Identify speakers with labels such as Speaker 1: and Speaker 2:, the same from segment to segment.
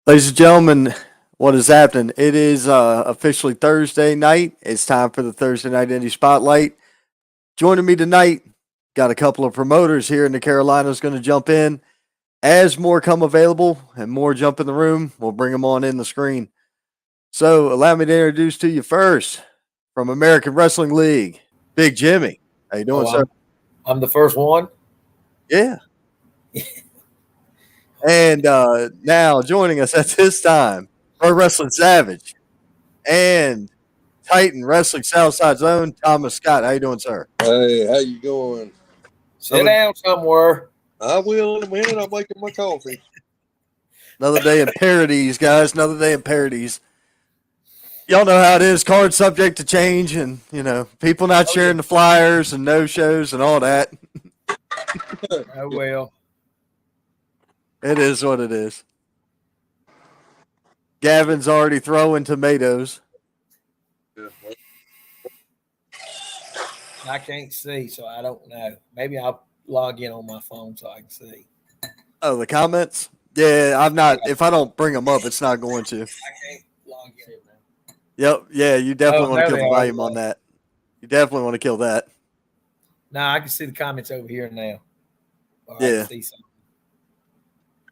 Speaker 1: Ladies and gentlemen, what is happening? It is officially Thursday night. It's time for the Thursday Night Indie Spotlight. Joining me tonight, got a couple of promoters here in the Carolinas going to jump in. As more come available and more jump in the room, we'll bring them on in the screen. So, allow me to introduce to you first from American Wrestling League, Big Jimmy. How you doing,
Speaker 2: Oh,
Speaker 1: sir?
Speaker 2: I'm the first one.
Speaker 1: Yeah. And now joining us at this time, Pro Wrestling Savage and Titan Wrestling Southside Zone, Thomas Scott. How you doing, sir?
Speaker 3: Hey, how you going?
Speaker 2: Sit down somewhere.
Speaker 3: I will in a minute. I'm making my coffee.
Speaker 1: Another day in parodies, guys. Another day in parodies. Y'all know how it is. Card subject to change, and people not sharing the flyers and no shows and all that.
Speaker 2: Oh well.
Speaker 1: It is what it is. Gavin's already throwing tomatoes.
Speaker 2: I can't see, so I don't know. Maybe I'll log in on my phone so I can see.
Speaker 1: Oh, the comments? Yeah, I'm not. If I don't bring them up, it's not going to.
Speaker 2: I can't log in now.
Speaker 1: Yep. Yeah, you definitely want to
Speaker 2: there
Speaker 1: kill the
Speaker 2: they are.
Speaker 1: volume on that. You definitely want to kill that.
Speaker 2: Nah, I can see the comments over here now. Or I
Speaker 1: Yeah.
Speaker 2: can see something.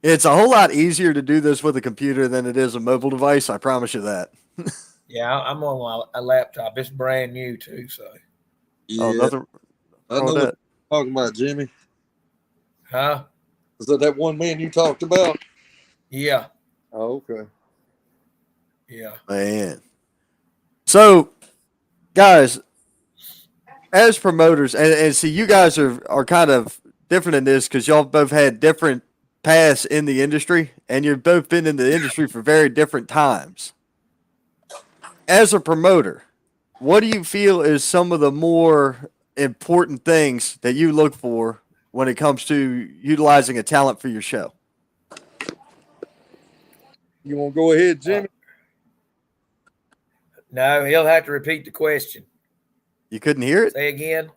Speaker 1: It's a whole lot easier to do this with a computer than it is a mobile device. I promise you that.
Speaker 2: Yeah, I'm on a laptop. It's brand new too, so.
Speaker 3: Yeah,
Speaker 1: Oh, nothing.
Speaker 3: I know what you're talking about, Jimmy.
Speaker 2: Huh?
Speaker 3: Is that one man you talked about?
Speaker 2: Yeah.
Speaker 3: Oh, okay.
Speaker 2: Yeah.
Speaker 1: Man. So, guys, as promoters, and see, you guys are kind of different in this because y'all both had different paths in the industry, and you've both been in the industry for very different times. As a promoter, what do you feel is some of the more important things that you look for when it comes to utilizing a talent for your show?
Speaker 3: You want to go ahead, Jimmy?
Speaker 2: No, he'll have to repeat the question.
Speaker 1: You couldn't hear it?
Speaker 2: Say again.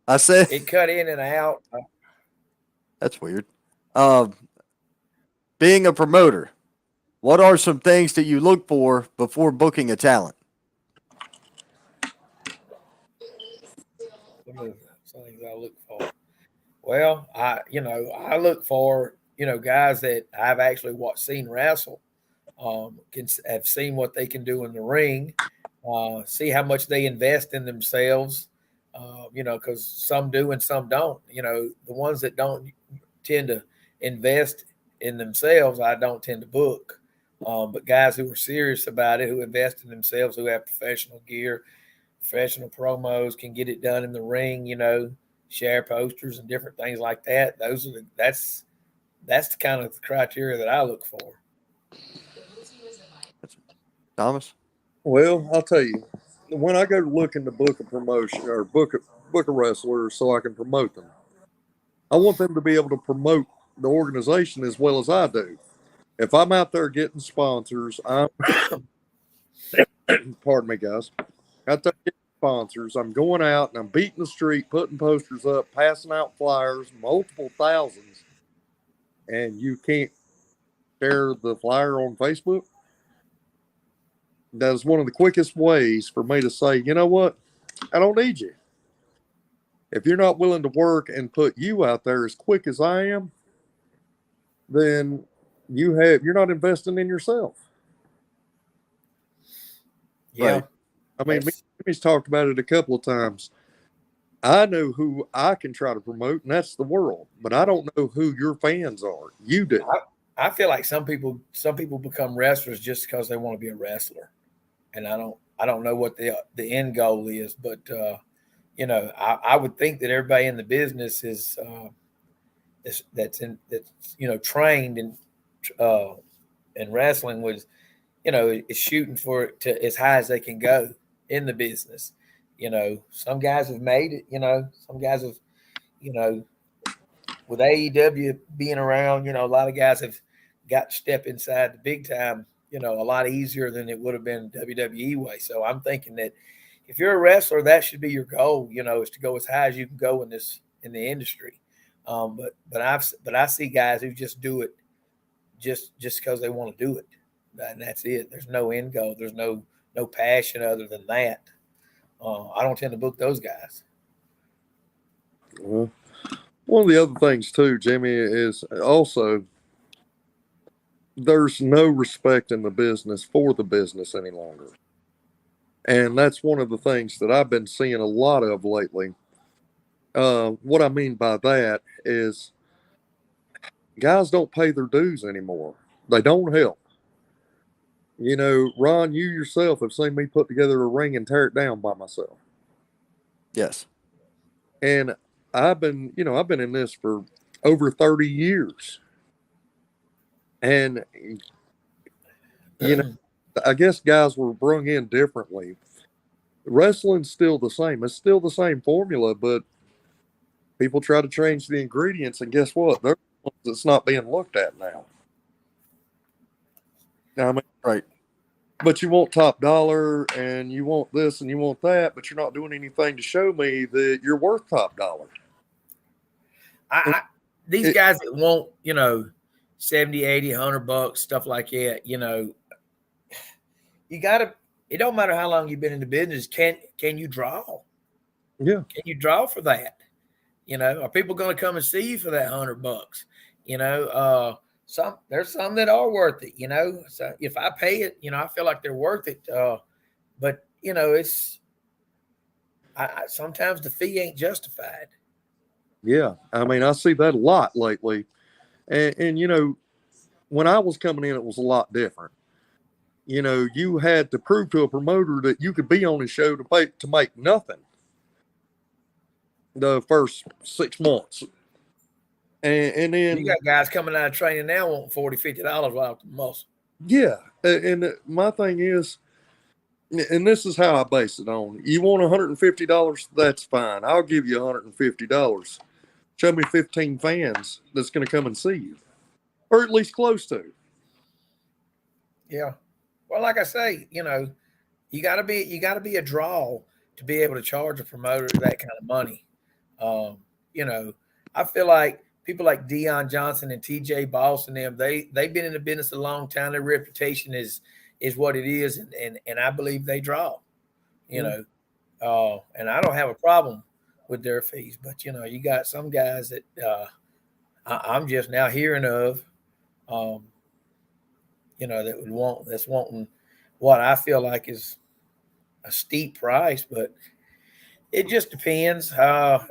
Speaker 1: I said
Speaker 2: it cut in and out.
Speaker 1: That's weird. Being a promoter, what are some things that you look for before booking a talent?
Speaker 2: Some things I look for. Well, I look for guys that I've actually seen wrestle, have seen what they can do in the ring, see how much they invest in themselves. Because some do and some don't. The ones that don't tend to invest in themselves, I don't tend to book. But guys who are serious about it, who invest in themselves, who have professional gear, professional promos, can get it done in the ring, share posters and different things like that. That's the kind of criteria that I look for.
Speaker 1: Thomas?
Speaker 3: Well, I'll tell you. When I go looking to book a promotion or book a wrestler so I can promote them, I want them to be able to promote the organization as well as I do. If I'm out there getting sponsors, pardon me, guys. Out there getting sponsors, I'm going out and I'm beating the street, putting posters up, passing out flyers, multiple thousands, and you can't share the flyer on Facebook. That is one of the quickest ways for me to say, you know what? I don't need you. If you're not willing to work and put you out there as quick as I am, then you're not investing in yourself.
Speaker 2: Yeah.
Speaker 3: Right. I mean, Jimmy's talked about it a couple of times. I know who I can try to promote, and that's the world. But I don't know who your fans are. You do.
Speaker 2: I feel like some people become wrestlers just because they want to be a wrestler, and I don't know what the end goal is, but I would think that everybody in the business is that's trained in wrestling was is shooting for it to as high as they can go in the business. Some guys have made it. Some guys have with AEW being around. A lot of guys have got to step inside the big time. A lot easier than it would have been WWE way. So I'm thinking that if you're a wrestler, that should be your goal. Is to go as high as you can go in the industry. But I see guys who just do it just because they want to do it, and that's it. There's no end goal. There's no passion other than that. I don't tend to book those guys.
Speaker 3: Well, one of the other things too, Jimmy, is also there's no respect in the business for the business any longer. And that's one of the things that I've been seeing a lot of lately. What I mean by that is guys don't pay their dues anymore. They don't help. You know, Ron, you yourself have seen me put together a ring and tear it down by myself.
Speaker 1: Yes.
Speaker 3: And I've been in this for over 30 years. And, you know, I guess guys were brung in differently. Wrestling's still the same. It's still the same formula, but people try to change the ingredients, and guess what? They're the ones that's not being looked at now. I mean,
Speaker 1: Right.
Speaker 3: but you want top dollar, and you want this, and you want that, but you're not doing anything to show me that you're worth top dollar.
Speaker 2: These guys that want, 70, 80, $100, stuff like that, you got to, it don't matter how long you've been in the business. Can you draw?
Speaker 3: Yeah.
Speaker 2: Can you draw for that? Are people going to come and see you for that $100? There's some that are worth it, so if I pay it, I feel like they're worth it. But it's, sometimes the fee ain't justified.
Speaker 3: Yeah. I mean, I see that a lot lately. And when I was coming in, it was a lot different. You had to prove to a promoter that you could be on his show to make nothing the first 6 months. And then
Speaker 2: you got guys coming out of training now wanting $40, $50 right off the muscle.
Speaker 3: Yeah. And my thing is, and this is how I base it on. You want $150? That's fine. I'll give you $150. Show me 15 fans that's going to come and see you, or at least close to.
Speaker 2: Yeah. Well, like I say, you got to be a draw to be able to charge a promoter that kind of money. I feel like people like Dion Johnson and TJ Boss and them, they've been in the business a long time. Their reputation is what it is, and I believe they draw. And I don't have a problem with their fees, but you got some guys that I'm just now hearing of. That's wanting what I feel like is a steep price, but it just depends. I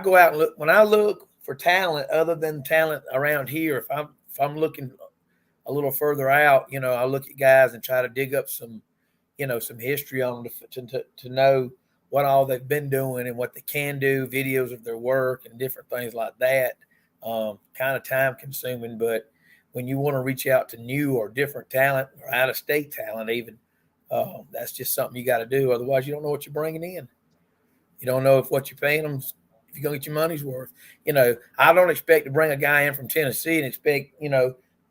Speaker 2: go out and look. When I look for talent other than talent around here, if I'm looking a little further out, I look at guys and try to dig up some history on them to know what all they've been doing and what they can do, videos of their work and different things like that. Kind of time consuming, but when you want to reach out to new or different talent or out of state talent, even, that's just something you got to do. Otherwise, you don't know what you're bringing in. You don't know if what you're paying them, if you're going to get your money's worth. I don't expect to bring a guy in from Tennessee and expect,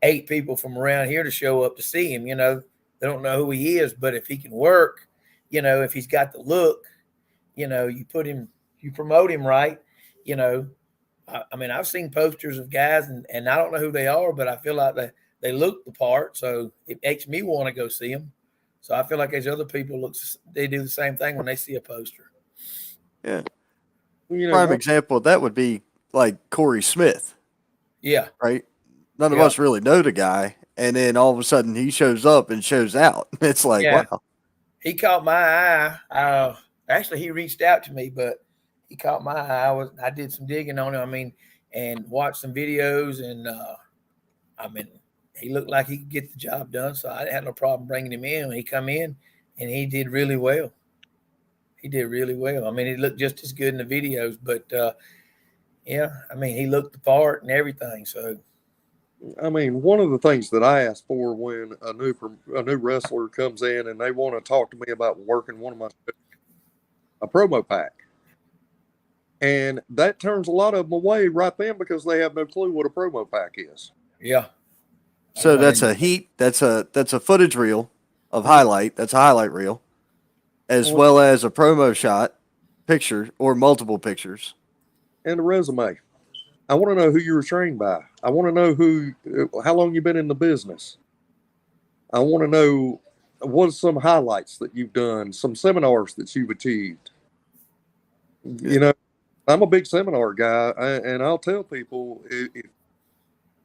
Speaker 2: 8 people from around here to show up to see him. They don't know who he is, but if he can work, if he's got the look, you promote him right, I mean, I've seen posters of guys, and I don't know who they are, but I feel like they look the part, so it makes me want to go see them. So I feel like as other people they do the same thing when they see a poster.
Speaker 1: Yeah. Prime example of that would be like Corey Smith.
Speaker 2: Yeah.
Speaker 1: Right? None of us really know the guy, and then all of a sudden he shows up and shows out. It's like, wow.
Speaker 2: He caught my eye. Actually, he reached out to me, but he caught my eye. I did some digging on him, and watched some videos, and he looked like he could get the job done, so I didn't have no problem bringing him in. When he come in, and he did really well. He looked just as good in the videos, but he looked the part and everything. So,
Speaker 3: one of the things that I ask for when a new wrestler comes in and they want to talk to me about working one of my a promo pack. And that turns a lot of them away right then because they have no clue what a promo pack is.
Speaker 2: Yeah.
Speaker 1: So that's a footage reel of highlight. That's a highlight reel, as well as a promo shot, picture or multiple pictures,
Speaker 3: and a resume. I want to know who you were trained by. I want to know how long you've been in the business. I want to know what are some highlights that you've done, some seminars that you've achieved. You know, I'm a big seminar guy, and I'll tell people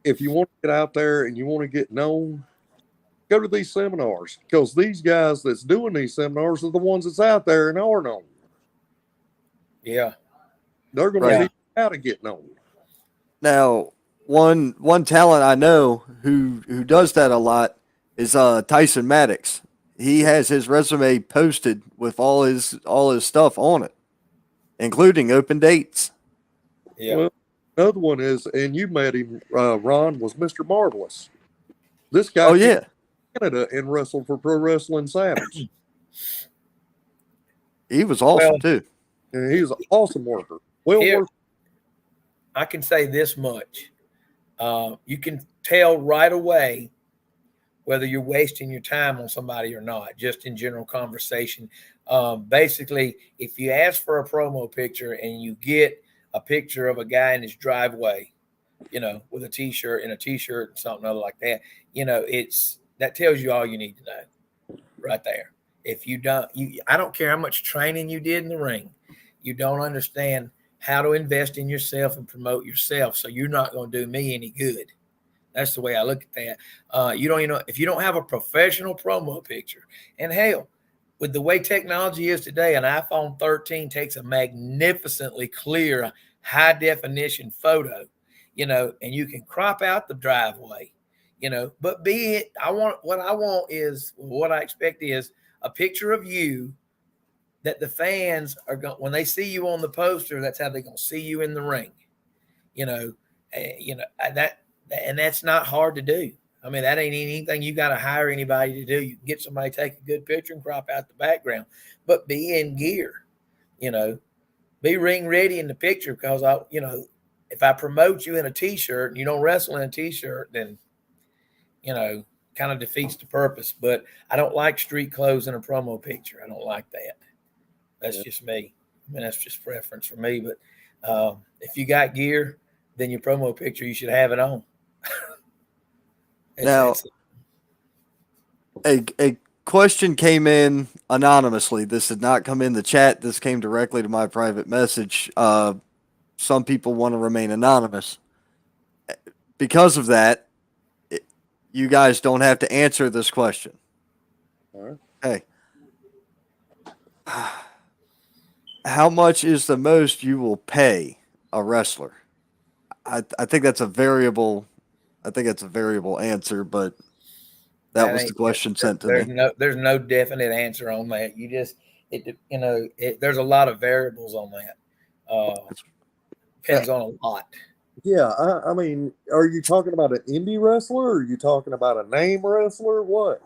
Speaker 3: if you want to get out there and you want to get known, go to these seminars, because these guys that's doing these seminars are the ones that's out there and are known.
Speaker 2: Yeah.
Speaker 3: They're going to
Speaker 1: Right.
Speaker 3: teach you how to get known.
Speaker 1: Now, one talent I know who does that a lot is Tyson Maddox. He has his resume posted with all his stuff on it, including open dates.
Speaker 2: Yeah.
Speaker 3: Well, another one is, and you met him, Ron, was Mr. Marvelous. This guy
Speaker 1: Oh
Speaker 3: came
Speaker 1: yeah,
Speaker 3: to Canada and wrestled for Pro Wrestling Savage.
Speaker 1: he was awesome
Speaker 2: Well,
Speaker 1: too.
Speaker 3: And he's an awesome worker. Well
Speaker 2: Here-
Speaker 3: worth.
Speaker 2: I can say this much. You can tell right away whether you're wasting your time on somebody or not, just in general conversation. Basically, if you ask for a promo picture and you get a picture of a guy in his driveway, with a t-shirt and something other like that, that tells you all you need to know right there. If you don't, I don't care how much training you did in the ring, you don't understand how to invest in yourself and promote yourself. So you're not going to do me any good. That's the way I look at that. You don't, if you don't have a professional promo picture, and hell, with the way technology is today, an iPhone 13 takes a magnificently clear, high definition photo, and you can crop out the driveway, but what I expect is a picture of you that the fans are going, when they see you on the poster, that's how they're going to see you in the ring, and that's not hard to do. I mean, that ain't anything you got to hire anybody to do. You can get somebody to take a good picture and crop out the background, but be in gear, be ring ready in the picture, because if I promote you in a t-shirt and you don't wrestle in a t-shirt, then, kind of defeats the purpose. But I don't like street clothes in a promo picture. I don't like that. That's just me. I mean, that's just preference for me. But if you got gear, then your promo picture, you should have it on.
Speaker 1: Now, a question came in anonymously. This did not come in the chat. This came directly to my private message. Some people want to remain anonymous. Because of that, you guys don't have to answer this question.
Speaker 3: All right.
Speaker 1: Hey, how much is the most you will pay a wrestler? I think that's a variable. I think that's a variable answer, but that was the question sent to me.
Speaker 2: There's no definite answer on that. You just there's a lot of variables on that. Depends on a lot.
Speaker 3: Yeah, I mean, are you talking about an indie wrestler? Or are you talking about a name wrestler? What?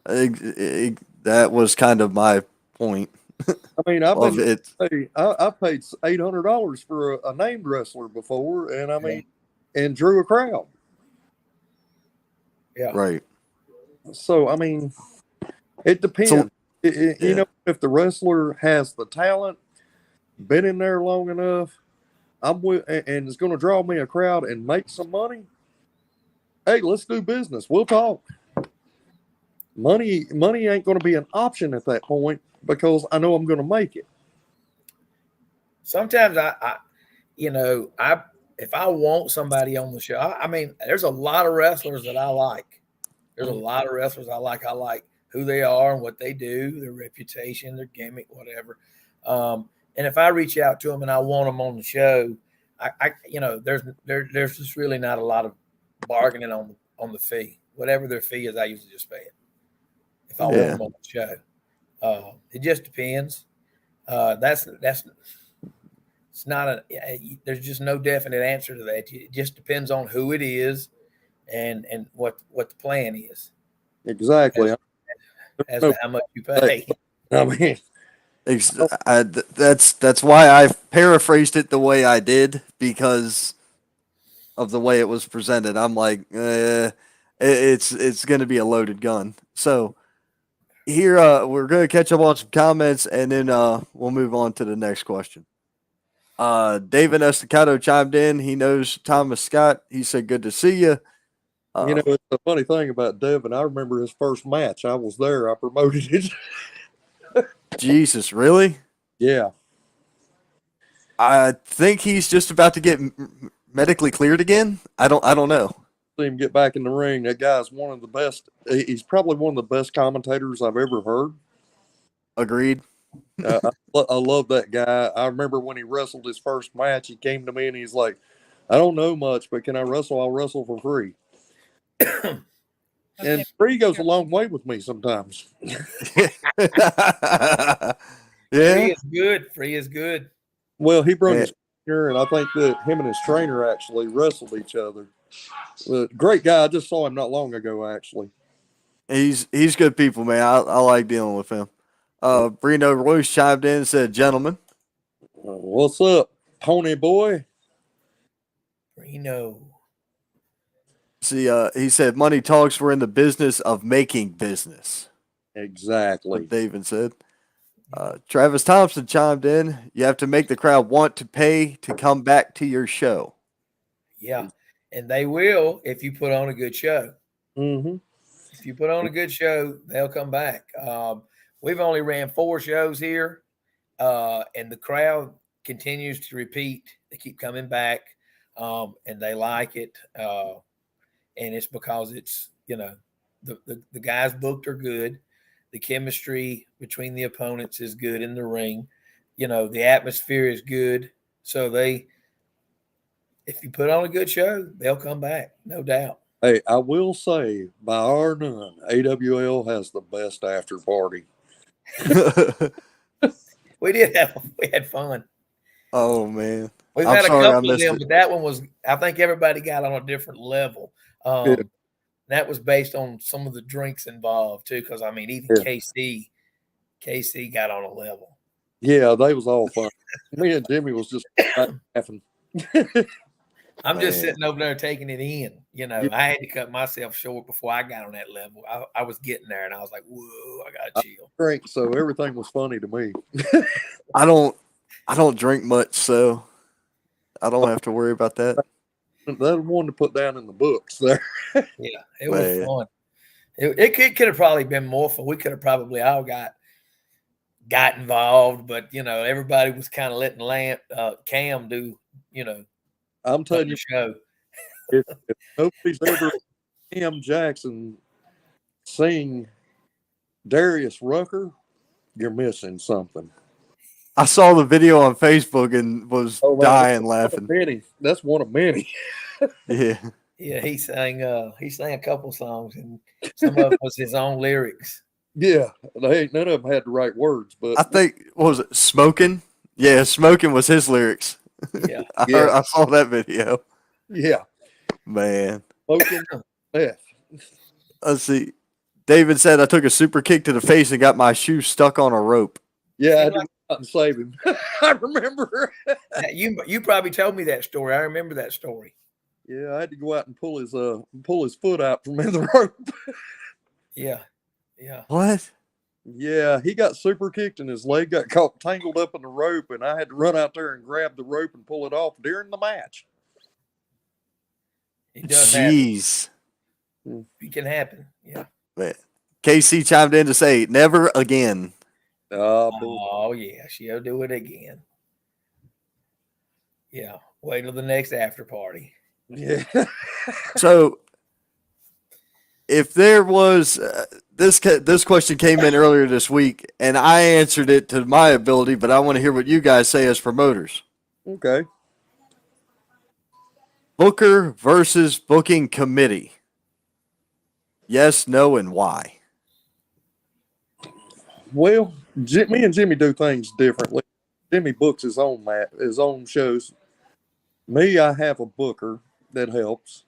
Speaker 1: That was kind of my point.
Speaker 3: I mean, I've
Speaker 1: Of
Speaker 3: been
Speaker 1: it.
Speaker 3: I paid $800 for a named wrestler before, and I mean, and drew a crowd.
Speaker 2: Yeah.
Speaker 1: Right.
Speaker 3: So I mean, it depends.
Speaker 1: So-
Speaker 3: You know, if the wrestler has the talent, been in there long enough, and it's going to draw me a crowd and make some money. Hey, let's do business. We'll talk. Money ain't going to be an option at that point, because I know I'm going to make it.
Speaker 2: Sometimes if I want somebody on the show, I mean, there's a lot of wrestlers that I like. There's a lot of wrestlers I like. I like who they are and what they do, their reputation, their gimmick, whatever. And if I reach out to them and I want them on the show, there's just really not a lot of bargaining on the fee. Whatever their fee is, I usually just pay it if I want them on the show. It just depends. It's not there's just no definite answer to that. It just depends on who it is and what the plan is.
Speaker 3: Exactly.
Speaker 2: As to how much you pay.
Speaker 3: I mean,
Speaker 1: that's why I paraphrased it the way I did, because of the way it was presented. I'm like, it's going to be a loaded gun. So here, we're going to catch up on some comments, and then we'll move on to the next question. David Estacado chimed in. He knows Thomas Scott. He said, "Good to see you."
Speaker 3: You know, it's a funny thing about Devin. I remember his first match. I was there. I promoted it.
Speaker 1: Jesus, really?
Speaker 3: Yeah.
Speaker 1: I think he's just about to get medically cleared again. I don't know.
Speaker 3: See him get back in the ring. That guy's one of the best. He's probably one of the best commentators I've ever heard.
Speaker 1: Agreed.
Speaker 3: I love that guy. I remember when he wrestled his first match, he came to me and he's like, I don't know much, but can I wrestle? I'll wrestle for free. And free goes a long way with me sometimes.
Speaker 1: Yeah.
Speaker 2: Free is good. Free is good.
Speaker 3: Well, he brought his trainer, and I think that him and his trainer actually wrestled each other. Great guy. I just saw him not long ago, actually.
Speaker 1: He's good people, man. I like dealing with him. Brino Royce chimed in and said, "Gentlemen,
Speaker 3: what's up, Pony Boy?"
Speaker 2: Brino.
Speaker 1: See, he said, "Money talks. We're in the business of making business."
Speaker 3: Exactly.
Speaker 1: David said. Travis Thompson chimed in. You have to make the crowd want to pay to come back to your show.
Speaker 2: Yeah, and they will if you put on a good show.
Speaker 3: Mm-hmm.
Speaker 2: If you put on a good show, they'll come back. We've only ran 4 shows here, and the crowd continues to repeat. They keep coming back, and they like it. And it's because it's, the guys booked are good. The chemistry between the opponents is good in the ring. The atmosphere is good. So if you put on a good show, they'll come back, no doubt.
Speaker 3: Hey, I will say, by our none, AWL has the best after party.
Speaker 2: We had fun.
Speaker 1: Oh man,
Speaker 2: We've had a couple of them, but that one was, I think everybody got on a different level. That was based on some of the drinks involved too, because even KC got on a level.
Speaker 3: Yeah, they was all fun. Me and Jimmy was just laughing.
Speaker 2: I'm just sitting over there taking it in. I had to cut myself short before I got on that level. I was getting there, and I was like, "Whoa, I gotta chill."
Speaker 3: Drink, so everything was funny to me.
Speaker 1: I don't drink much, so I don't have to worry about that.
Speaker 3: That one to put down in the books there.
Speaker 2: Yeah, it was fun. It could have probably been more fun. We could have probably all got involved, but everybody was kind of letting Cam do.
Speaker 3: I'm telling you,
Speaker 2: show.
Speaker 3: if nobody's ever Cam Jackson sing Darius Rucker, you're missing something.
Speaker 1: I saw the video on Facebook and was dying laughing.
Speaker 3: That's one of many.
Speaker 1: Yeah.
Speaker 2: Yeah, he sang a couple songs, and some of it was his own lyrics.
Speaker 3: Yeah, none of them had the right words, but
Speaker 1: I think, what was it, Smoking? Yeah, Smoking was his lyrics.
Speaker 2: Yeah.
Speaker 1: I saw that video.
Speaker 3: Yeah.
Speaker 1: Man.
Speaker 3: Smoking F.
Speaker 1: Let's see. David said, I took a super kick to the face and got my shoe stuck on a rope.
Speaker 3: Yeah, I did not save him. I remember.
Speaker 2: You probably told me that story. I remember that story.
Speaker 3: Yeah, I had to go out and pull his foot out from the rope.
Speaker 2: Yeah. Yeah.
Speaker 1: What?
Speaker 3: Yeah, he got super kicked and his leg got caught tangled up in the rope, and I had to run out there and grab the rope and pull it off during the match.
Speaker 2: It does
Speaker 1: Jeez.
Speaker 2: happen. It can happen. Yeah.
Speaker 1: Man. KC chimed in to say, never again.
Speaker 2: Oh, yeah. She'll do it again. Yeah. Wait till the next after party.
Speaker 3: Yeah.
Speaker 1: So, if there was this question came in earlier this week, and I answered it to my ability, but I want to hear what you guys say as promoters.
Speaker 3: Okay.
Speaker 1: Booker versus booking committee. Yes, no, and why?
Speaker 3: Well, me and Jimmy do things differently. Jimmy books his own shows. Me, I have a booker that helps,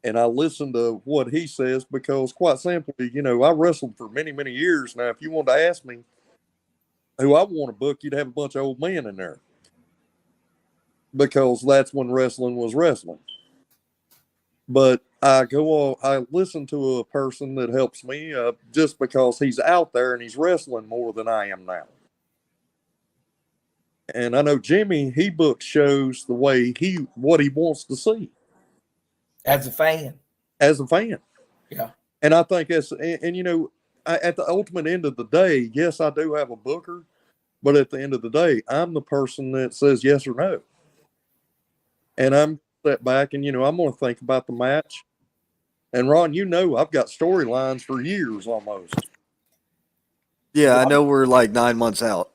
Speaker 3: and I listen to what he says because, quite simply, I wrestled for many, many years. Now, if you want to ask me who I want to book, you'd have a bunch of old men in there because that's when wrestling was wrestling. But I listen to a person that helps me just because he's out there and he's wrestling more than I am now. And I know Jimmy, he books shows the way what he wants to see
Speaker 2: As a fan.
Speaker 3: as a fan.
Speaker 2: Yeah.
Speaker 3: And I think and you know, at the ultimate end of the day, yes, I do have a booker, but at the end of the day, I'm the person that says yes or no. And I'm set back and, you know, I'm going to think about the match. And Ron, you know, I've got storylines for years almost.
Speaker 1: Yeah, I know we're like 9 months out.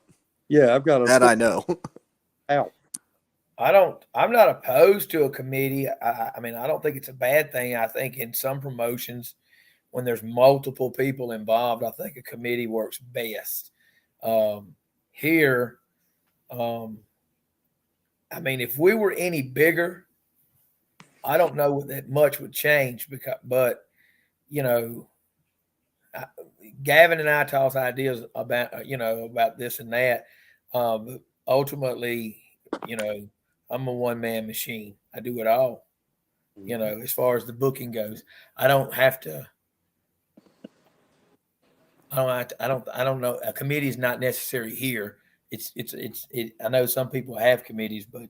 Speaker 3: Yeah, I've got
Speaker 1: That I know.
Speaker 3: out.
Speaker 2: I'm not opposed to a committee. I mean, I don't think it's a bad thing. I think in some promotions, when there's multiple people involved, I think a committee works best. Here, I mean, if we were any bigger, I don't know that much would change but you know, Gavin and I toss ideas about, about this and that. But ultimately, you know, I'm a one-man machine. I do it all. You know, as far as the booking goes, I don't have to. I don't know. A committee is not necessary here. I know some people have committees, but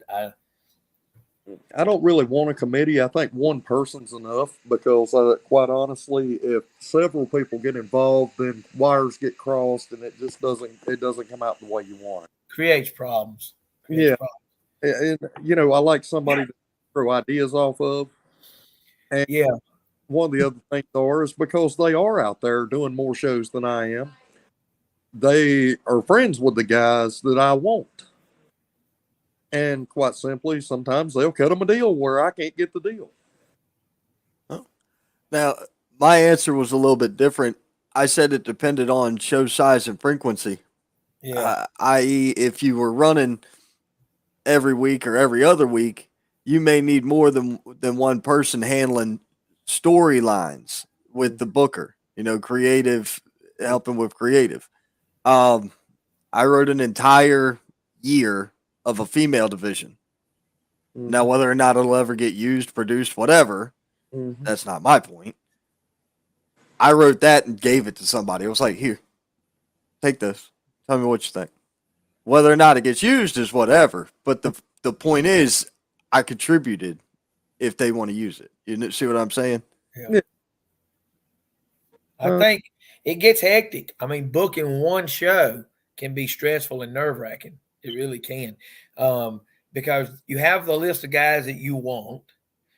Speaker 3: I don't really want a committee. I think one person's enough because, quite honestly, if several people get involved, then wires get crossed, and it just doesn't come out the way you want it.
Speaker 2: creates problems.
Speaker 3: Yeah, and you know, I like somebody to throw ideas off of. And
Speaker 2: Yeah.
Speaker 3: one of the other things is because they are out there doing more shows than I am. They are friends with the guys that I want. And quite simply, sometimes they'll cut them a deal where I can't get the deal.
Speaker 1: Now, my answer was a little bit different. I said it depended on show size and frequency.
Speaker 2: Yeah.
Speaker 1: I.e., if you were running every week or every other week, you may need more than one person handling storylines with the booker. You know, creative, helping with creative. I wrote an entire year of a female division.
Speaker 3: Mm-hmm.
Speaker 1: Now, whether or not it'll ever get used, produced, whatever, that's not my point. I wrote that and gave it to somebody. I was like, here, take this. Tell me what you think. Whether or not it gets used is whatever. But the point is, I contributed if they want to use it. You see what I'm saying?
Speaker 2: Yeah. I think it gets hectic. I mean, booking one show can be stressful and nerve wracking. It really can. Because you have the list of guys that you want.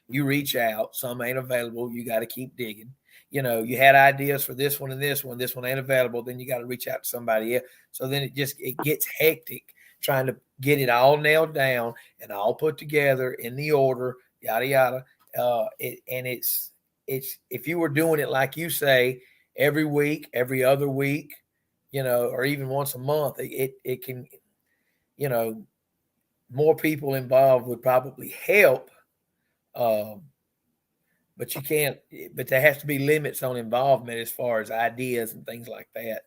Speaker 2: You reach out. Some ain't available. You got to keep digging. You know, you had ideas for this one and this one. This one ain't available. Then you got to reach out to somebody else. So then it gets hectic trying to get it all nailed down and all put together in the order, yada yada. It's if you were doing it like you say every week, every other week, you know, or even once a month, it can, you know, more people involved would probably help. But you can't. But there has to be limits on involvement as far as ideas and things like that.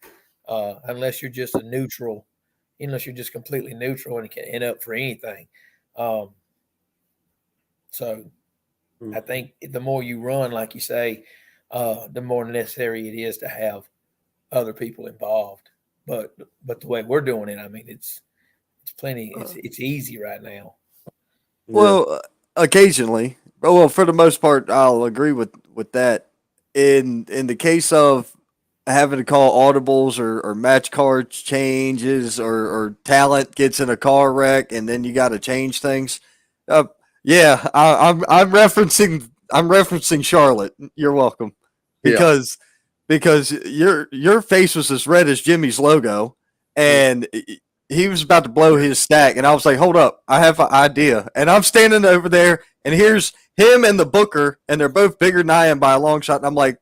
Speaker 2: Unless you're just a neutral, unless you're just completely neutral and it can end up for anything. So I think the more you run, like you say, the more necessary it is to have other people involved. But the way we're doing it, I mean, it's plenty. It's easy right now.
Speaker 1: Well, occasionally. Well, for the most part, I'll agree with that. In the case of having to call audibles or match cards changes or talent gets in a car wreck and then you got to change things. Yeah, I'm referencing Charlotte. You're welcome because your face was as red as Jimmy's logo and. He was about to blow his stack, and I was like, hold up, I have an idea. And I'm standing over there, and here's him and the booker, and they're both bigger than I am by a long shot. And I'm like,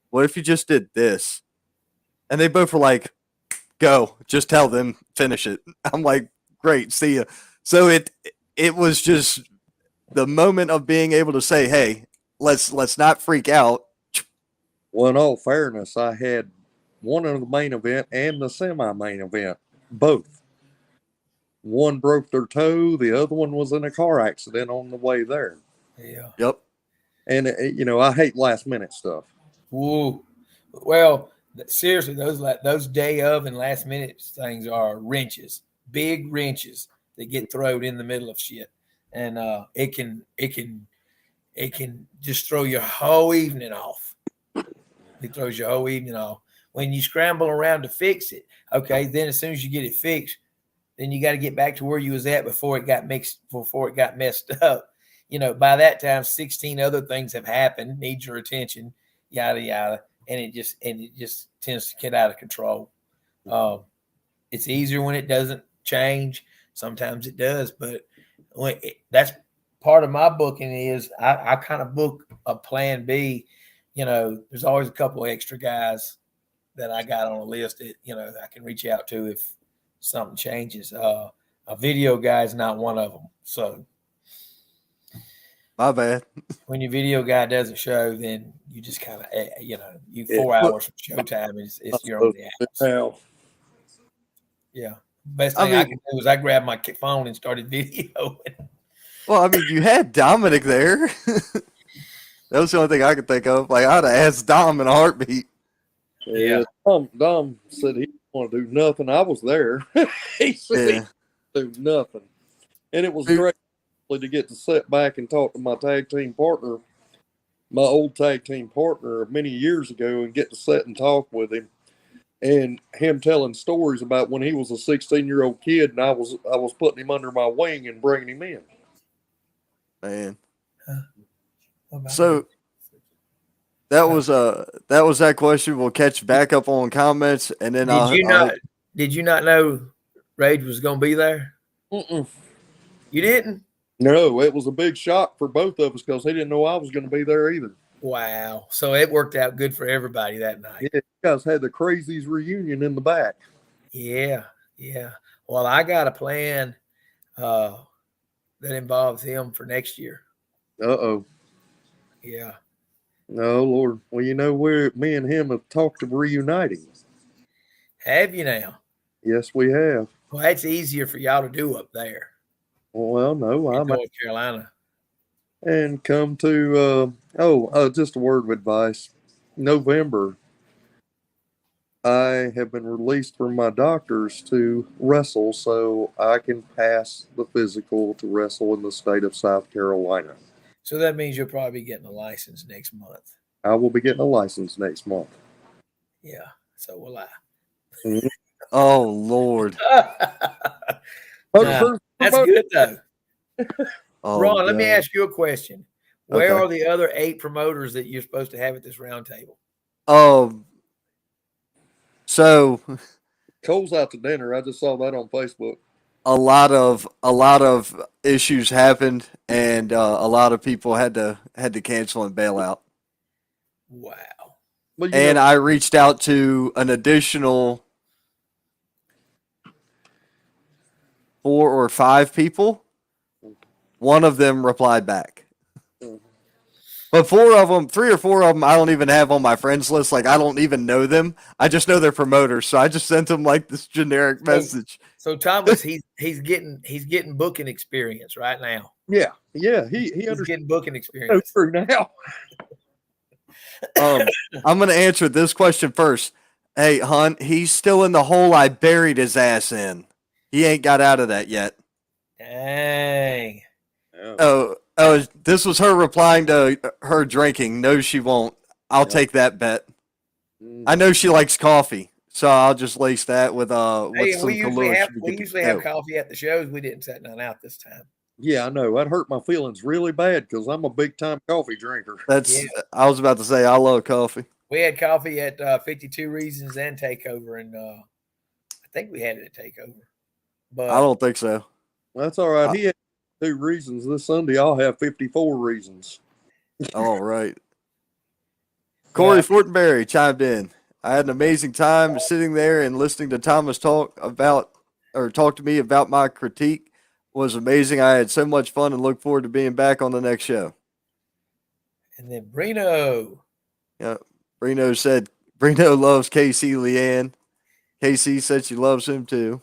Speaker 1: what if you just did this? And they both were like, go, just tell them, finish it. I'm like, great, see ya. So it was just the moment of being able to say, hey, let's not freak out.
Speaker 3: Well, in all fairness, I had one in the main event and the semi-main event. Both. One broke their toe. The other one was in a car accident on the way there.
Speaker 2: Yeah.
Speaker 1: Yep.
Speaker 3: And, you know, I hate last minute stuff.
Speaker 2: Woo. Well, seriously, those day of and last minute things are wrenches. big wrenches that get thrown in the middle of shit, and it can just throw your whole evening off. It throws your whole evening off when you scramble around to fix it. Okay, then as soon as you get it fixed, then you got to get back to where you was at before it got messed up. You know, by that time, 16 other things have happened, need your attention, yada yada, and it just tends to get out of control. It's easier when it doesn't change. Sometimes it does, but that's part of my booking is I kind of book a plan B. You know, there's always a couple of extra guys that I got on a list that, you know, I can reach out to if something changes. A video guy is not one of them. So
Speaker 1: My bad.
Speaker 2: when your video guy doesn't show, then you just kind of, you know, 4 hours from showtime is you're on the house.
Speaker 3: Now,
Speaker 2: Yeah. Best thing I can do is I grabbed my phone and started videoing.
Speaker 1: Well, I mean, you had Dominic there. That was the only thing I could think of. Like, I'd have asked Dom in a heartbeat.
Speaker 2: Yeah.
Speaker 3: Dom said he didn't want to do nothing. I was there. He said he didn't do nothing. And it was great to get to sit back and talk to my tag team partner, my old tag team partner many years ago, and get to sit and talk with him. And him telling stories about when he was a 16-year-old kid and I was putting him under my wing and bringing him in.
Speaker 1: Man. So that was that question. We'll catch back up on comments, and then
Speaker 2: did you not know Rage was going to be there?
Speaker 3: Mm-mm.
Speaker 2: You didn't?
Speaker 3: No, it was a big shock for both of us because he didn't know I was going to be there either.
Speaker 2: Wow. So it worked out good for everybody that night.
Speaker 3: Yeah, you guys had the Crazies reunion in the back.
Speaker 2: Yeah, yeah. Well, I got a plan that involves him for next year.
Speaker 3: Uh-oh.
Speaker 2: Yeah.
Speaker 3: No, Lord. Well, you know, me and him have talked of reuniting.
Speaker 2: Have you now?
Speaker 3: Yes, we have.
Speaker 2: Well, that's easier for y'all to do up there.
Speaker 3: Well, no,
Speaker 2: in North Carolina.
Speaker 3: And come to, just a word of advice. November, I have been released from my doctors to wrestle so I can pass the physical to wrestle in the state of South Carolina.
Speaker 2: So that means you'll probably be getting a license next month.
Speaker 3: I will be getting a license next month.
Speaker 2: Yeah, so will I.
Speaker 3: Mm-hmm.
Speaker 1: Oh, Lord.
Speaker 2: That's good, though.
Speaker 1: Oh,
Speaker 2: Ron,
Speaker 1: God.
Speaker 2: let me ask you a question. Where
Speaker 1: Okay.
Speaker 2: are the other 8 promoters that you're supposed to have at this round table?
Speaker 1: So
Speaker 3: Cole's out to dinner. I just saw that on Facebook.
Speaker 1: a lot of issues happened, and a lot of people had to cancel and bail out.
Speaker 2: Wow.
Speaker 3: Well,
Speaker 1: And I reached out to an additional 4 or 5 people. One of them replied back. But 3 or 4 of them, I don't even have on my friends list. Like, I don't even know them. I just know they're promoters. So I just sent them like this generic message.
Speaker 2: So Thomas, he's getting booking experience right now.
Speaker 3: Yeah. He's
Speaker 2: getting booking experience
Speaker 3: through now.
Speaker 1: I'm going to answer this question first. Hey, Hunt, he's still in the hole I buried his ass in. He ain't got out of that yet.
Speaker 2: Dang.
Speaker 1: Oh, this was her replying to her drinking. No, she won't. I'll take that bet. I know she likes coffee, so I'll just lace that with some
Speaker 2: we usually
Speaker 1: Kahlua.
Speaker 2: have coffee at the shows. We didn't set none out this time.
Speaker 3: Yeah, I know. That hurt my feelings really bad because I'm a big time coffee drinker.
Speaker 1: I was about to say I love coffee.
Speaker 2: We had coffee at 52 Reasons and Takeover, and I think we had it at Takeover. But
Speaker 1: I don't think so.
Speaker 3: That's all right. He had 2 reasons. This Sunday I'll have 54 reasons.
Speaker 1: All right. Corey Fortenberry chimed in. I had an amazing time sitting there and listening to Thomas talk to me about my critique. It was amazing. I had so much fun and look forward to being back on the next show.
Speaker 2: And then Brino.
Speaker 1: Yeah. Brino loves KC Leanne. KC said she loves him too.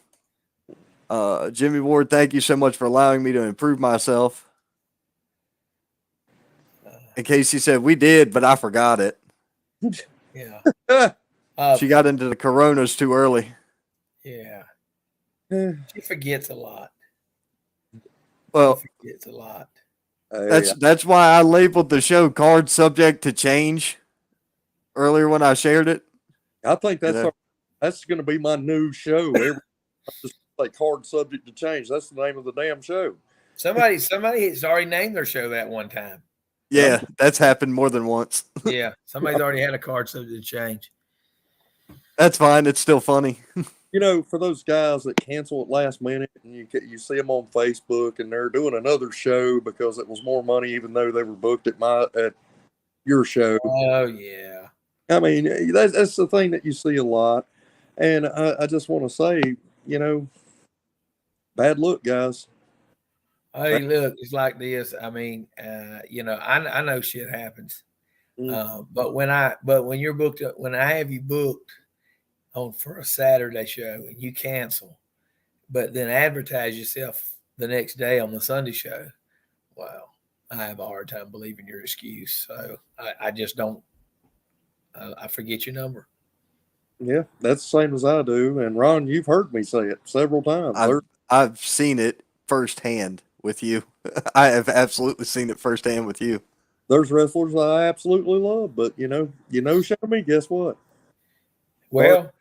Speaker 1: Jimmy Ward, thank you so much for allowing me to improve myself. And Casey said, we did, but I forgot it.
Speaker 2: Yeah.
Speaker 1: She got into the Coronas too early.
Speaker 2: Yeah. She forgets a lot.
Speaker 1: Well,
Speaker 2: She forgets a lot.
Speaker 1: that's why I labeled the show "Card Subject to Change" earlier when I shared it.
Speaker 3: I think
Speaker 1: You know?
Speaker 3: that's going to be my new show. Just like Card Subject to Change. That's the name of the damn show.
Speaker 2: Somebody has already named their show that one time.
Speaker 1: Yeah, that's happened more than once.
Speaker 2: Yeah, somebody's already had a card subject to change.
Speaker 1: That's fine. It's still funny.
Speaker 3: For those guys that cancel at last minute, and you see them on Facebook, and they're doing another show because it was more money, even though they were booked at your show.
Speaker 2: Oh yeah.
Speaker 3: I mean, that's the thing that you see a lot, and I just want to say, bad luck, guys.
Speaker 2: Hey, look, it's like this. I mean, I know shit happens. But when you're booked, when I have you booked on for a Saturday show and you cancel, but then advertise yourself the next day on the Sunday show, wow, I have a hard time believing your excuse. So I just don't. I forget your number.
Speaker 3: Yeah, that's the same as I do. And Ron, you've heard me say it several times.
Speaker 1: I've seen it firsthand with you. I have absolutely seen it firsthand with you.
Speaker 3: There's wrestlers I absolutely love, but show me, guess what?
Speaker 2: Well,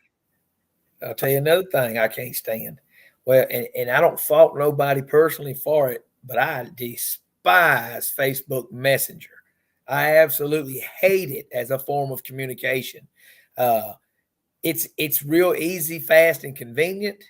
Speaker 2: I'll tell you another thing I can't stand. Well, and I don't fault nobody personally for it, but I despise Facebook Messenger. I absolutely hate it as a form of communication. It's real easy, fast, and convenient,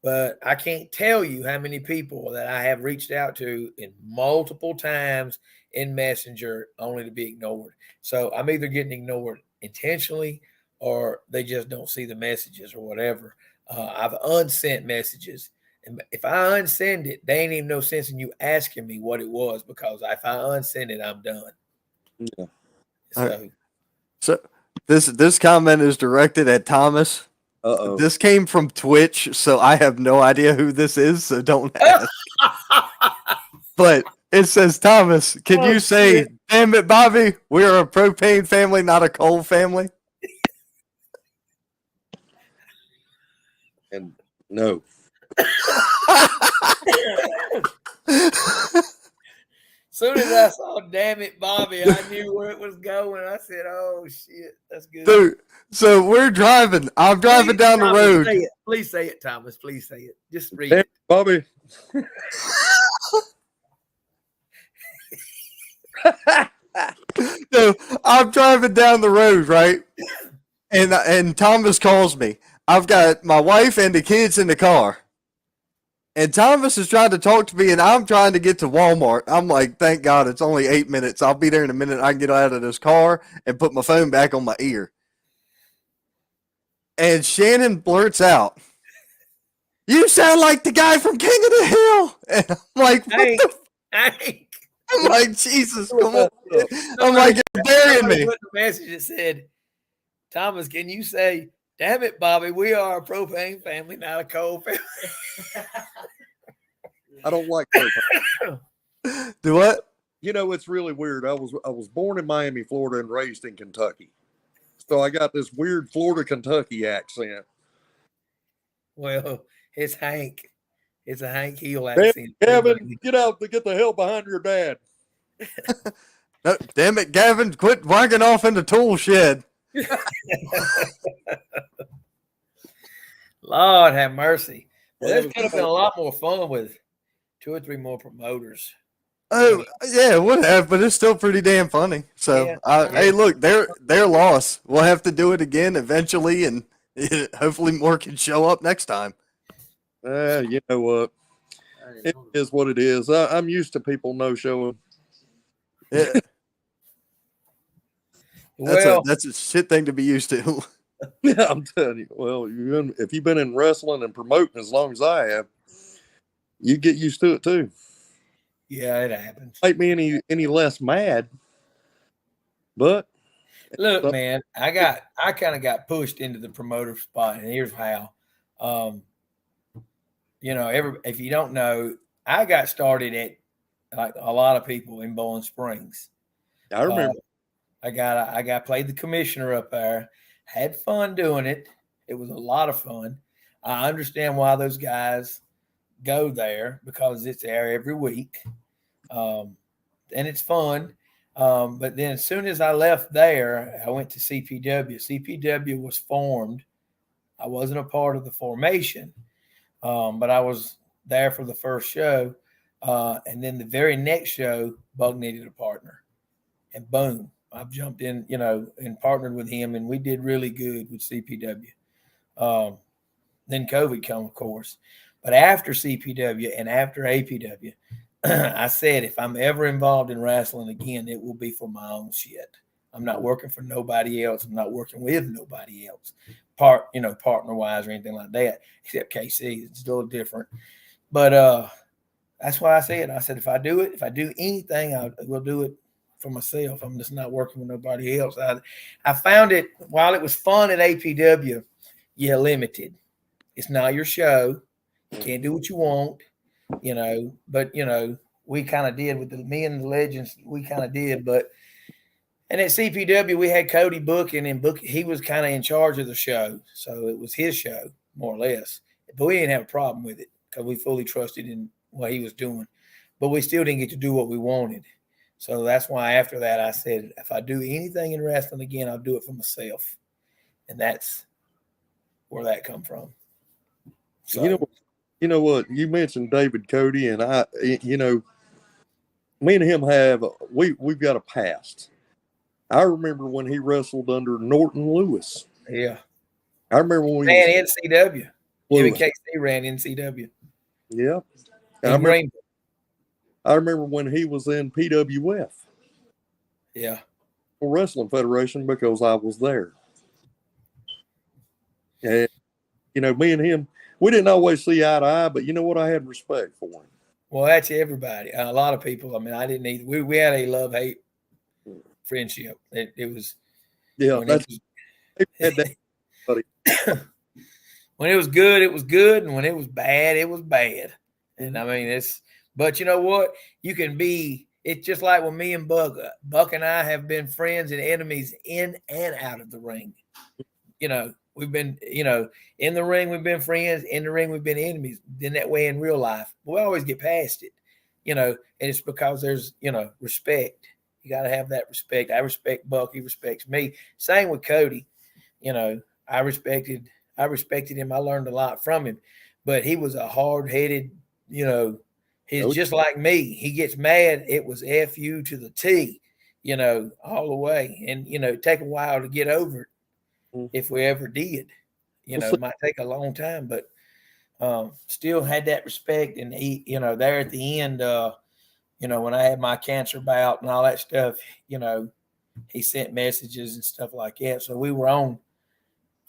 Speaker 2: but I can't tell you how many people that I have reached out to in multiple times in Messenger only to be ignored. So I'm either getting ignored intentionally or they just don't see the messages or whatever. I've unsent messages. And if I unsend it, they ain't even no sense in you asking me what it was, because if I unsend it, I'm done.
Speaker 3: Yeah.
Speaker 1: So this comment is directed at Thomas.
Speaker 3: Uh-oh.
Speaker 1: This came from Twitch, so I have no idea who this is, so don't ask. But it says, Thomas, can you say, damn it, Bobby, we are a propane family, not a coal family?
Speaker 3: And no.
Speaker 2: Soon as I saw "damn it, Bobby," I knew where it was going. I said, "Oh shit, that's good."
Speaker 1: Dude, so we're driving. I'm driving down the road.
Speaker 2: Please say it, Thomas. Please say it. Just read
Speaker 3: Damn,
Speaker 2: it,
Speaker 3: Bobby.
Speaker 1: So I'm driving down the road, right? And Thomas calls me. I've got my wife and the kids in the car. And Thomas is trying to talk to me, and I'm trying to get to Walmart. I'm like, thank God it's only 8 minutes. I'll be there in a minute. I can get out of this car and put my phone back on my ear. And Shannon blurts out, "You sound like the guy from King of the Hill." And I'm like, what
Speaker 2: Hank.
Speaker 1: I'm like, Jesus, come on. I'm like, you're burying me.
Speaker 2: Put the message that said, "Thomas, can you say, damn it, Bobby, we are a propane family, not a coal family."
Speaker 3: I don't like propane.
Speaker 1: Do what?
Speaker 3: It's really weird. I was born in Miami, Florida, and raised in Kentucky. So I got this weird Florida, Kentucky accent.
Speaker 2: Well, it's Hank. It's a Hank Hill accent.
Speaker 3: Gavin, get out to get the hell behind your dad.
Speaker 1: No, damn it, Gavin, quit wanking off in the tool shed.
Speaker 2: Lord have mercy. Well, this could have been a lot more fun with 2 or 3 more promoters.
Speaker 1: Oh, yeah, it would have, but it's still pretty damn funny. So, hey, look, their loss. We'll have to do it again eventually, and hopefully more can show up next time.
Speaker 3: You know what? It is what it is. I'm used to people no showing.
Speaker 1: Yeah. That's a shit thing to be used to.
Speaker 3: Yeah, I'm telling you. Well, if you've been in wrestling and promoting as long as I have, you get used to it too.
Speaker 2: Yeah, it happens.
Speaker 3: Might be any less mad, but
Speaker 2: look, man, I kind of got pushed into the promoter spot, and here's how. If you don't know, I got started at like a lot of people in Bowling Springs.
Speaker 3: I remember.
Speaker 2: I got played the commissioner up there. Had fun doing it. It was a lot of fun. I understand why those guys go there because it's there every week, and it's fun. But then as soon as I left there, I went to CPW. CPW was formed. I wasn't a part of the formation, but I was there for the first show. And then the very next show, Bug needed a partner. And boom, I've jumped in, and partnered with him, and we did really good with CPW. Then COVID come, of course. But after CPW and after APW, I said, if I'm ever involved in wrestling again, it will be for my own shit. I'm not working for nobody else. I'm not working with nobody else, partner wise or anything like that, except KC. It's still different. But that's what I said. I said, if I do anything, I will do it for myself. I'm just not working with nobody else. I found it, while it was fun at APW, you're limited. It's not your show. You can't do what you want, but we kind of did with me and the legends. We kind of did, and at CPW we had Cody booking, and he was kind of in charge of the show, so it was his show more or less. But we didn't have a problem with it because we fully trusted in what he was doing. But we still didn't get to do what we wanted. So that's why after that I said, if I do anything in wrestling again, I'll do it for myself, and that's where that come from. So,
Speaker 3: you know what? You mentioned David Cody, and me and him we've got a past. I remember when he wrestled under Norton Lewis.
Speaker 2: Yeah.
Speaker 3: I remember when
Speaker 2: he ran NCW. Even KC ran NCW.
Speaker 3: Yeah. I remember when he was in PWF.
Speaker 2: Yeah.
Speaker 3: Wrestling Federation, because I was there. And, me and him, we didn't always see eye to eye, but you know what? I had respect for him.
Speaker 2: Well, that's everybody. A lot of people. I mean, I didn't either. We had a love-hate friendship. It was.
Speaker 3: Yeah,
Speaker 2: when it was good, it was good, and when it was bad, it was bad. And I mean, but you know what? You can be. It's just like when me and Buck and I have been friends and enemies in and out of the ring. We've been, in the ring, we've been friends. In the ring, we've been enemies. Been that way in real life. But we always get past it, and it's because there's, respect. You got to have that respect. I respect Buck. He respects me. Same with Cody. I respected him. I learned a lot from him, but he was a hard-headed, he's just like me. He gets mad. It was F you to the T, all the way. And, take a while to get over it. If we ever did, it might take a long time, but still had that respect. And he, there at the end, when I had my cancer bout and all that stuff, he sent messages and stuff like that. So we were on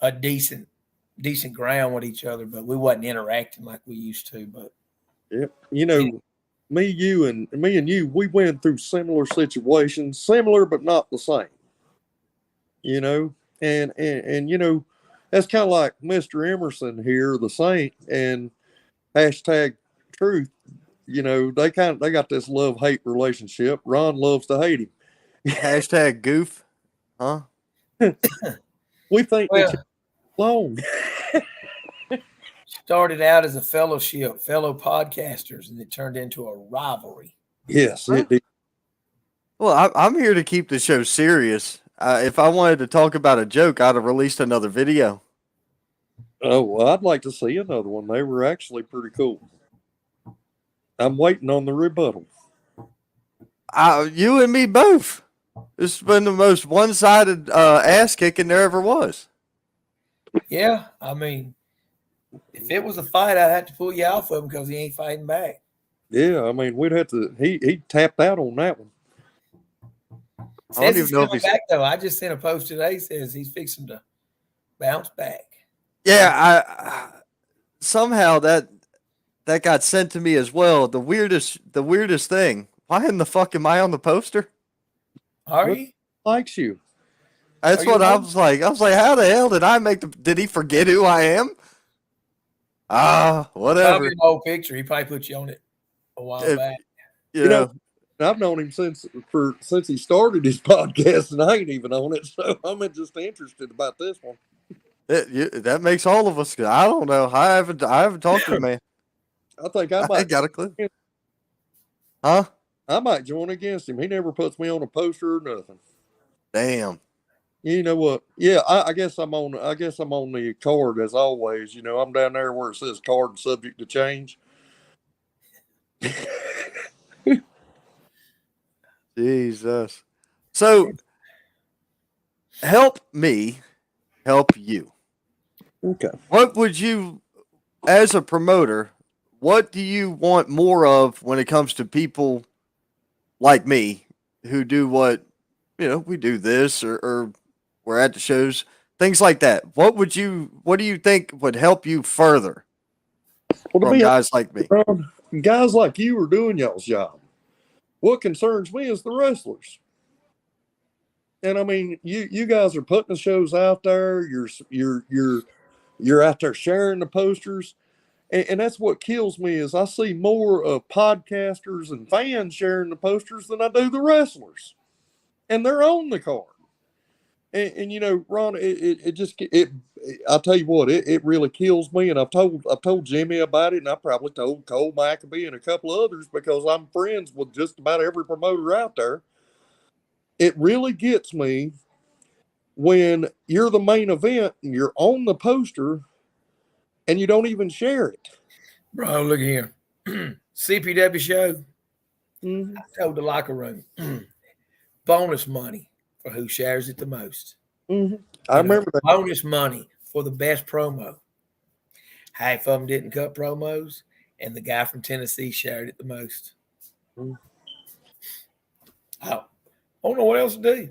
Speaker 2: a decent ground with each other, but we wasn't interacting like we used to. But
Speaker 3: me and you, we went through similar situations, similar but not the same. And that's kind of like Mr. Emerson here, the Saint, and #truth. They got this love-hate relationship. Ron loves to hate him.
Speaker 1: #goof, huh?
Speaker 3: We think it's long.
Speaker 2: Started out as a fellowship, fellow podcasters, and it turned into a rivalry.
Speaker 3: Yes, it did.
Speaker 1: Well, I'm here to keep the show serious. If I wanted to talk about a joke, I'd have released another video.
Speaker 3: Oh, well, I'd like to see another one. They were actually pretty cool. I'm waiting on the rebuttal.
Speaker 1: You and me both. This has been the most one-sided ass kicking there ever was.
Speaker 2: Yeah, I mean, if it was a fight, I'd have to pull you off of him because he ain't fighting back.
Speaker 3: Yeah, I mean, we'd have to. He tapped out on that one.
Speaker 2: I don't even know if he's back though. I just sent a post today says he's fixing to bounce back.
Speaker 1: Yeah, I somehow that got sent to me as well. The weirdest thing. Why in the fuck am I on the poster?
Speaker 2: Are you?
Speaker 3: Likes you.
Speaker 1: That's what I was like. I was like, how the hell did I did he forget who I am? Whatever.
Speaker 2: Probably an old picture. He probably put you on it a while back.
Speaker 3: I've known him since he started his podcast, and I ain't even on it, so I'm just interested about this one.
Speaker 1: That makes all of us. I don't know. I haven't talked to the man.
Speaker 3: I think I
Speaker 1: I
Speaker 3: might
Speaker 1: ain't got a clue. Huh?
Speaker 3: I might join against him. He never puts me on a poster or nothing.
Speaker 1: Damn.
Speaker 3: You know what? Yeah, I guess I'm on. I guess I'm on the card as always. You know, I'm down there where it says card subject to change.
Speaker 1: Jesus. So help me help you.
Speaker 3: Okay.
Speaker 1: What would you, as a promoter, what do you want more of when it comes to people like me who do what, we do this or we're at the shows, things like that? What do you think would help you further
Speaker 3: Well, to
Speaker 1: from
Speaker 3: be
Speaker 1: guys like me?
Speaker 3: honest, guys like you are doing y'all's job. What concerns me is the wrestlers. And I mean, you guys are putting the shows out there. You're out there sharing the posters, and that's what kills me is I see more of podcasters and fans sharing the posters than I do the wrestlers, and they're on the card. And you know, Ron, it just I'll tell you what, it really kills me. And I've told Jimmy about it, and I probably told Cole Maccabee and a couple of others because I'm friends with just about every promoter out there. It really gets me when you're the main event and you're on the poster and you don't even share it.
Speaker 2: Bro, look here. CPW show.
Speaker 3: Mm-hmm.
Speaker 2: I told the locker room bonus money for who shares it the most.
Speaker 3: Mm-hmm. I remember that.
Speaker 2: Bonus money for the best promo. Half of them didn't cut promos, and the guy from Tennessee shared it the most.
Speaker 3: Mm-hmm.
Speaker 2: I don't know what else to do.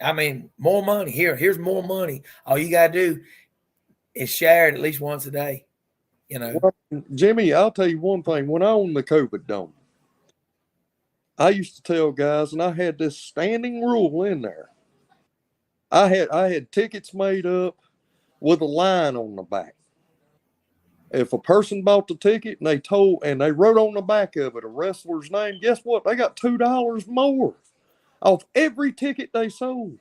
Speaker 2: I mean, more money. Here's more money. All you got to do is share it at least once a day.
Speaker 3: Well, Jimmy, I'll tell you one thing. When I owned the COVID Dome, I used to tell guys, and I had this standing rule in there. I had tickets made up with a line on the back. If a person bought the ticket and they wrote on the back of it a wrestler's name, guess what? They got $2 more off every ticket they sold.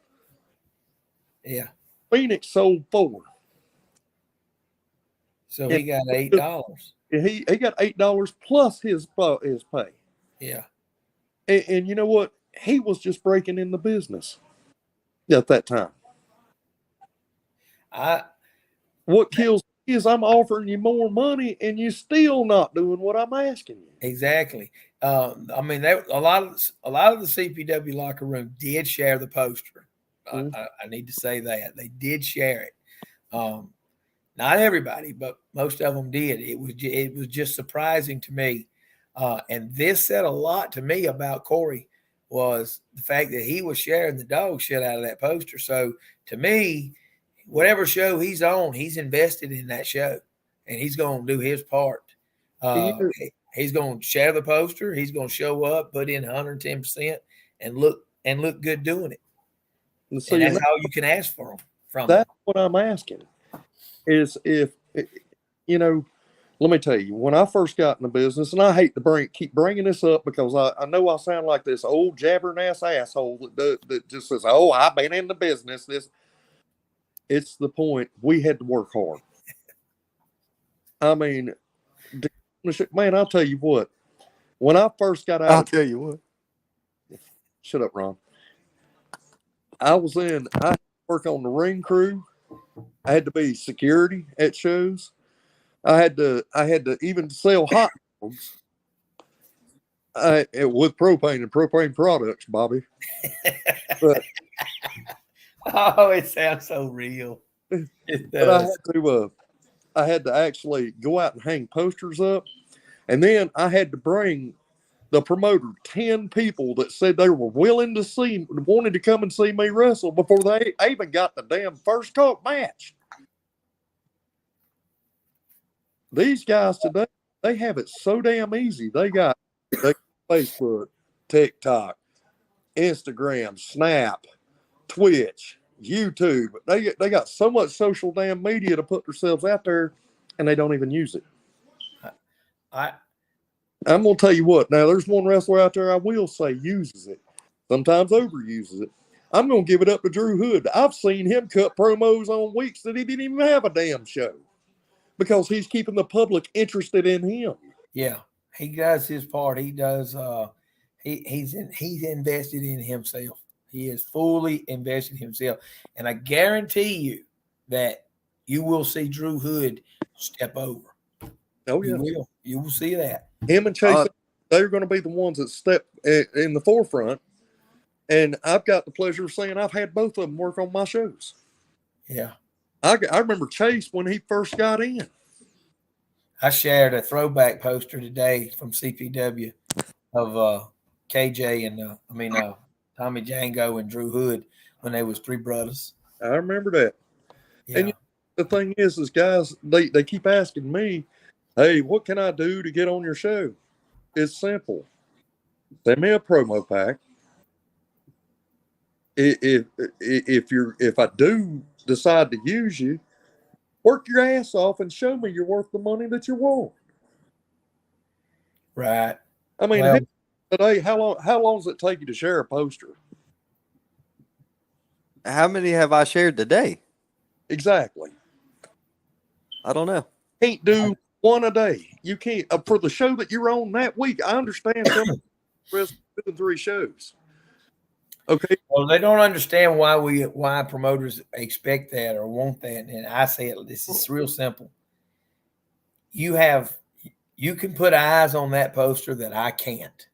Speaker 2: Yeah.
Speaker 3: Phoenix sold 4.
Speaker 2: So he got $8.
Speaker 3: He got $8 plus his pay.
Speaker 2: Yeah.
Speaker 3: And you know what? He was just breaking in the business at that time. What kills me is I'm offering you more money and you're still not doing what I'm asking you.
Speaker 2: Exactly. I mean, a lot of the CPW locker room did share the poster.
Speaker 3: Mm-hmm.
Speaker 2: I need to say that they did share it. Not everybody, but most of them did. It was just surprising to me, and this said a lot to me about Corey was the fact that he was sharing the dog shit out of that poster. So to me, whatever show he's on, he's invested in that show, and he's going to do his part. He's going to share the poster. He's going to show up, put in 110%, and look good doing it. And that's all you can ask for from
Speaker 3: that's
Speaker 2: them.
Speaker 3: what I'm asking. Is if let me tell you, when I first got in the business, and I hate to keep bringing this up because I know I sound like this old jabbering ass asshole that just says, "Oh, I've been in the business." It's the point. We had to work hard. I mean, man, I'll tell you what. When I first got out,
Speaker 1: I'll tell you what.
Speaker 3: Shut up, Ron. I work on the ring crew. I had to be security at shows. I had to even sell hot dogs with propane and propane products, Bobby. But
Speaker 2: oh, it sounds so real. It does.
Speaker 3: But I had to actually go out and hang posters up, and then I had to bring the promoter 10 people that said they were wanted to come and see me wrestle before they even got the damn first talk match. These guys today, they have it so damn easy. They got Facebook, TikTok, Instagram, Snap, Twitch, YouTube. They got so much social damn media to put themselves out there, and they don't even use it. I'm gonna tell you what. Now, there's one wrestler out there I will say uses it. Sometimes overuses it. I'm going to give it up to Drew Hood. I've seen him cut promos on weeks that he didn't even have a damn show because he's keeping the public interested in him.
Speaker 2: Yeah, he does his part. He does. He's invested in himself. He is fully invested in himself, and I guarantee you that you will see Drew Hood step over.
Speaker 3: Oh yeah,
Speaker 2: You will see that.
Speaker 3: Him and Chase, they're going to be the ones that step in the forefront. And I've got the pleasure of saying I've had both of them work on my shows.
Speaker 2: Yeah,
Speaker 3: I remember Chase when he first got in.
Speaker 2: I shared a throwback poster today from CPW of KJ and Tommy Django and Drew Hood when they was three brothers.
Speaker 3: I remember that.
Speaker 2: Yeah.
Speaker 3: And the thing is guys, they keep asking me, hey, what can I do to get on your show? It's simple. Send me a promo pack. If I do decide to use you, work your ass off and show me you're worth the money that you want.
Speaker 2: Right.
Speaker 3: I mean, today, how long does it take you to share a poster?
Speaker 1: How many have I shared today?
Speaker 3: Exactly.
Speaker 1: I don't know.
Speaker 3: Can't do one a day. You can't for the show that you're on that week. I understand some rest 2 and 3 shows. Okay.
Speaker 2: Well, they don't understand why promoters expect that or want that. And I say this is real simple. You can put eyes on that poster that I can't.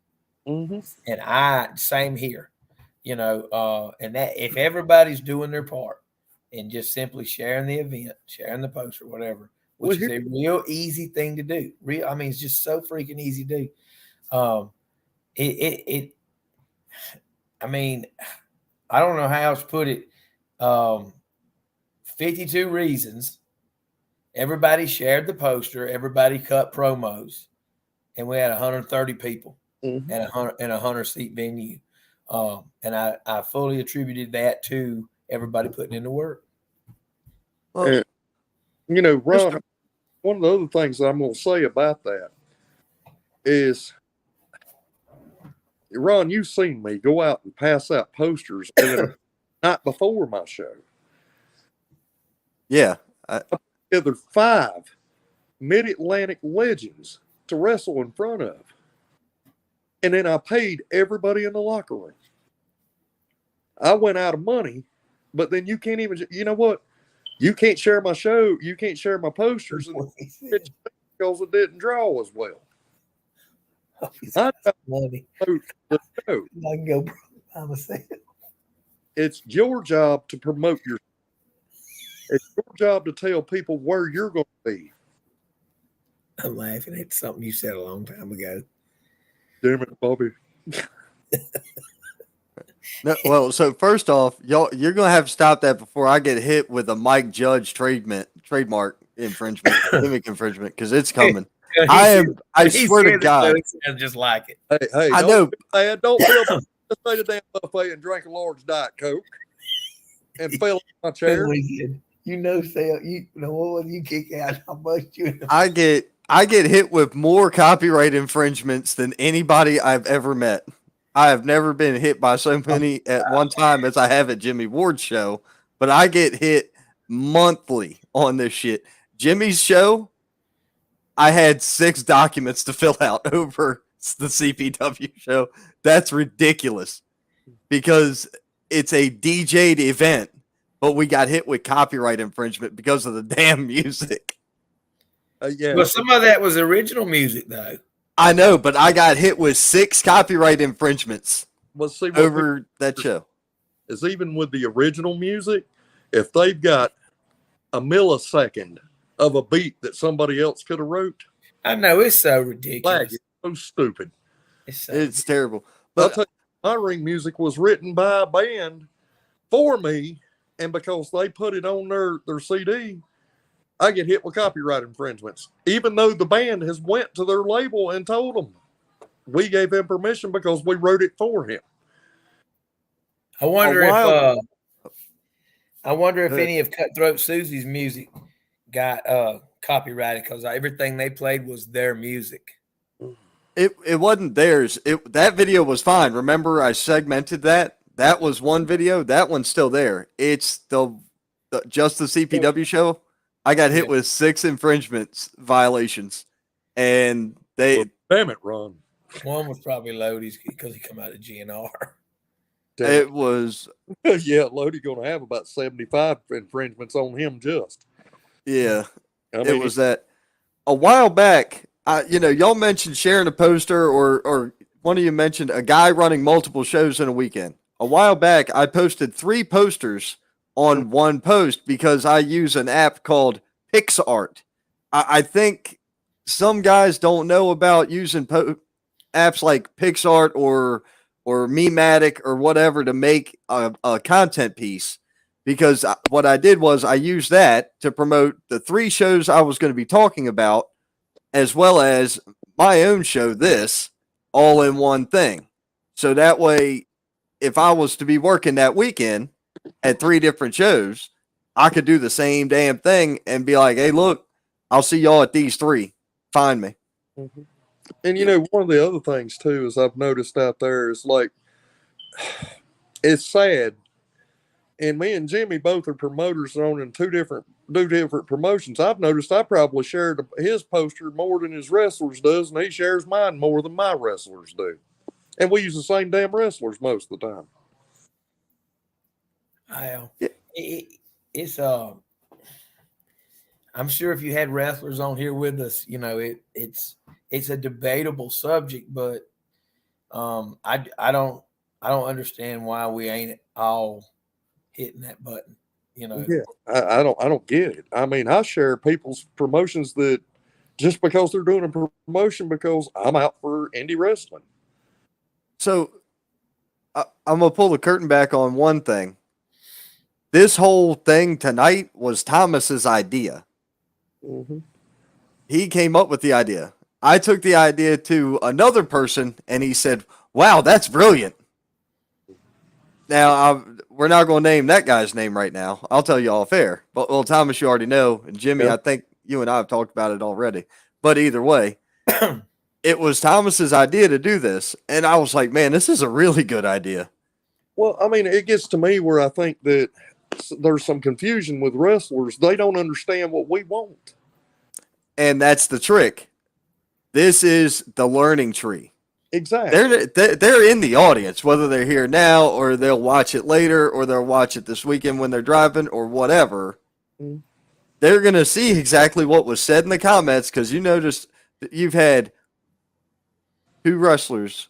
Speaker 3: Mm-hmm.
Speaker 2: And same here. And that if everybody's doing their part and just simply sharing the event, sharing the poster, whatever, which is a real easy thing to do. It's just so freaking easy to do. I don't know how else to put it. 52 reasons. Everybody shared the poster. Everybody cut promos, and we had 130 people in a 100-seat venue. And I fully attributed that to everybody putting in the work.
Speaker 3: Well, Ron, one of the other things that I'm going to say about that is, Ron, you've seen me go out and pass out posters the night before my show.
Speaker 1: Yeah.
Speaker 3: Together 5 Mid-Atlantic legends to wrestle in front of. And then I paid everybody in the locker room. I went out of money, but then you can't even, you know what? You can't share my show. You can't share my posters because it didn't draw as well.
Speaker 2: Money. I can go by myself.
Speaker 3: It's your job to promote your. It's your job to tell people where you're going to be.
Speaker 2: I'm laughing at something you said a long time ago.
Speaker 3: Damn it, Bobby.
Speaker 1: No, well, so first off, you're gonna have to stop that before I get hit with a Mike Judge trademark infringement, gimmick infringement, because it's coming. I swear to God,
Speaker 2: just like it.
Speaker 3: Hey,
Speaker 1: I know.
Speaker 3: Don't feel just stay the damn buffet and drink a large Diet Coke and fell in my chair.
Speaker 2: You kick out how much you.
Speaker 1: I get hit with more copyright infringements than anybody I've ever met. I have never been hit by so many at one time as I have at Jimmy Ward's show, but I get hit monthly on this shit. Jimmy's show, I had 6 documents to fill out over the CPW show. That's ridiculous because it's a DJ'd event, but we got hit with copyright infringement because of the damn music.
Speaker 3: Yeah.
Speaker 2: Well, some of that was original music, though.
Speaker 1: I know, but I got hit with 6 copyright infringements over that show.
Speaker 3: Is even with the original music, if they've got a millisecond of a beat that somebody else could have wrote.
Speaker 2: I know, it's so ridiculous.
Speaker 3: It's so stupid.
Speaker 1: It's terrible.
Speaker 3: But I'll
Speaker 1: But
Speaker 3: tell you, my ring music was written by a band for me, and because they put it on their CD, I get hit with copyright infringements, even though the band has went to their label and told them we gave him permission because we wrote it for him.
Speaker 2: I wonder if any of Cutthroat Susie's music got copyrighted because everything they played was their music.
Speaker 1: it wasn't theirs. That video was fine. Remember, I segmented that that was one video. That one's still there. It's just the CPW show. I got hit with 6 infringements violations, and
Speaker 3: Well, damn it, Ron.
Speaker 2: One was probably Lodi's because he come out of GNR.
Speaker 1: It was
Speaker 3: yeah, Lodi gonna have about 75 infringements on him just.
Speaker 1: yeah.
Speaker 3: I mean,
Speaker 1: It was that a while back. Y'all mentioned sharing a poster, or one of you mentioned a guy running multiple shows in a weekend. A while back, I posted 3 posters on one post because I use an app called PixArt. I think some guys don't know about using apps like PixArt or Mematic or whatever to make a content piece. Because what I did was I used that to promote the 3 shows I was going to be talking about, as well as my own show, this, all in one thing. So that way, if I was to be working that weekend at 3 different shows, I could do the same damn thing and be like, hey, look, I'll see y'all at these 3. Find me.
Speaker 3: Mm-hmm. And one of the other things too is I've noticed out there is like, it's sad. And me and Jimmy both are promoters owning two different promotions. I've noticed I probably shared his poster more than his wrestlers does, and he shares mine more than my wrestlers do. And we use the same damn wrestlers most of the time.
Speaker 2: It's I'm sure if you had wrestlers on here with us, it's a debatable subject, but I don't understand why we ain't all hitting that button.
Speaker 3: Yeah, I don't get it. I mean, I share people's promotions that just because they're doing a promotion because I'm out for indie wrestling.
Speaker 1: So I'm gonna pull the curtain back on one thing. This whole thing tonight was Thomas's idea.
Speaker 3: Mm-hmm.
Speaker 1: He came up with the idea. I took the idea to another person, and he said, "Wow, that's brilliant." Now, we're not going to name that guy's name right now. I'll tell you off air. But, well, Thomas, you already know. And Jimmy, I think you and I have talked about it already. But either way, it was Thomas's idea to do this. And I was like, man, this is a really good idea.
Speaker 3: Well, I mean, it gets to me where I think that there's some confusion with wrestlers. They don't understand what we want.
Speaker 1: And that's the trick. This is the learning tree.
Speaker 3: Exactly.
Speaker 1: They're in the audience, whether they're here now or they'll watch it later or they'll watch it this weekend when they're driving or whatever. Mm-hmm. They're going to see exactly what was said in the comments because you noticed that you've had 2 wrestlers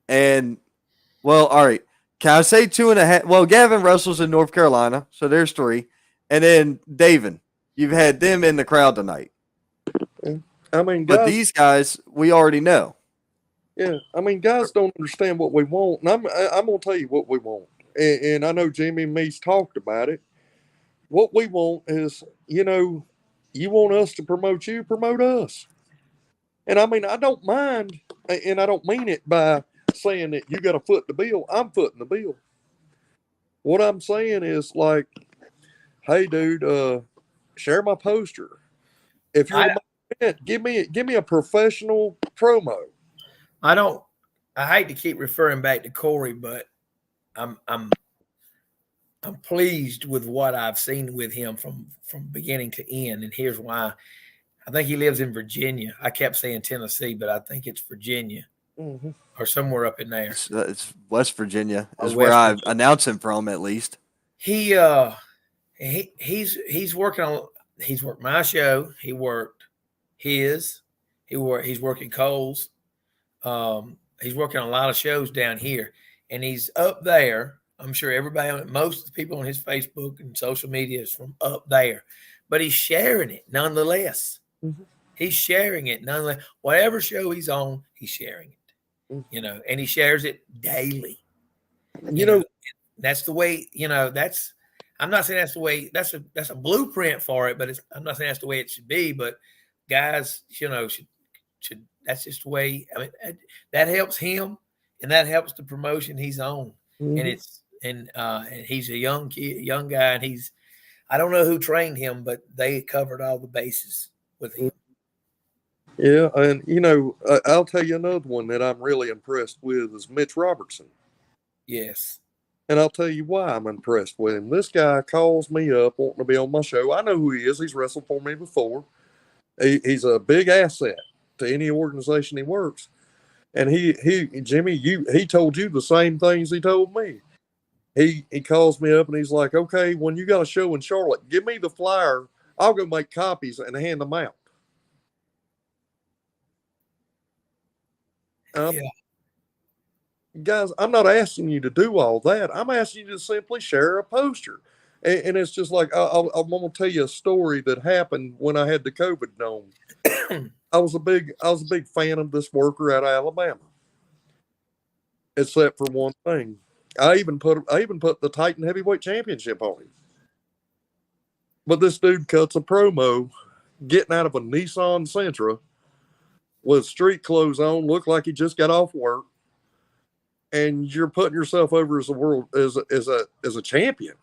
Speaker 1: and, well, all right. Can I say 2.5? Well, Gavin wrestles in North Carolina, so there's 3. And then David, you've had them in the crowd tonight.
Speaker 3: I mean,
Speaker 1: but these guys, we already know.
Speaker 3: Yeah, I mean, guys don't understand what we want, and I'm going to tell you what we want. And I know Jimmy and me's talked about it. What we want is, you want us to promote you, promote us. And I mean, I don't mind, and I don't mean it by saying that you got to foot the bill. I'm footing the bill. What I'm saying is like, hey, dude, share my poster. If you're give me a professional promo.
Speaker 2: I hate to keep referring back to Corey, but I'm pleased with what I've seen with him from beginning to end. And here's why. I think he lives in Virginia. I kept saying Tennessee, but I think it's Virginia or somewhere up in there.
Speaker 1: It's West Virginia is where I announce him from, at least.
Speaker 2: He's working on. He's worked my show. He worked his. He's working Cole's. He's working on a lot of shows down here, and he's up there. I'm sure most of the people on his Facebook and social media is from up there, but he's sharing it nonetheless. Mm-hmm. He's sharing it nonetheless. Whatever show he's on, he's sharing it, mm-hmm. And he shares it daily. That's the way, I'm not saying that's the way, that's a blueprint for it, but I'm not saying that's the way it should be, but guys, should that's just the way. I mean, that helps him, and that helps the promotion he's on. Mm-hmm. And he's a young guy, and I don't know who trained him, but they covered all the bases with him.
Speaker 3: Yeah, and I'll tell you another one that I'm really impressed with is Mitch Robertson.
Speaker 2: Yes,
Speaker 3: And I'll tell you why I'm impressed with him. This guy calls me up wanting to be on my show. I know who he is. He's wrestled for me before. He's a big asset to any organization he works. And Jimmy, he told you the same things he told me. He calls me up and he's like, okay, when you got a show in Charlotte, give me the flyer. I'll go make copies and hand them out.
Speaker 2: Yeah.
Speaker 3: Guys, I'm not asking you to do all that. I'm asking you to simply share a poster. And it's just like, I'm going to tell you a story that happened when I had the COVID dome. I was a big fan of this worker out of Alabama, except for one thing. I even put the Titan Heavyweight Championship on him. But this dude cuts a promo getting out of a Nissan Sentra with street clothes on, looked like he just got off work, and you're putting yourself over as a champion.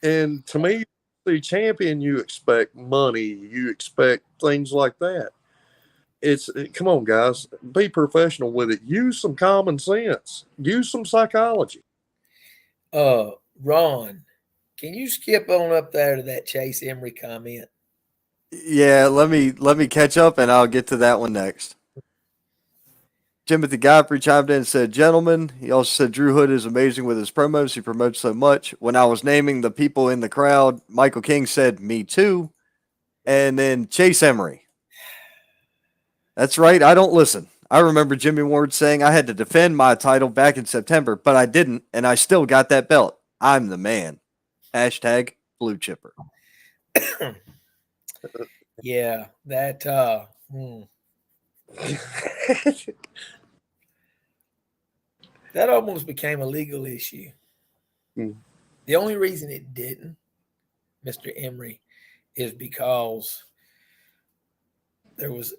Speaker 3: And to me, the champion, you expect money, you expect things like that. Come on, guys, be professional with it. Use some common sense. Use some psychology.
Speaker 2: Ron, can you skip on up there to that Chase Emery comment?
Speaker 1: Yeah, let me catch up, and I'll get to that one next. Timothy Godfrey chimed in and said, "Gentlemen," he also said, "Drew Hood is amazing with his promos. He promotes so much." When I was naming the people in the crowd, Michael King said, "Me too." And then Chase Emery. That's right. I don't listen. I remember Jimmy Ward saying I had to defend my title back in September, but I didn't, and I still got that belt. I'm the man. Hashtag Blue Chipper.
Speaker 2: Yeah, that that almost became a legal issue. The only reason it didn't, Mr. Emery, is because there was.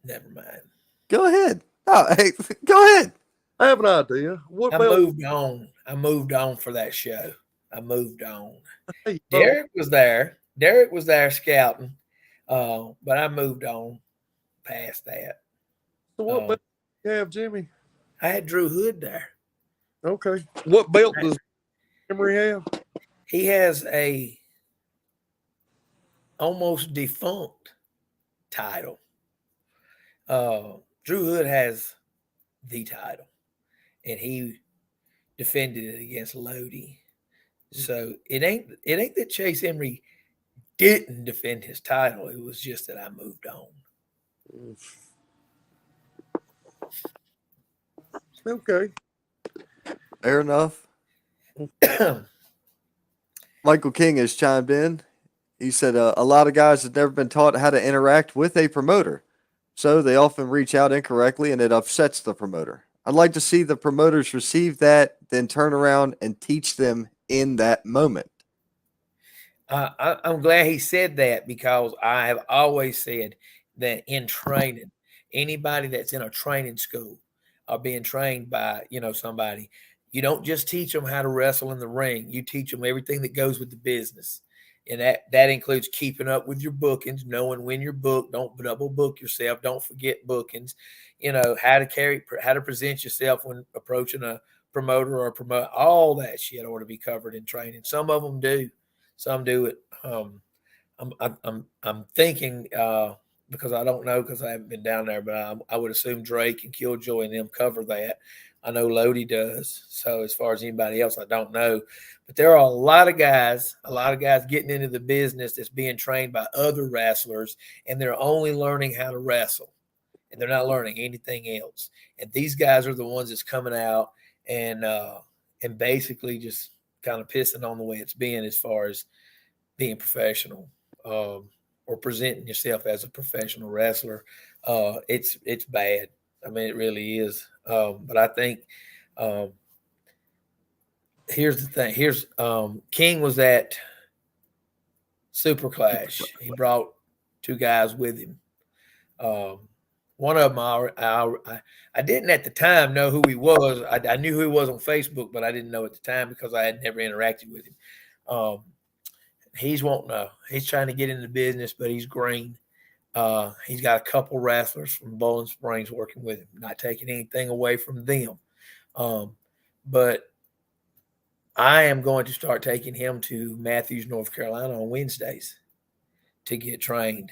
Speaker 2: Never mind.
Speaker 1: Go ahead. Oh, hey, go ahead.
Speaker 3: I have an idea.
Speaker 2: I moved on. I moved on for that show. I moved on.
Speaker 3: Hey,
Speaker 2: Derek was there. Derek was there scouting, but I moved on past that.
Speaker 3: So what belt do you have, Jimmy?
Speaker 2: I had Drew Hood there.
Speaker 3: Okay. What belt does Emery have?
Speaker 2: He has a almost defunct title. Drew Hood has the title, and he defended it against Lodi. So it ain't that Chase Emery didn't defend his title. It was just that I moved on.
Speaker 3: Okay.
Speaker 1: Fair enough. Michael King has chimed in. He said a lot of guys have never been taught how to interact with a promoter, so they often reach out incorrectly and it upsets the promoter. I'd like to see the promoters receive that, then turn around and teach them in that moment.
Speaker 2: I'm glad he said that, because I have always said that in training, anybody that's in a training school or being trained by somebody, you don't just teach them how to wrestle in the ring. You teach them everything that goes with the business, and that includes keeping up with your bookings, knowing when you're booked. Don't double book yourself. Don't forget bookings. How to present yourself when approaching a promoter or promote. All that shit ought to be covered in training. Some of them do. Some do it. I'm thinking, because I don't know, because I haven't been down there, but I would assume Drake and Killjoy and them cover that. I know Lodi does. So as far as anybody else, I don't know. But there are a lot of guys getting into the business that's being trained by other wrestlers, and they're only learning how to wrestle, and they're not learning anything else. And these guys are the ones that's coming out and basically just kind of pissing on the way it's been as far as being professional, or presenting yourself as a professional wrestler. It's bad. I mean, it really is. But I think here's the thing. King was at Super Clash. He brought two guys with him. One of them, I didn't at the time know who he was. I knew who he was on Facebook, but I didn't know at the time because I had never interacted with him. He's trying to get into business, but he's green. He's got a couple wrestlers from Bowling Springs working with him, not taking anything away from them. But I am going to start taking him to Matthews, North Carolina on Wednesdays to get trained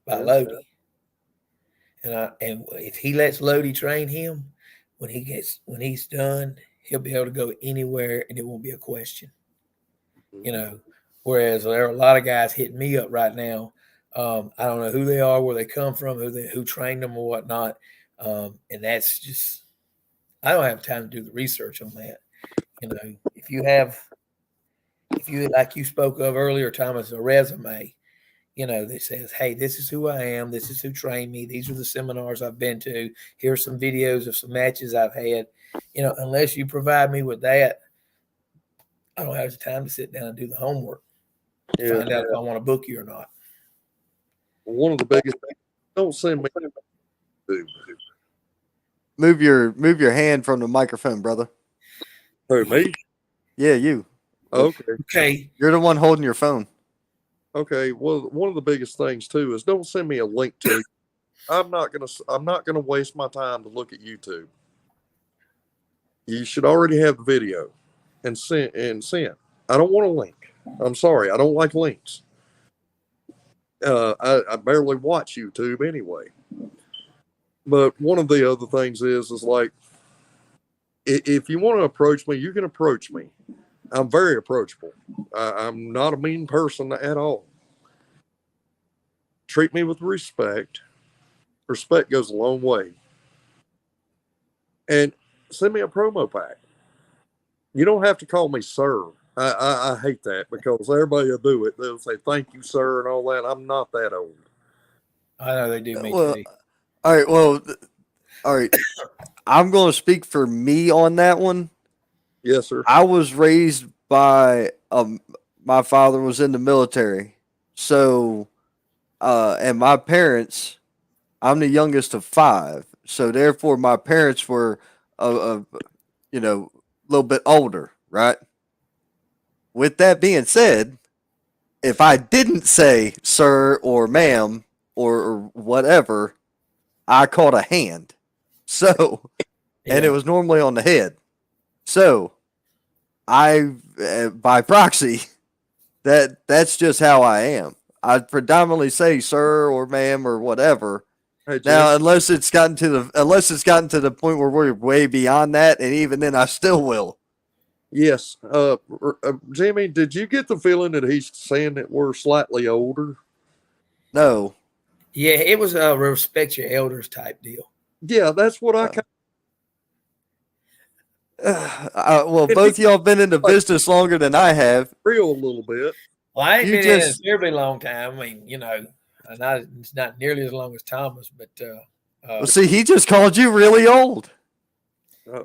Speaker 2: by Lodi. And if he lets Lodi train him, when he's done, he'll be able to go anywhere and it won't be a question. Whereas there are a lot of guys hitting me up right now. I don't know who they are, where they come from, who trained them or whatnot. And that's just, I don't have time to do the research on that. If you like you spoke of earlier, Thomas, a resume, that says, hey, this is who I am. This is who trained me. These are the seminars I've been to. Here's some videos of some matches I've had. Unless you provide me with that, I don't have the time to sit down and do the homework. Find out if I want to book you or not.
Speaker 3: One of the biggest things, don't send me.
Speaker 1: Move your hand from the microphone, brother.
Speaker 3: Who, me?
Speaker 1: Yeah, you.
Speaker 3: Okay.
Speaker 1: You're the one holding your phone.
Speaker 3: Okay. Well, one of the biggest things too is don't send me a link to it. I'm not gonna waste my time to look at YouTube. You should already have the video and send. I don't want a link. I'm sorry. I don't like links. I barely watch YouTube anyway. But one of the other things is like, if you want to approach me, you can approach me. I'm very approachable. I'm not a mean person at all. Treat me with respect. Respect goes a long way. And send me a promo pack. You don't have to call me sir. I hate that because everybody will do it. They'll say thank you, sir, and all that. I'm not that old.
Speaker 2: I know they do me too.
Speaker 1: All right. Well, all right. I'm going to speak for me on that one.
Speaker 3: Yes, sir.
Speaker 1: I was raised by my father was in the military, so and my parents. I'm the youngest of 5, so therefore my parents were a little bit older, right? With that being said, if I didn't say sir or ma'am or whatever, I caught a hand. So, and it was normally on the head. So, I by proxy, that's just how I am. I predominantly say sir or ma'am or whatever.
Speaker 3: Hey,
Speaker 1: now, unless it's gotten to the point where we're way beyond that, and even then, I still will.
Speaker 3: Yes, Jimmy, did you get the feeling that he's saying that we're slightly older?
Speaker 1: No.
Speaker 2: Yeah, it was a respect your elders type deal.
Speaker 3: Yeah, that's what I kind
Speaker 1: well, both y'all been in the business longer than I have.
Speaker 3: Real a little bit.
Speaker 2: Well, I ain't been in a terribly long time. I mean, it's not nearly as long as Thomas, but
Speaker 1: well, see, he just called you really old.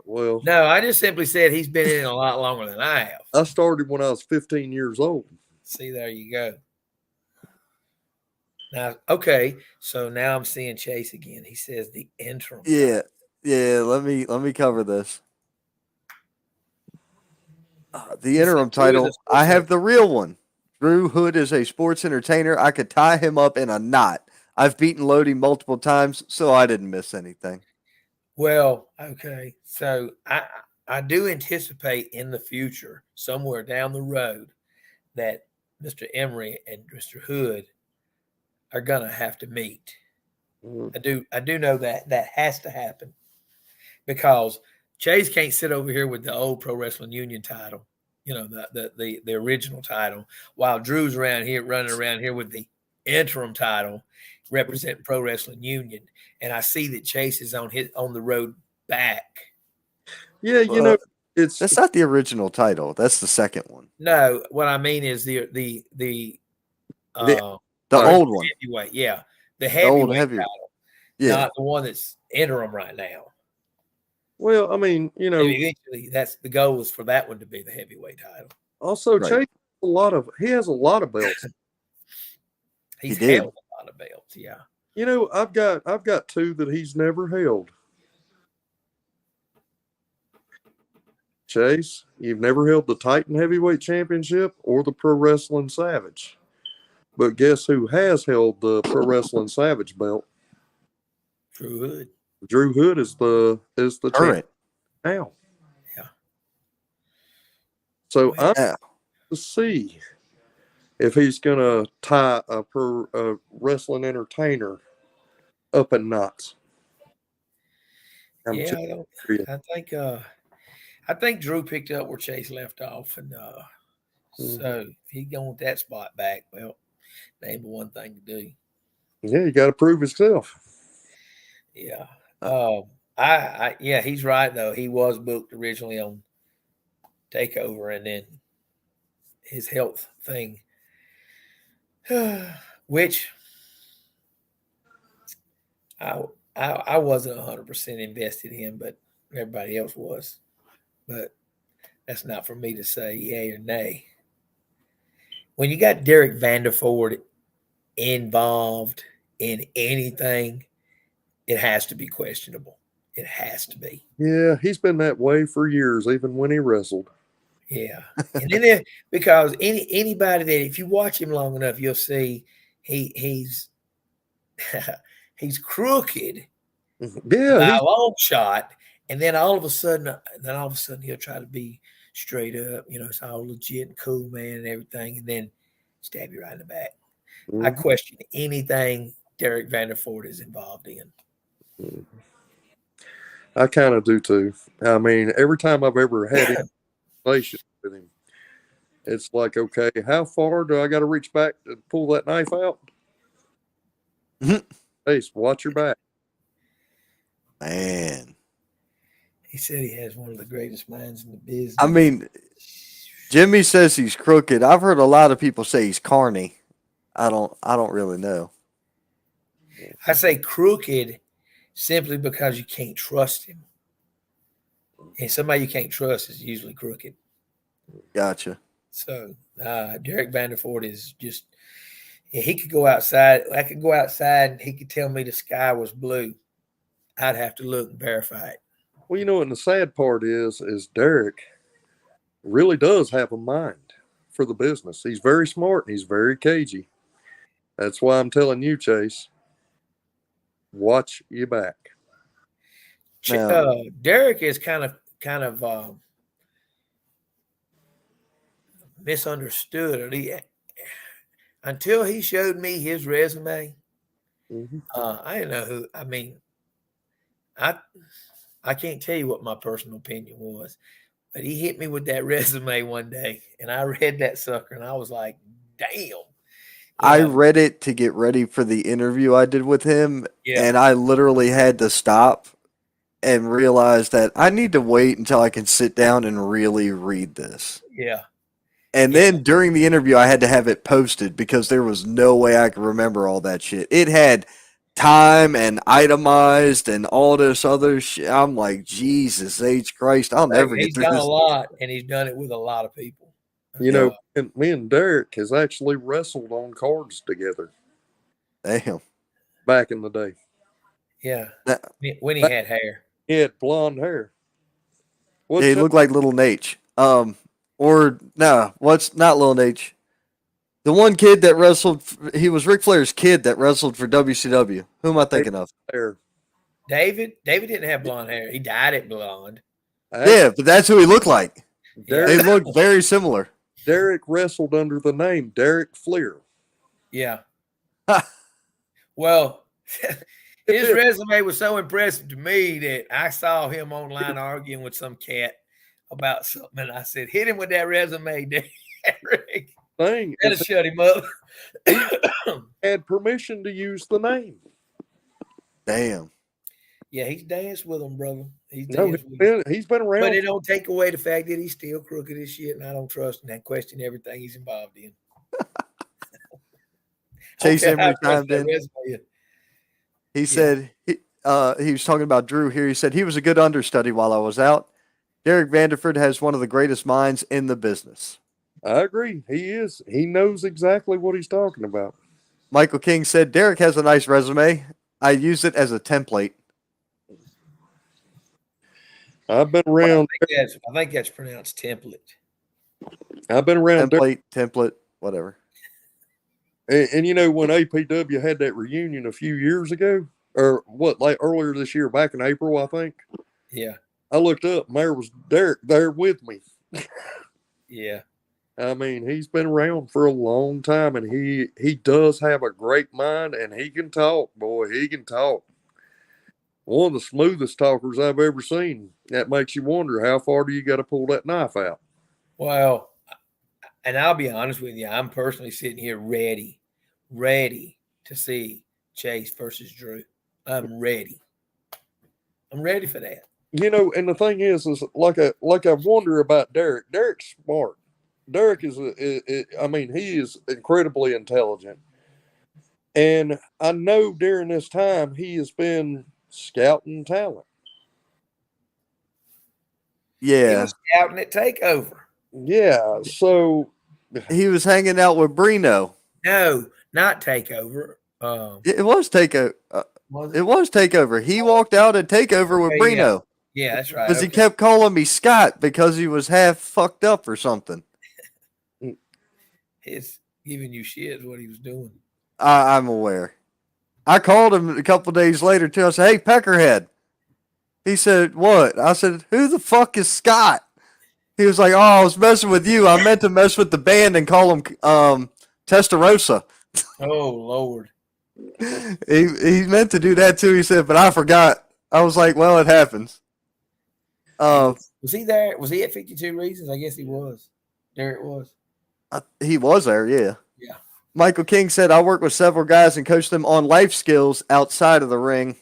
Speaker 3: Well,
Speaker 2: no, I just simply said he's been in it a lot longer than I have.
Speaker 3: I started when I was 15 years old.
Speaker 2: See, there you go. Now, okay, so now I'm seeing Chase again. He says the interim.
Speaker 1: Yeah. Let me cover this. The interim title. I have the real one. Drew Hood is a sports entertainer. I could tie him up in a knot. I've beaten Lodi multiple times, so I didn't miss anything.
Speaker 2: Well, okay. So I do anticipate in the future, somewhere down the road, that Mr. Emery and Mr. Hood are gonna have to meet.
Speaker 3: Mm-hmm.
Speaker 2: I do know that has to happen because Chase can't sit over here with the old Pro Wrestling Union title, the original title, while Drew's running around here with the interim title, representing Pro Wrestling Union. And I see that Chase is on the road back.
Speaker 3: Yeah,
Speaker 1: that's not the original title. That's the second one.
Speaker 2: No, what I mean is the
Speaker 1: old one.
Speaker 2: Heavyweight, yeah, the heavyweight title, not the one that's interim right now.
Speaker 3: Well, I mean,
Speaker 2: eventually that's the goal is for that one to be the heavyweight title.
Speaker 3: Also, Chase has a lot of belts.
Speaker 2: He's held a lot of belts, yeah.
Speaker 3: I've got 2 that he's never held. Chase, you've never held the Titan Heavyweight Championship or the Pro Wrestling Savage. But guess who has held the Pro Wrestling Savage belt?
Speaker 2: Drew Hood.
Speaker 3: Drew Hood is the champ
Speaker 1: Current.
Speaker 3: now.
Speaker 2: Yeah.
Speaker 3: So I'm
Speaker 1: Yeah.
Speaker 3: to see if he's gonna tie a wrestling entertainer up in knots. I'm
Speaker 2: Yeah,
Speaker 3: just
Speaker 2: I don't.
Speaker 3: curious.
Speaker 2: I think Drew picked up where Chase left off, and
Speaker 3: Mhm.
Speaker 2: so if he going that spot back, well, name one thing to do.
Speaker 3: Yeah, you got to prove himself.
Speaker 2: Yeah.
Speaker 1: Uh,
Speaker 2: Yeah, he's right though. He was booked originally on Takeover, and then his health thing, which I wasn't 100% invested in, but everybody else was. But that's not for me to say yay or nay. When you got Derek Vanderford involved in anything, it has to be questionable. It has to be.
Speaker 3: Yeah, he's been that way for years, even when he wrestled.
Speaker 2: Yeah. And then because anybody that if you watch him long enough, you'll see he's he's crooked
Speaker 3: Yeah,
Speaker 2: by
Speaker 3: he's
Speaker 2: a long shot. And then all of a sudden he'll try to be straight up, it's all legit and cool, man, and everything, and then stab you right in the back. I
Speaker 3: mhm.
Speaker 2: question anything Derek Vanderford is involved in.
Speaker 3: I kind of do too. I mean, every time I've ever had any relation with him, it's like, okay, how far do I got to reach back to pull that knife out? Hey, watch your back.
Speaker 1: Man.
Speaker 2: He said he has one of the greatest minds in the business.
Speaker 1: I mean, Jimmy says he's crooked. I've heard a lot of people say he's carny. I don't really know.
Speaker 2: I say crooked simply because you can't trust him. And somebody you can't trust is usually crooked.
Speaker 1: Gotcha.
Speaker 2: So Derek Vanderford is just he could go outside. I could go outside and he could tell me the sky was blue. I'd have to look and verify it.
Speaker 3: Well, and the sad part is Derek really does have a mind for the business. He's very smart and he's very cagey. That's why I'm telling you, Chase, watch your back.
Speaker 1: Now,
Speaker 2: Derek is kind of misunderstood. Until he showed me his resume,
Speaker 3: Mhm.
Speaker 2: I didn't know who. I mean, I can't tell you what my personal opinion was, but he hit me with that resume one day, and I read that sucker, and I was like, "Damn!"
Speaker 1: I read it to get ready for the interview I did with him,
Speaker 2: Yeah,
Speaker 1: and I literally had to stop and realize that I need to wait until I can sit down and really read this.
Speaker 2: yeah.
Speaker 1: And
Speaker 2: Yeah.
Speaker 1: then during the interview, I had to have it posted because there was no way I could remember all that shit. It had time and itemized and all this other shit. I'm like, Jesus H. Christ, I'll never get
Speaker 2: He's
Speaker 1: through
Speaker 2: done a
Speaker 1: this.
Speaker 2: lot, and he's done it with a lot of people.
Speaker 1: Yeah.
Speaker 3: And me and Derek has actually wrestled on cards together
Speaker 1: Damn.
Speaker 3: back in the day.
Speaker 2: Yeah,
Speaker 1: Now,
Speaker 2: when he had hair.
Speaker 3: He had blonde hair.
Speaker 1: yeah, he looked like Little Nate. Or no, what's not Little Nate? The one kid that wrestled, he was Ric Flair's kid that wrestled for WCW. Who am I thinking of?
Speaker 3: hair?
Speaker 2: David didn't have blonde hair. He dyed it blonde.
Speaker 1: Yeah, but that's who he looked like. They
Speaker 3: Derek,
Speaker 1: looked very similar.
Speaker 3: Derek wrestled under the name Derek Fleer.
Speaker 2: Yeah. Well, his resume was so impressive to me that I saw him online arguing with some cat about something, and I said, "Hit him with that resume, Derek."
Speaker 3: Thing
Speaker 2: That'll
Speaker 3: is,
Speaker 2: shut him up.
Speaker 3: had permission to use the name.
Speaker 1: Damn.
Speaker 2: Yeah, he's danced with him, brother. He's
Speaker 3: No,
Speaker 2: danced with him.
Speaker 3: he's been around.
Speaker 2: But it don't take away the fact that he's still crooked as shit, and I don't trust him and question everything he's involved in.
Speaker 1: Chase
Speaker 2: Okay,
Speaker 1: Emery chimed in. He said he was talking about Drew here. He said he was a good understudy while I was out. Derek Vanderford has one of the greatest minds in the business.
Speaker 3: I agree. He is. He knows exactly what he's talking about.
Speaker 1: Michael King said Derek has a nice resume. I use it as a template.
Speaker 3: I've been around.
Speaker 2: I think that's pronounced template.
Speaker 3: I've been around.
Speaker 1: Template, whatever.
Speaker 3: And you know, when APW had that reunion a few years ago, or what, like earlier this year, back in April, I think.
Speaker 2: Yeah.
Speaker 3: I looked up, and there was Derek there with me.
Speaker 2: Yeah.
Speaker 3: I mean, he's been around for a long time, and he does have a great mind, and he can talk, boy. He can talk. One of the smoothest talkers I've ever seen. That makes you wonder, how far do you got to pull that knife out?
Speaker 2: Well, and I'll be honest with you, I'm personally sitting here ready to see Chase versus Drew. I'm ready. I'm ready for that.
Speaker 3: You know, and the thing is like I wonder about Derek. Derek's smart. Derek I mean, he is incredibly intelligent. And I know during this time he has been scouting talent.
Speaker 2: He
Speaker 1: Yeah.
Speaker 2: was scouting at Takeover.
Speaker 3: Yeah, so
Speaker 1: He was hanging out with Brino.
Speaker 2: No, not Takeover.
Speaker 1: It was Takeover.
Speaker 2: Was
Speaker 1: It was Takeover. He walked out at Takeover with
Speaker 2: Okay, yeah.
Speaker 1: Brino
Speaker 2: Yeah, that's right.
Speaker 1: because he
Speaker 2: Okay.
Speaker 1: kept calling me Scott because he was half fucked up or something.
Speaker 2: His giving you shit is what he was doing.
Speaker 1: I'm aware. I called him a couple days later too. I said, "Hey, Peckerhead." He said, "What?" I said, "Who the fuck is Scott?" He was like, "Oh, I was messing with you. I meant to mess with the band and call him Testarossa."
Speaker 2: Oh Lord.
Speaker 1: He meant to do that too. He said, but I forgot. I was like, "Well, it happens."
Speaker 2: Was he there? Was he at 52 Reasons? I guess he was. There it was.
Speaker 1: He was there, yeah.
Speaker 2: Yeah.
Speaker 1: Michael King said, "I work with several guys and coach them on life skills outside of the ring.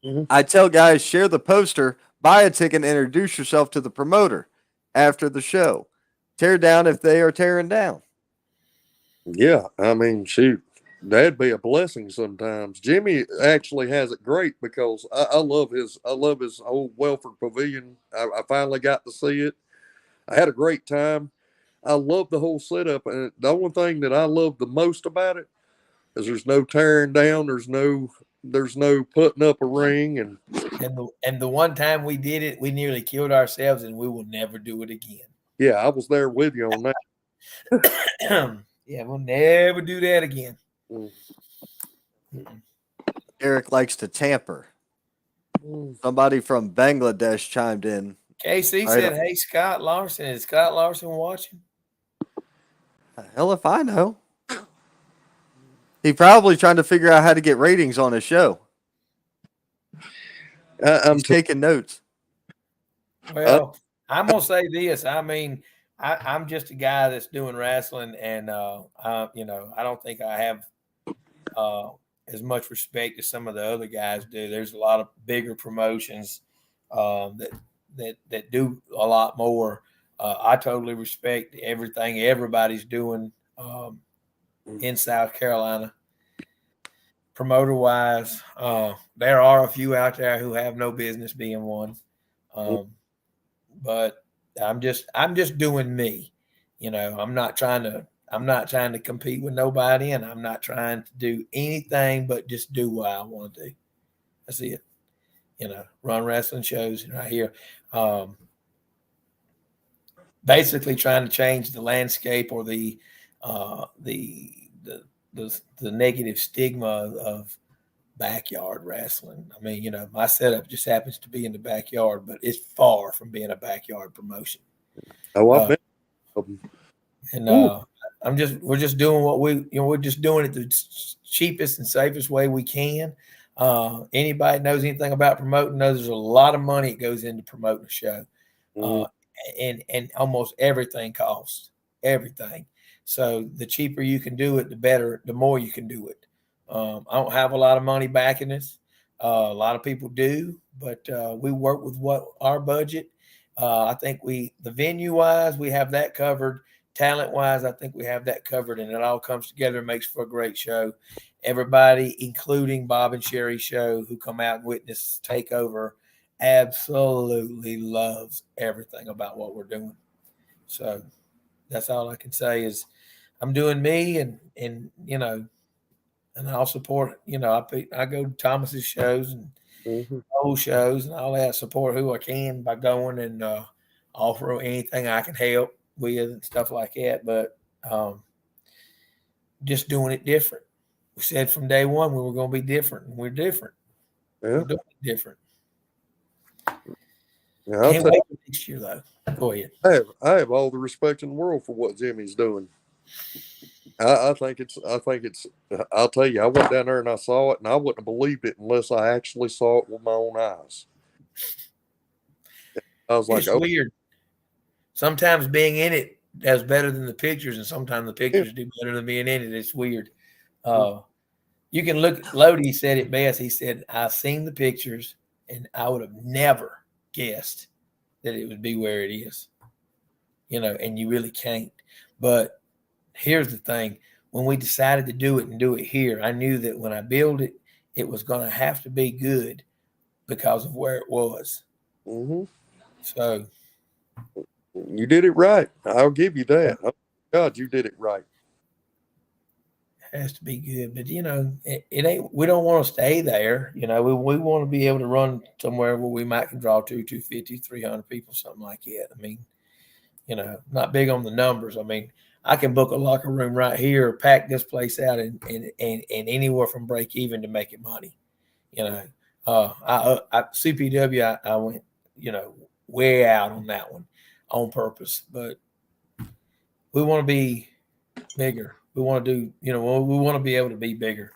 Speaker 3: Mhm.
Speaker 1: I tell guys, share the poster, buy a ticket, and introduce yourself to the promoter after the show. Tear down if they are tearing down."
Speaker 3: yeah, I mean, shoot, that'd be a blessing sometimes. Jimmy actually has it great because I love his old Welford Pavilion. I finally got to see it. I had a great time. I love the whole setup, and the only thing that I love the most about it is there's no tearing down, there's no putting up a ring, and
Speaker 2: And the one time we did it, we nearly killed ourselves, and we will never do it again.
Speaker 3: yeah, I was there with you on that.
Speaker 2: Yeah, we'll never do that again.
Speaker 3: Mm.
Speaker 1: Eric likes to tamper.
Speaker 3: Mm.
Speaker 1: Somebody from Bangladesh chimed in.
Speaker 2: KC
Speaker 1: Right
Speaker 2: said,
Speaker 1: on.
Speaker 2: "Hey, Scott Larson, is Scott Larson watching?"
Speaker 1: Hell if I know. He probably trying to figure out how to get ratings on his show.
Speaker 3: I'm
Speaker 1: He's taking notes.
Speaker 2: Well, I'm gonna say this. I mean, I'm just a guy that's doing wrestling, and I don't think I have as much respect as some of the other guys do. There's a lot of bigger promotions that do a lot more. I totally respect everything everybody's doing in South Carolina. Promoter wise, there are a few out there who have no business being one. But I'm just doing me. I'm not trying to compete with nobody, and I'm not trying to do anything but just do what I want to do. That's it. Run wrestling shows right here. Basically trying to change the landscape or the negative stigma of backyard wrestling. I mean, my setup just happens to be in the backyard, but it's far from being a backyard promotion.
Speaker 3: Oh, I've been.
Speaker 2: And
Speaker 3: Ooh.
Speaker 2: we're just doing what we're just doing it the cheapest and safest way we can. Anybody knows anything about promoting knows there's a lot of money that goes into promoting a show. And almost everything costs everything. So the cheaper you can do it, the better, the more you can do it. I don't have a lot of money backing us. A lot of people do, but we work with what our budget. I think the venue wise, we have that covered. Talent wise, I think we have that covered, and it all comes together and makes for a great show. Everybody, including Bob and Sherry's show, who come out and witness Takeover, absolutely loves everything about what we're doing. So that's all I can say is I'm doing me, and and I'll support. I go to Thomas's shows and old shows and all that. Support who I can by going and offer anything I can help with and stuff like that. But just doing it different. We said from day one we were going to be different, and we're different.
Speaker 3: Yeah.
Speaker 2: We're doing it different.
Speaker 3: Yeah, I'll
Speaker 2: Can't
Speaker 3: tell
Speaker 2: wait for next year, though. Go ahead.
Speaker 3: I have all the respect in the world for what Jimmy's doing. I think it's. I'll tell you, I went down there and I saw it, and I wouldn't have believed it unless I actually saw it with my own eyes. I was like,
Speaker 2: It's
Speaker 3: oh,
Speaker 2: weird. Sometimes being in it does better than the pictures, and sometimes the pictures do better than being in it. It's weird. You can look. Lodi said it best. He said, "I've seen the pictures, and I would have never guessed that it would be where it is." And you really can't. But here's the thing: when we decided to do it and do it here, I knew that when I build it, it was going to have to be good because of where it was.
Speaker 3: mm-hmm.
Speaker 2: So
Speaker 3: You did it right. I'll give you that. Oh, God, you did it right.
Speaker 2: it has to be good. But it ain't. We don't want to stay there. We want to be able to run somewhere where we might can draw 250, 300 people, something like that. I mean, not big on the numbers. I mean, I can book a locker room right here, pack this place out, and anywhere from break even to make it money. CPW, I went, way out on that one on purpose, but we want to be bigger. We want to do, we want to be able to be bigger,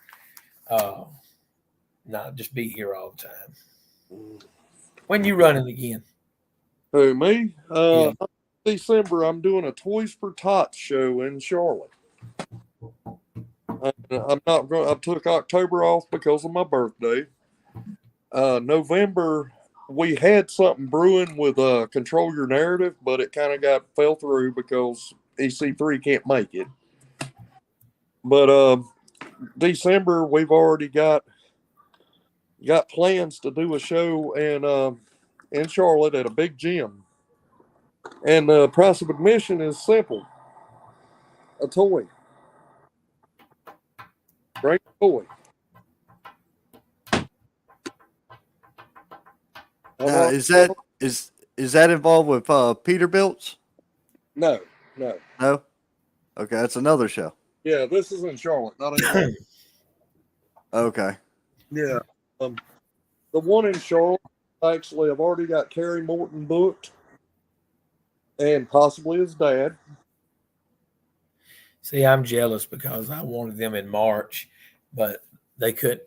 Speaker 2: not just be here all the time. When you running again?
Speaker 3: Who, me?
Speaker 2: Yeah.
Speaker 3: December, I'm doing a Toys for Tots show in Charlotte. I'm not going. I took October off because of my birthday. November, we had something brewing with Control Your Narrative, but it kind of fell through because EC3 can't make it. But December, we've already got plans to do a show in Charlotte at a big gym. And the price of admission is simple: a toy. Bring a toy.
Speaker 1: Now, is that involved with Peterbilt's?
Speaker 3: No.
Speaker 1: No. Okay, that's another show.
Speaker 3: Yeah, this is in Charlotte, not in Charlotte.
Speaker 1: Okay.
Speaker 3: Yeah. The one in Charlotte, actually, I've already got Kerry Morton booked, and possibly his dad.
Speaker 2: See, I'm jealous because I wanted them in March, but they couldn't.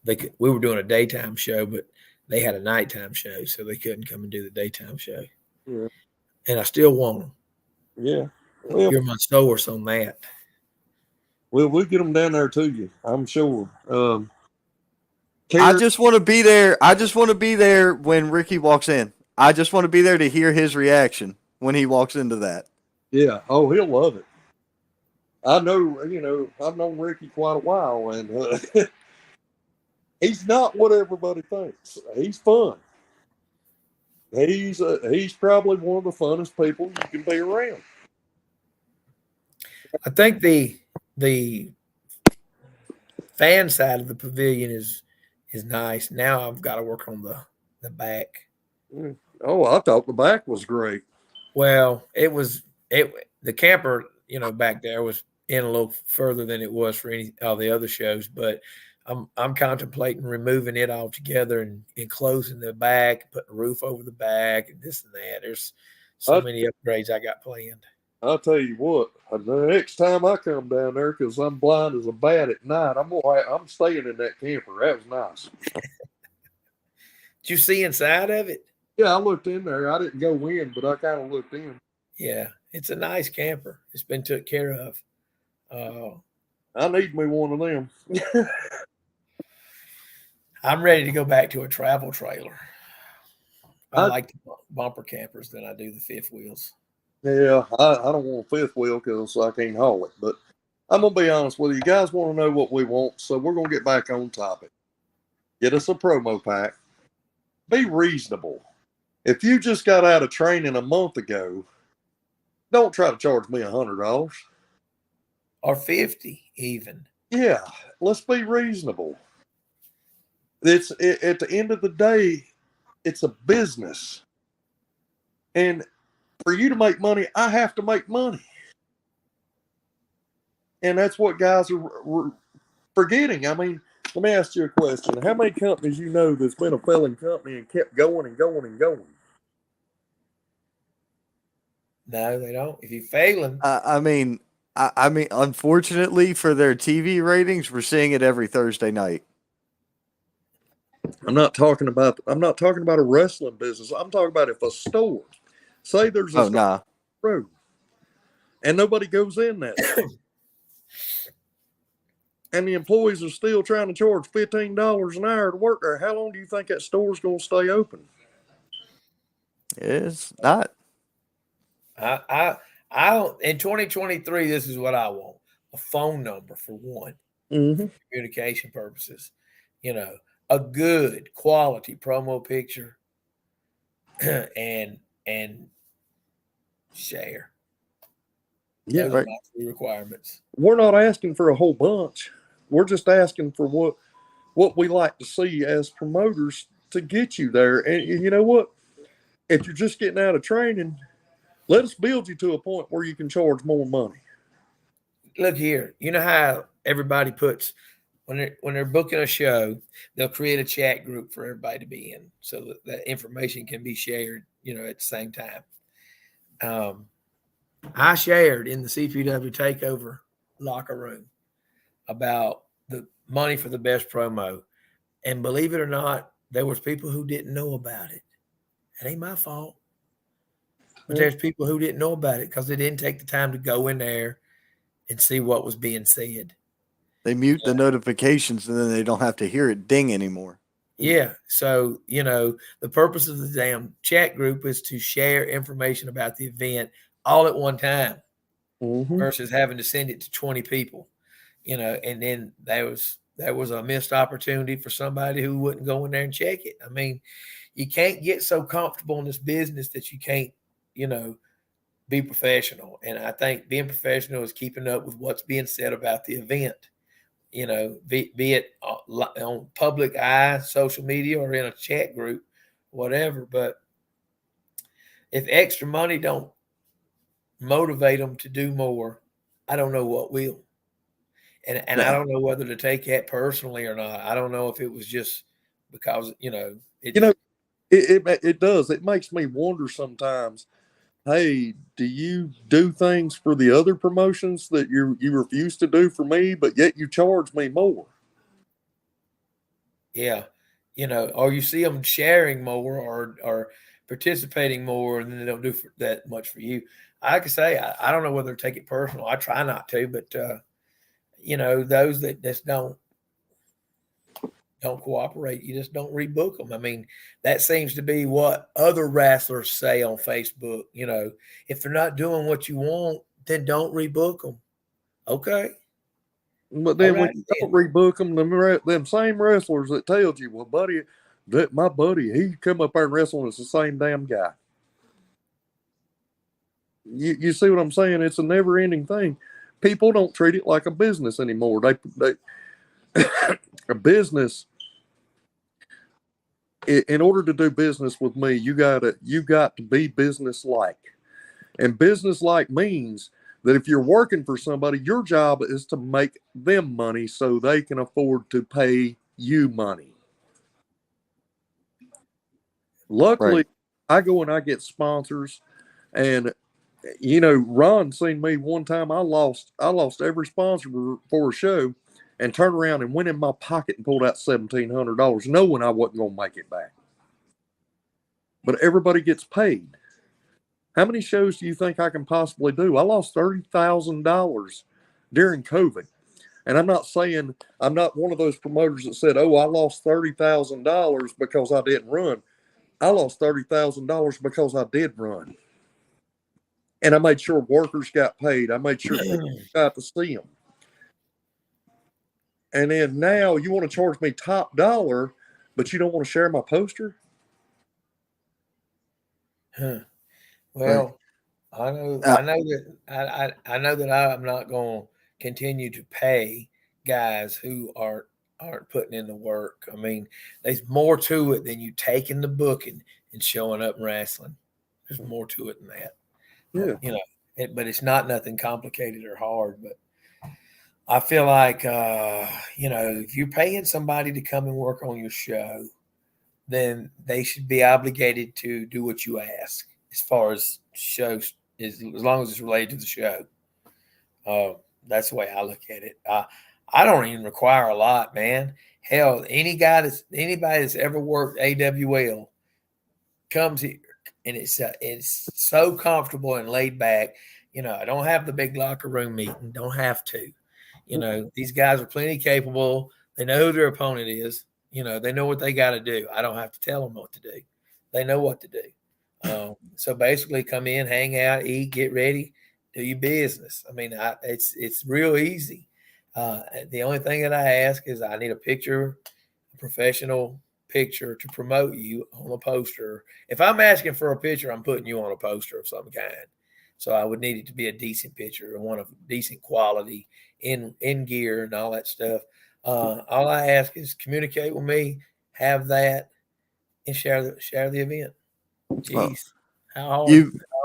Speaker 2: We were doing a daytime show, but they had a nighttime show, so they couldn't come and do the daytime show.
Speaker 3: Yeah.
Speaker 2: And I still want them.
Speaker 3: Yeah. Well,
Speaker 2: You're my source on that.
Speaker 3: We'll get them down there to you, I'm sure.
Speaker 1: I just want to be there. I just want to be there when Ricky walks in. I just want to be there to hear his reaction when he walks into that.
Speaker 3: Yeah. Oh, he'll love it. I know, I've known Ricky quite a while, and he's not what everybody thinks. He's fun. He's probably one of the funnest people you can be around.
Speaker 2: I think the fan side of the pavilion is nice. Now I've got to work on the back.
Speaker 3: Oh, I thought the back was great.
Speaker 2: Well, the camper, back there was in a little further than it was for all the other shows, but I'm contemplating removing it altogether and enclosing the back, putting a roof over the back, and this and that. There's so many upgrades I got planned.
Speaker 3: I'll tell you what. The next time I come down there, because I'm blind as a bat at night, I'm staying in that camper. That was nice.
Speaker 2: Did you see inside of it?
Speaker 3: Yeah, I looked in there. I didn't go in, but I kind of looked in.
Speaker 2: Yeah, it's a nice camper. It's been took care of.
Speaker 3: I need me one of them.
Speaker 2: I'm ready to go back to a travel trailer. I like the bumper campers than I do the fifth wheels.
Speaker 3: Yeah, I don't want a fifth wheel because I can't haul it. But I'm going to be honest with you. You guys want to know what we want, so we're going to get back on topic. Get us a promo pack. Be reasonable. If you just got out of training a month ago, don't try to charge me $100.
Speaker 2: Or 50 even.
Speaker 3: Yeah, let's be reasonable. At the end of the day, it's a business. And for you to make money, I have to make money. And that's what guys are forgetting. I mean, let me ask you a question. How many companies you know that's been a failing company and kept going and going and going?
Speaker 2: No, they don't. If you're failing,
Speaker 1: I mean, unfortunately for their TV ratings, we're seeing it every Thursday night.
Speaker 3: I'm not talking about a wrestling business. I'm talking about if a store, say there's a
Speaker 1: Oh,
Speaker 3: store
Speaker 1: nah.
Speaker 3: on the road and nobody goes in that store, and the employees are still trying to charge $15 an hour to work there, how long do you think that store's going to stay open?
Speaker 1: It's not.
Speaker 2: I don't. In 2023, this is what I want: a phone number for one,
Speaker 3: Mm-hmm.
Speaker 2: communication purposes. You know, a good quality promo picture, and share.
Speaker 3: Yeah,
Speaker 2: Those are
Speaker 1: Right.
Speaker 2: my three requirements.
Speaker 3: we're not asking for a whole bunch. We're just asking for what we like to see as promoters to get you there. And you know what? If you're just getting out of training, let us build you to a point where you can charge more money.
Speaker 2: Look here, you know how everybody puts when they're booking a show, they'll create a chat group for everybody to be in, so that information can be shared. You know, at the same time. I shared in the CPW takeover locker room about the money for the best promo, and believe it or not, there was people who didn't know about it. It ain't my fault, but there's people who didn't know about it because they didn't take the time to go in there and see what was being said.
Speaker 1: They mute the notifications and then they don't have to hear it ding anymore.
Speaker 2: Yeah. So, you know, the purpose of the damn chat group is to share information about the event all at one time
Speaker 3: Mm-hmm.
Speaker 2: versus having to send it to 20 people, you know, and then there was a missed opportunity for somebody who wouldn't go in there and check it. I mean, you can't get so comfortable in this business that you can't, you know, be professional. And I think being professional is keeping up with what's being said about the event. You know, be it on public eye, social media, or in a chat group, whatever. But if extra money don't motivate them to do more, I don't know what will. And I
Speaker 1: No.
Speaker 2: don't know whether to take that personally or not. I don't know if it was just because, you know,
Speaker 3: You know,
Speaker 2: it's
Speaker 3: it does. It makes me wonder sometimes. Hey, do you do things for the other promotions that you refuse to do for me, but yet you charge me more?
Speaker 2: yeah, you know, or you see them sharing more or participating more, and then they don't do that much for you. I can say I don't know whether to take it personal. I try not to, but you know, those that just don't cooperate, you just don't rebook them. I mean, that seems to be what other wrestlers say on Facebook. You know, if they're not doing what you want, then don't rebook them. Okay,
Speaker 3: But
Speaker 2: all
Speaker 3: then when
Speaker 2: right
Speaker 3: you
Speaker 2: then.
Speaker 3: don't rebook them, them same wrestlers that tells you, well, buddy, that my buddy, he come up there and wrestle, and it's the same damn guy. You see what I'm saying? It's a never ending thing. People don't treat it like a business anymore. They a business. In order to do business with me, you got to be business like, and business like means that if you're working for somebody, your job is to make them money so they can afford to pay you money.
Speaker 1: Right.
Speaker 3: Luckily, I go and I get sponsors, and Ron seen me one time. I lost every sponsor for a show, and turned around and went in my pocket and pulled out $1,700, knowing I wasn't going to make it back. But everybody gets paid. How many shows do you think I can possibly do? I lost $30,000 during COVID. And I'm not one of those promoters that said, oh, I lost $30,000 because I didn't run. I lost $30,000 because I did run. And I made sure workers got paid. I made sure people got to see them. And then now you want to charge me top dollar, but you don't want to share my poster?
Speaker 2: Huh.
Speaker 1: Right.
Speaker 2: Well, I know,
Speaker 1: Uh,
Speaker 2: I know that I'm not going to continue to pay guys who aren't putting in the work. I mean, there's more to it than you taking the booking and showing up and wrestling. There's more to it than that.
Speaker 3: Yeah.
Speaker 2: You know, but it's not nothing complicated or hard. But I feel like if you're paying somebody to come and work on your show, then they should be obligated to do what you ask as far as shows, as long as it's related to the show. That's the way I look at it. I don't even require a lot, man. Hell, anybody that's ever worked AWL comes here, and it's so comfortable and laid back. I don't have the big locker room meeting. Don't have to. These guys are plenty capable. They know who their opponent is. They know what they got to do. I don't have to tell them what to do. They know what to do. So basically, come in, hang out, eat, get ready, do your business. I mean, it's real easy. The only thing that I ask is I need a professional picture to promote you on a poster. If I'm asking for a picture, I'm putting you on a poster of some kind. So I would need it to be a decent picture and one of decent quality in gear and all that stuff. All I ask is communicate with me, have that, and share the event. Jeez,
Speaker 1: Well,
Speaker 2: how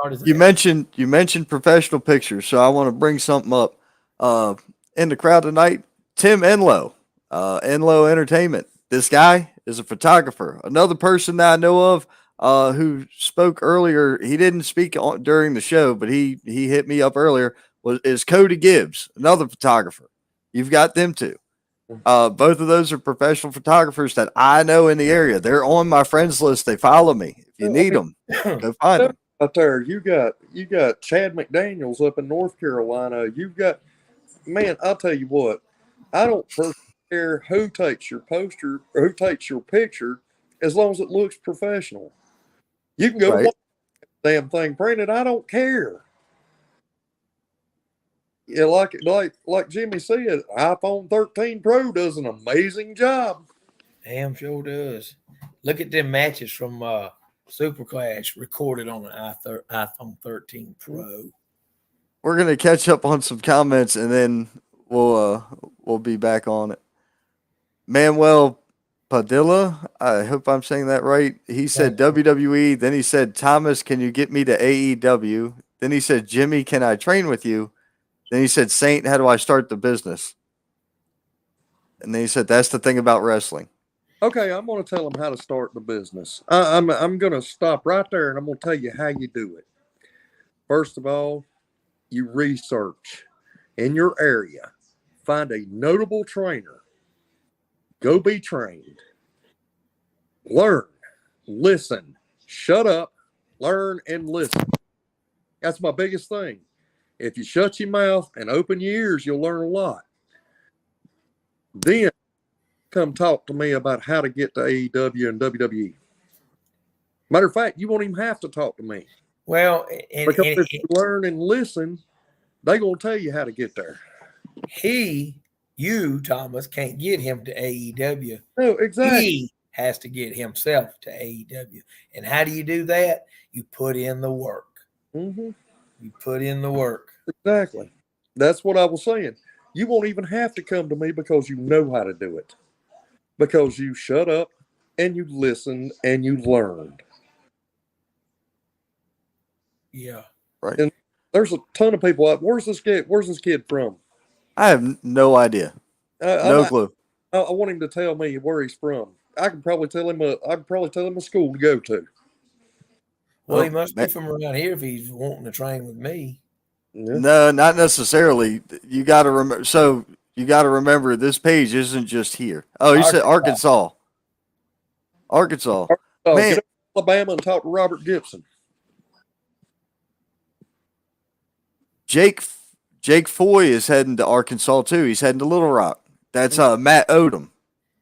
Speaker 2: hard is that?
Speaker 1: you mentioned professional pictures, so I want to bring something up. In the crowd tonight, Tim Enlow, Enlow Entertainment. This guy is a photographer. Another person that I know of who spoke earlier. He didn't speak during the show, but he hit me up earlier. Is Cody Gibbs, another photographer. You've got them too. Both of those are professional photographers that I know in the area. They're on my friends list. They follow me. If you need them, go find them.
Speaker 3: Out there, you got Chad McDaniels up in North Carolina. You've got, man, I'll tell you what, I don't personally care who takes your poster or who takes your picture, as long as it looks professional. You can go
Speaker 1: Right.
Speaker 3: watch the damn thing printed. I don't care. Yeah, like Jimmy said, iPhone 13 Pro does an amazing job.
Speaker 2: Damn sure does. Look at them matches from Super Clash recorded on an iPhone 13 Pro.
Speaker 1: We're gonna catch up on some comments and then we'll be back on it. Manuel Padilla, I hope I'm saying that right. He said WWE. Then he said, Thomas, can you get me to AEW? Then he said, Jimmy, can I train with you? Then he said, Saint, how do I start the business? And then he said, that's the thing about wrestling.
Speaker 3: Okay, I'm going to tell them how to start the business. I'm going to stop right there and I'm going to tell you how you do it. First of all, you research in your area, find a notable trainer, go be trained, learn, listen, shut up, learn, and listen. That's my biggest thing. If you shut your mouth and open your ears, you'll learn a lot. Then come talk to me about how to get to AEW and WWE. Matter of fact, you won't even have to talk to me.
Speaker 2: Well,
Speaker 3: Because if you learn and listen, they're going to tell you how to get there.
Speaker 2: you, Thomas, can't get him to AEW.
Speaker 3: No, exactly.
Speaker 2: He has to get himself to AEW. And how do you do that? You put in the work.
Speaker 3: Mm-hmm.
Speaker 2: You put in the work.
Speaker 3: Exactly. That's what I was saying. You won't even have to come to me because you know how to do it. Because you shut up and you listen and you learned.
Speaker 2: Yeah.
Speaker 1: Right.
Speaker 3: And there's a ton of people out. Where's this kid from?
Speaker 1: I have no idea. No clue.
Speaker 3: I want him to tell me where he's from. I can probably tell him a school to go to.
Speaker 2: Well, he must be from around here if he's wanting to train with me.
Speaker 3: Yeah.
Speaker 1: No, not necessarily. You got to remember. So you got to remember this page isn't just here. Oh, you said Arkansas. Arkansas. Man.
Speaker 3: Get up to Alabama and talk to Robert Gibson.
Speaker 1: Jake Foy is heading to Arkansas too. He's heading to Little Rock. That's Matt Odom.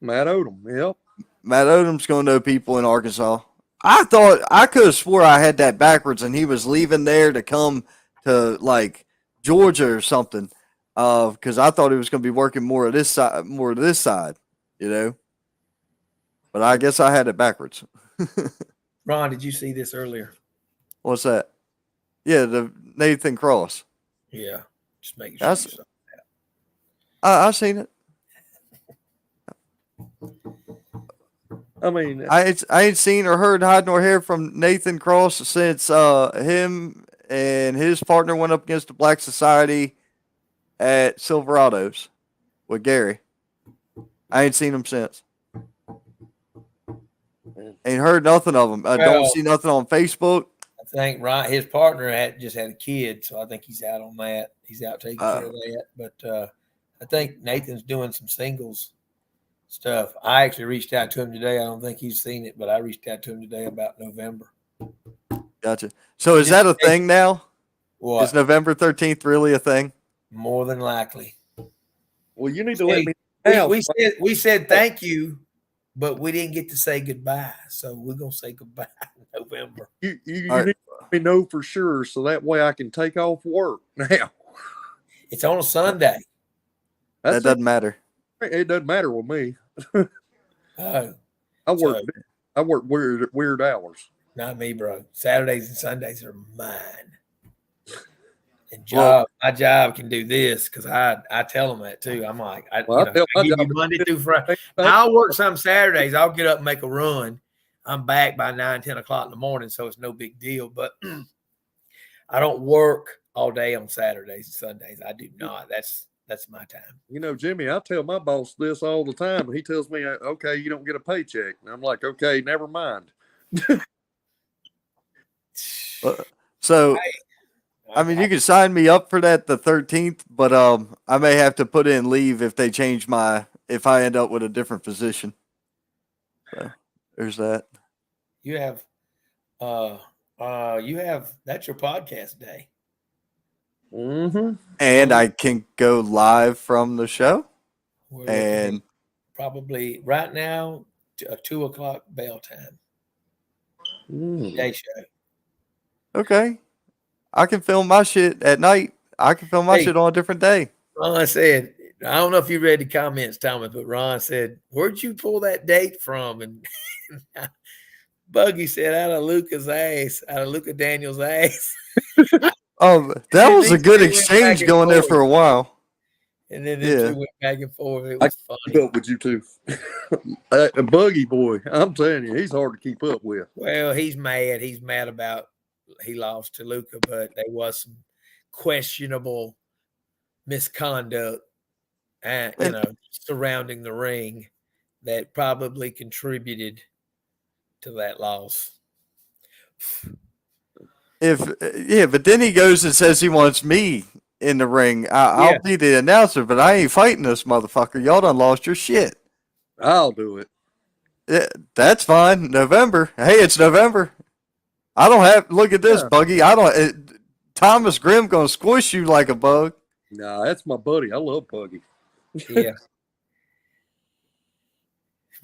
Speaker 3: Matt Odom, yep.
Speaker 1: Matt Odom's going to know people in Arkansas. I thought I could have swore I had that backwards, and he was leaving there to come to like Georgia or something. Because I thought he was going to be working more of this side, you know. But I guess I had it backwards.
Speaker 2: Ron, did you see this earlier?
Speaker 1: What's that? Yeah, the Nathan Cross.
Speaker 2: Yeah, just making sure.
Speaker 1: I've seen it.
Speaker 3: I mean,
Speaker 1: I ain't seen or heard hide nor hair from Nathan Cross since him and his partner went up against the Black Society at Silverados. with Gary. I ain't seen him since. Ain't heard nothing of him. I don't see nothing on Facebook.
Speaker 2: I think his partner just had a kid, so I think he's out on that. He's out taking care of that. But I think Nathan's doing some singles stuff. I actually reached out to him today. I don't think he's seen it, but I reached out to him today about November.
Speaker 1: Gotcha. So is that a thing now?
Speaker 2: What?
Speaker 1: Is November 13th really a thing?
Speaker 2: More than likely.
Speaker 3: Well, you need to let me know.
Speaker 2: We said thank you, but we didn't get to say goodbye. So we're gonna say goodbye in November.
Speaker 3: You need to let me know for sure, so that way I can take off work now.
Speaker 2: It's on a Sunday.
Speaker 1: That doesn't matter.
Speaker 3: It doesn't matter with me.
Speaker 2: Oh,
Speaker 3: I work weird hours.
Speaker 2: not me, bro. Saturdays and Sundays are mine. And my job can do this because I tell them that too. I'm like, I give you Monday through Friday. I'll work some Saturdays. I'll get up and make a run. I'm back by 9, 10 o'clock in the morning, so it's no big deal. But I don't work all day on Saturdays and Sundays. I do not. That's my time.
Speaker 3: You know, Jimmy, I tell my boss this all the time, and he tells me, okay, you don't get a paycheck. And I'm like, okay, never mind.
Speaker 1: So, I mean, you can sign me up for that the 13th, but I may have to put in leave if they change if I end up with a different position. So, there's that.
Speaker 2: You have that's your podcast day.
Speaker 3: Mm-hmm.
Speaker 1: And I can go live from the show.
Speaker 2: And probably right now, 2 o'clock bell time. Day show.
Speaker 1: Okay. I can film my shit at night. I can film my shit on a different day.
Speaker 2: Ron said, I don't know if you read the comments, Thomas, but Ron said, where'd you pull that date from? And Buggy said, out of Luca Daniels' ass.
Speaker 1: Oh, that was a good exchange going there for a while.
Speaker 2: And then they went back and forth. It was funny.
Speaker 3: Keep up with you too. A Buggy boy, I'm telling you, he's hard to keep up with.
Speaker 2: Well, he's mad. He's mad about he lost to Luca, but there was some questionable misconduct, surrounding the ring that probably contributed to that loss.
Speaker 1: But then he goes and says he wants me in the ring. I'll be the announcer, but I ain't fighting this motherfucker. Y'all done lost your shit.
Speaker 3: I'll do it.
Speaker 1: Yeah, that's fine. November. Hey, it's November. I don't have. Look at this, Buggy. Thomas Grimm gonna squish you like a bug.
Speaker 3: Nah, that's my buddy. I love Buggy.
Speaker 2: Yeah.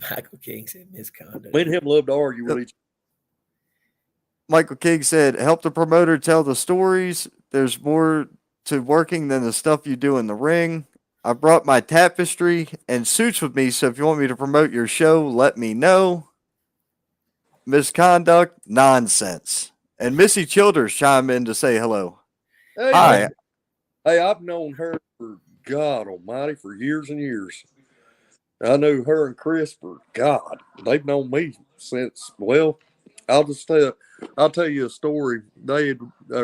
Speaker 2: Michael King said misconduct.
Speaker 3: Me and him love to argue with each other.
Speaker 1: Michael King said, help the promoter tell the stories. There's more to working than the stuff you do in the ring. I brought my tapestry and suits with me, so if you want me to promote your show, let me know. Misconduct, nonsense. And Missy Childers chime in to say hello.
Speaker 3: Hey,
Speaker 1: hi.
Speaker 3: Hey, I've known her for God Almighty for years and years. I knew her and Chris for God. They've known me since. Well, I'll tell you a story.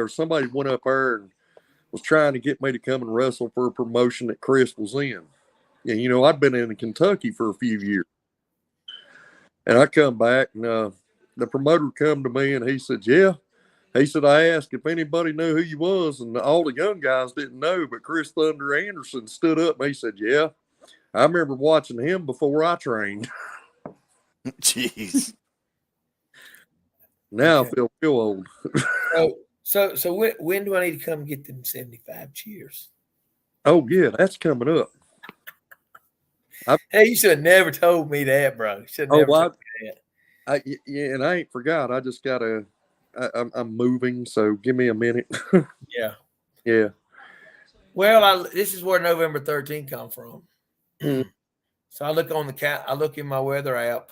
Speaker 3: Somebody went up there and was trying to get me to come and wrestle for a promotion that Chris was in. And I'd been in Kentucky for a few years. And I come back and the promoter come to me and he said, yeah. He said, I asked if anybody knew who you was, and all the young guys didn't know, but Chris Thunder Anderson stood up and he said, yeah, I remember watching him before I trained.
Speaker 1: Jeez.
Speaker 3: Now I feel real old.
Speaker 2: So when do I need to come get them 75 cheers?
Speaker 3: Oh, yeah, that's coming up.
Speaker 2: Hey, you should have never told me that, bro. You should have never told me that.
Speaker 3: And I ain't forgot. I just got to. I'm moving, so give me a minute. Yeah.
Speaker 2: Well, this is where November 13th come from. So I look on I look in my weather app,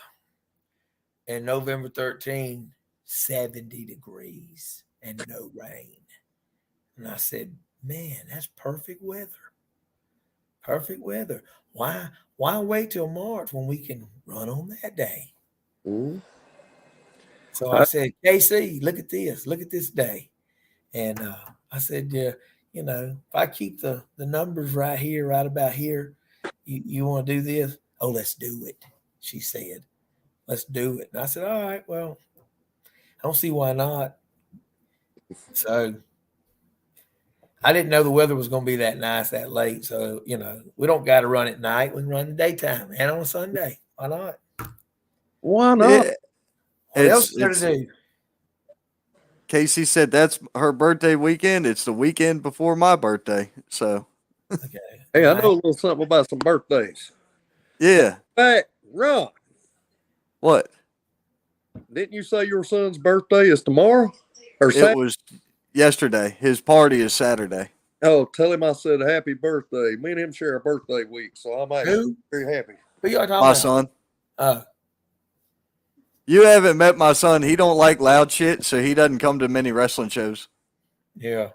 Speaker 2: and November 13th, 70 degrees and no rain. And I said, man, that's perfect weather. Perfect weather. Why wait till March when we can run on that day?
Speaker 3: Mm-hmm.
Speaker 2: So I said, KC, look at this. Look at this day. And I said, if I keep the numbers right about here, You want to do this? Oh, let's do it. She said, let's do it. And I said, all right, well, I don't see why not. So I didn't know the weather was going to be that nice that late. So, we don't got to run at night. We can run in the daytime and on a Sunday. Why not?
Speaker 3: Why not?
Speaker 1: Yeah,
Speaker 2: What else is there to do?
Speaker 1: Casey said that's her birthday weekend. It's the weekend before my birthday. So,
Speaker 2: Okay.
Speaker 3: Hey, I know a little something about some birthdays.
Speaker 1: yeah.
Speaker 3: Hey, Ron,
Speaker 1: What?
Speaker 3: didn't you say your son's birthday is tomorrow? Or
Speaker 1: It
Speaker 3: Saturday?
Speaker 1: was yesterday. His party is Saturday.
Speaker 3: Oh, tell him I said happy birthday. Me and him share a birthday week, so I'm actually
Speaker 2: Who?
Speaker 3: very happy.
Speaker 2: Who y'all talking
Speaker 1: My
Speaker 2: about?
Speaker 1: son.
Speaker 2: You
Speaker 1: haven't met my son. He don't like loud shit, so he doesn't come to many wrestling shows.
Speaker 2: Yeah.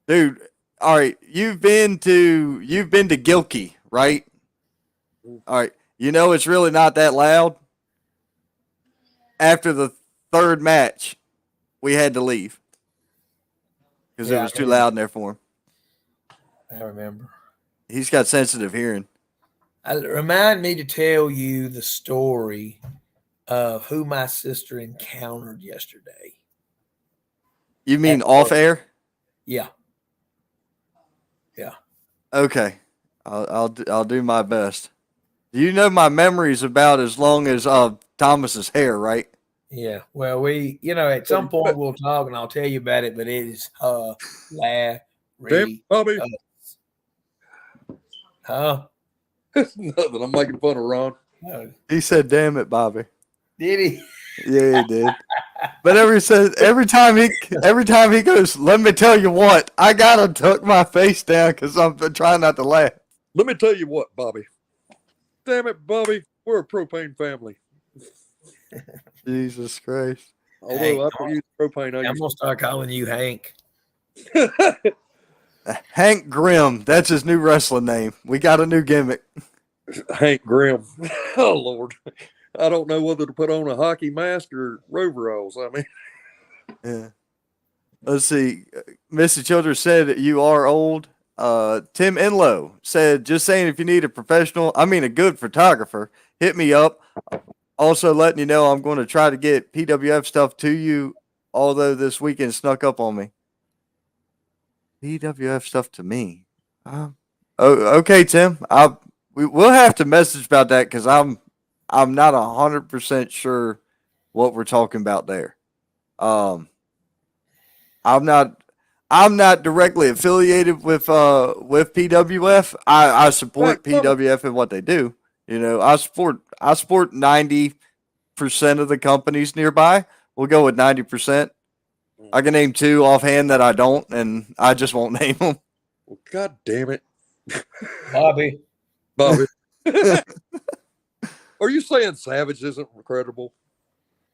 Speaker 1: Dude, all right. You've been to Gilkey, right? All right. You know it's really not that loud. After the third match, we had to leave because it was too loud in there for him.
Speaker 2: I remember.
Speaker 1: He's got sensitive hearing.
Speaker 2: Remind me to tell you the story of who my sister encountered yesterday.
Speaker 1: You mean off air?
Speaker 2: Yeah.
Speaker 1: Okay. I'll do my best. You know my memory's about as long as Thomas's hair, right?
Speaker 2: Yeah. Well, we, at some point we'll talk and I'll tell you about it, but it is hilarious.
Speaker 3: Damn, Bobby.
Speaker 2: Huh?
Speaker 3: Nothing. I'm making fun of Ron.
Speaker 2: No.
Speaker 1: He said, "Damn it, Bobby."
Speaker 2: Did he?
Speaker 1: Yeah, he did. But every time he goes, "Let me tell you what," I gotta tuck my face down because I'm trying not to laugh.
Speaker 3: Let me tell you what, Bobby. Damn it, Bobby. We're a propane family.
Speaker 1: Jesus Christ.
Speaker 3: Although
Speaker 2: Hey,
Speaker 3: I don't use propane, I
Speaker 2: I'm
Speaker 3: use
Speaker 2: gonna start calling you Hank.
Speaker 1: Hank Grimm. That's his new wrestling name. We got a new gimmick.
Speaker 3: Hank Grimm. Oh, Lord. I don't know whether to put on a hockey mask or overalls. I mean,
Speaker 1: Yeah. Let's see. Missy Childers said you are old. Tim Enlow said, just saying if you need a good photographer, hit me up. Also letting you know I'm going to try to get PWF stuff to you, although this weekend snuck up on me. PWF stuff to me. Okay, Tim. We'll have to message about that because I'm not 100% sure what we're talking about there. I'm not directly affiliated with PWF. I support PWF and what they do. I support 90% of the companies nearby. We'll go with 90%. I can name two offhand that I don't, and I just won't name them.
Speaker 3: well, God damn it.
Speaker 2: Bobby.
Speaker 3: Are you saying Savage isn't incredible?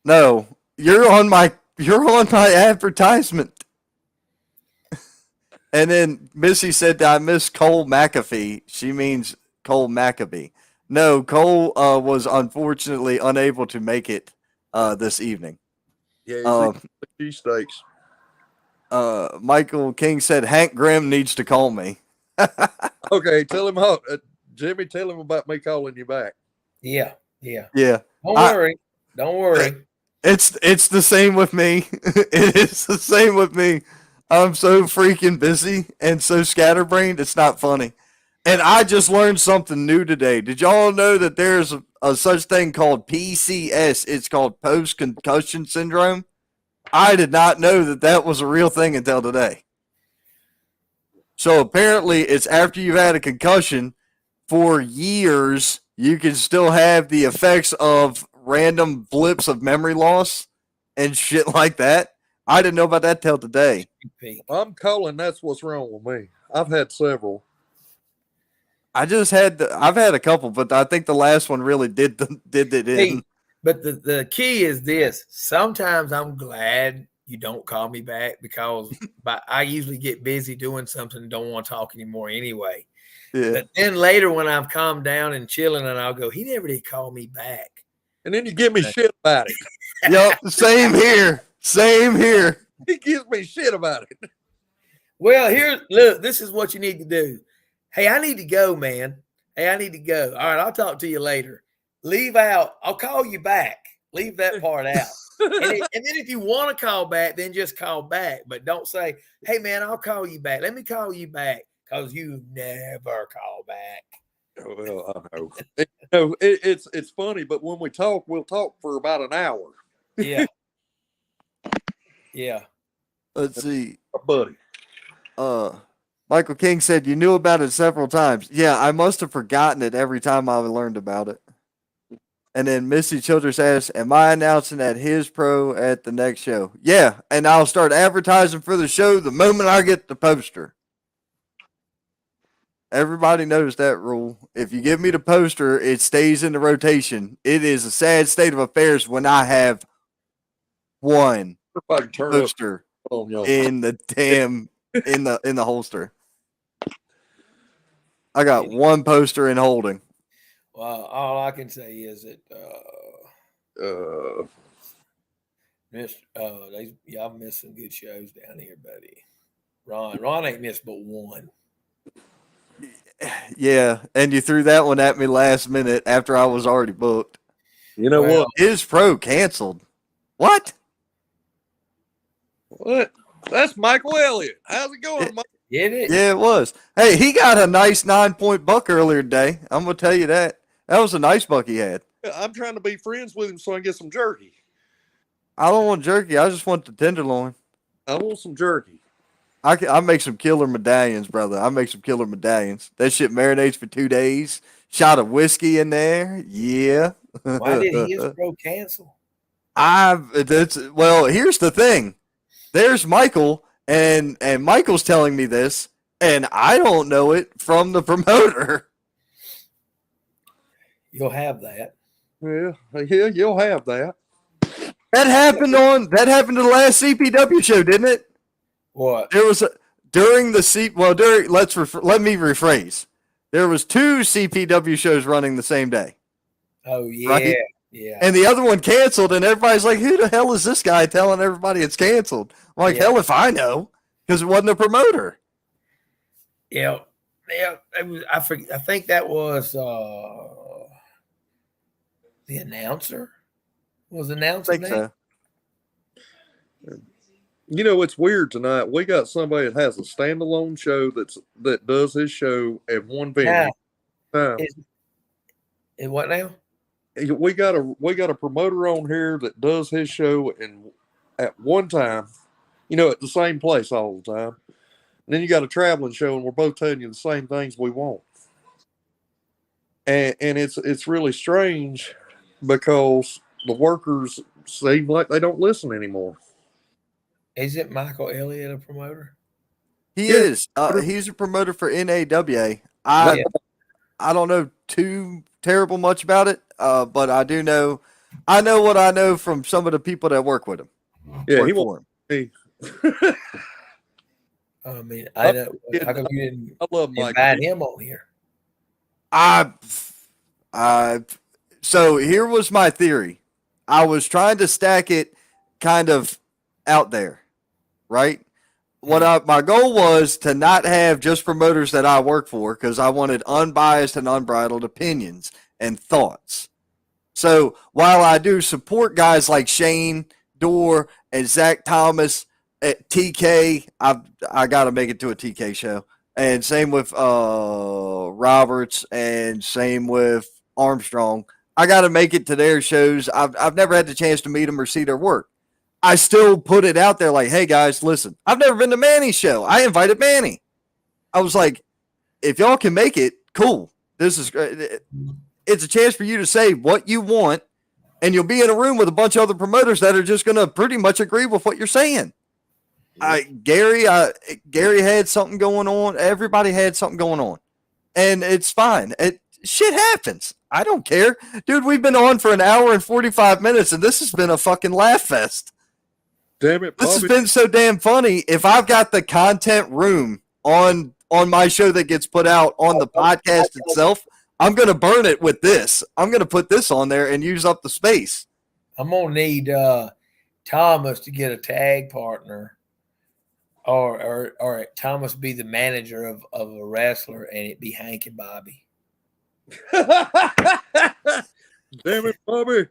Speaker 1: No, you're on my advertisement. And then Missy said that I miss Cole McAfee. She means Cole Maccabee. No, Cole was unfortunately unable to make it this evening.
Speaker 3: Yeah, he's cheesesteaks.
Speaker 1: Michael King said Hank Grimm needs to call me.
Speaker 3: Okay, tell him how. Jimmy, tell him about me calling you back.
Speaker 2: Yeah.
Speaker 1: Yeah.
Speaker 2: Don't worry.
Speaker 1: It's the same with me. It is the same with me. I'm so freaking busy and so scatterbrained. It's not funny. And I just learned something new today. Did y'all know that there's a such thing called PCS? It's called post-concussion syndrome. I did not know that was a real thing until today. So apparently it's after you've had a concussion for years, you can still have the effects of random blips of memory loss and shit like that. I didn't know about that till today.
Speaker 3: I'm calling. That's what's wrong with me. I've had several.
Speaker 1: I've had a couple, but I think the last one really did it in.
Speaker 2: Hey, but the key is this. Sometimes I'm glad you don't call me back because I usually get busy doing something and don't want to talk anymore anyway.
Speaker 1: Yeah.
Speaker 2: But then later when I've calmed down and chilling and I'll go, he never did call me back.
Speaker 3: And then you give me shit about it.
Speaker 1: Yep, same here.
Speaker 3: He gives me shit about it.
Speaker 2: Well, look, this is what you need to do. Hey, I need to go, man. Hey, I need to go. All right, I'll talk to you later. Leave out. I'll call you back. Leave that part out. And then if you want to call back, then just call back. But don't say, hey, man, I'll call you back. Let me call you back because you never call back.
Speaker 3: Well, I know. It's funny, but when we talk, we'll talk for about an hour.
Speaker 2: Yeah. Yeah.
Speaker 1: Let's see.
Speaker 3: Buddy.
Speaker 1: Michael King said you knew about it several times. Yeah, I must have forgotten it every time I learned about it. And then Missy Childress asks, am I announcing at his pro at the next show? Yeah, and I'll start advertising for the show the moment I get the poster. Everybody knows that rule. If you give me the poster, it stays in the rotation. It is a sad state of affairs when I have one
Speaker 3: If I can turn
Speaker 1: poster
Speaker 3: on y'all.
Speaker 1: in the damn in the holster. I got one poster in holding.
Speaker 2: Well, all I can say is that y'all missed some good shows down here, buddy. Ron ain't missed but one.
Speaker 1: Yeah, and you threw that one at me last minute after I was already booked.
Speaker 3: You know what?
Speaker 1: His pro canceled. What?
Speaker 3: What? That's Michael Elliott. How's it going, Mike?
Speaker 2: Did it?
Speaker 1: Yeah, it was. Hey, he got a nice 9-point buck earlier today. I'm gonna tell you that. That was a nice buck he had.
Speaker 3: I'm trying to be friends with him so I can get some jerky.
Speaker 1: I don't want jerky. I just want the tenderloin.
Speaker 3: I want some jerky.
Speaker 1: I make some killer medallions, brother. I make some killer medallions. That shit marinates for 2 days. Shot of whiskey in there. Yeah.
Speaker 2: Why did his pro cancel?
Speaker 1: Well, here's the thing. There's Michael, and Michael's telling me this, and I don't know it from the promoter.
Speaker 2: You'll have that.
Speaker 3: Yeah, you'll have that.
Speaker 1: That happened to the last CPW show, didn't it?
Speaker 2: What?
Speaker 1: There was let me rephrase. There was 2 CPW shows running the same day.
Speaker 2: Oh yeah,
Speaker 1: right?
Speaker 2: Yeah.
Speaker 1: And the other one canceled, and everybody's like, "Who the hell is this guy telling everybody it's canceled?" I'm like, "Hell if I know," because it wasn't a promoter.
Speaker 2: Yeah. It was, I think that was the announcer. Was announcing that?
Speaker 1: So.
Speaker 3: You know, it's weird tonight. We got somebody that has a standalone show that does his show at one venue.
Speaker 2: And what now?
Speaker 3: We got a promoter on here that does his show at one time, at the same place all the time. And then you got a traveling show, and we're both telling you the same things we want. And it's really strange because the workers seem like they don't listen anymore.
Speaker 2: Isn't Michael Elliott a promoter?
Speaker 1: He is. He's a promoter for NAWA. I don't know too terrible much about it, but I do know. I know what I know from some of the people that work with him.
Speaker 3: Yeah, he for him.
Speaker 2: I mean, I know. How come you didn't invite him on here?
Speaker 1: So here was my theory. I was trying to stack it kind of out there, right? My goal was to not have just promoters that I work for because I wanted unbiased and unbridled opinions and thoughts. So while I do support guys like Shane Dorr and Zach Thomas at TK, I got to make it to a TK show. And same with Roberts and same with Armstrong. I got to make it to their shows. I've never had the chance to meet them or see their work. I still put it out there like, hey, guys, listen, I've never been to Manny's show. I invited Manny. I was like, if y'all can make it, cool. This is great. It's a chance for you to say what you want, and you'll be in a room with a bunch of other promoters that are just going to pretty much agree with what you're saying. Gary had something going on. Everybody had something going on, and it's fine. Shit happens. I don't care. Dude, we've been on for an hour and 45 minutes, and this has been a fucking laugh fest.
Speaker 3: Damn it,
Speaker 1: this has been so damn funny. If I've got the content room on my show that gets put out on the podcast itself, I'm going to burn it with this. I'm going to put this on there and use up the space.
Speaker 2: I'm going to need Thomas to get a tag partner or Thomas be the manager of a wrestler and it be Hank and Bobby.
Speaker 3: Damn it, Bobby.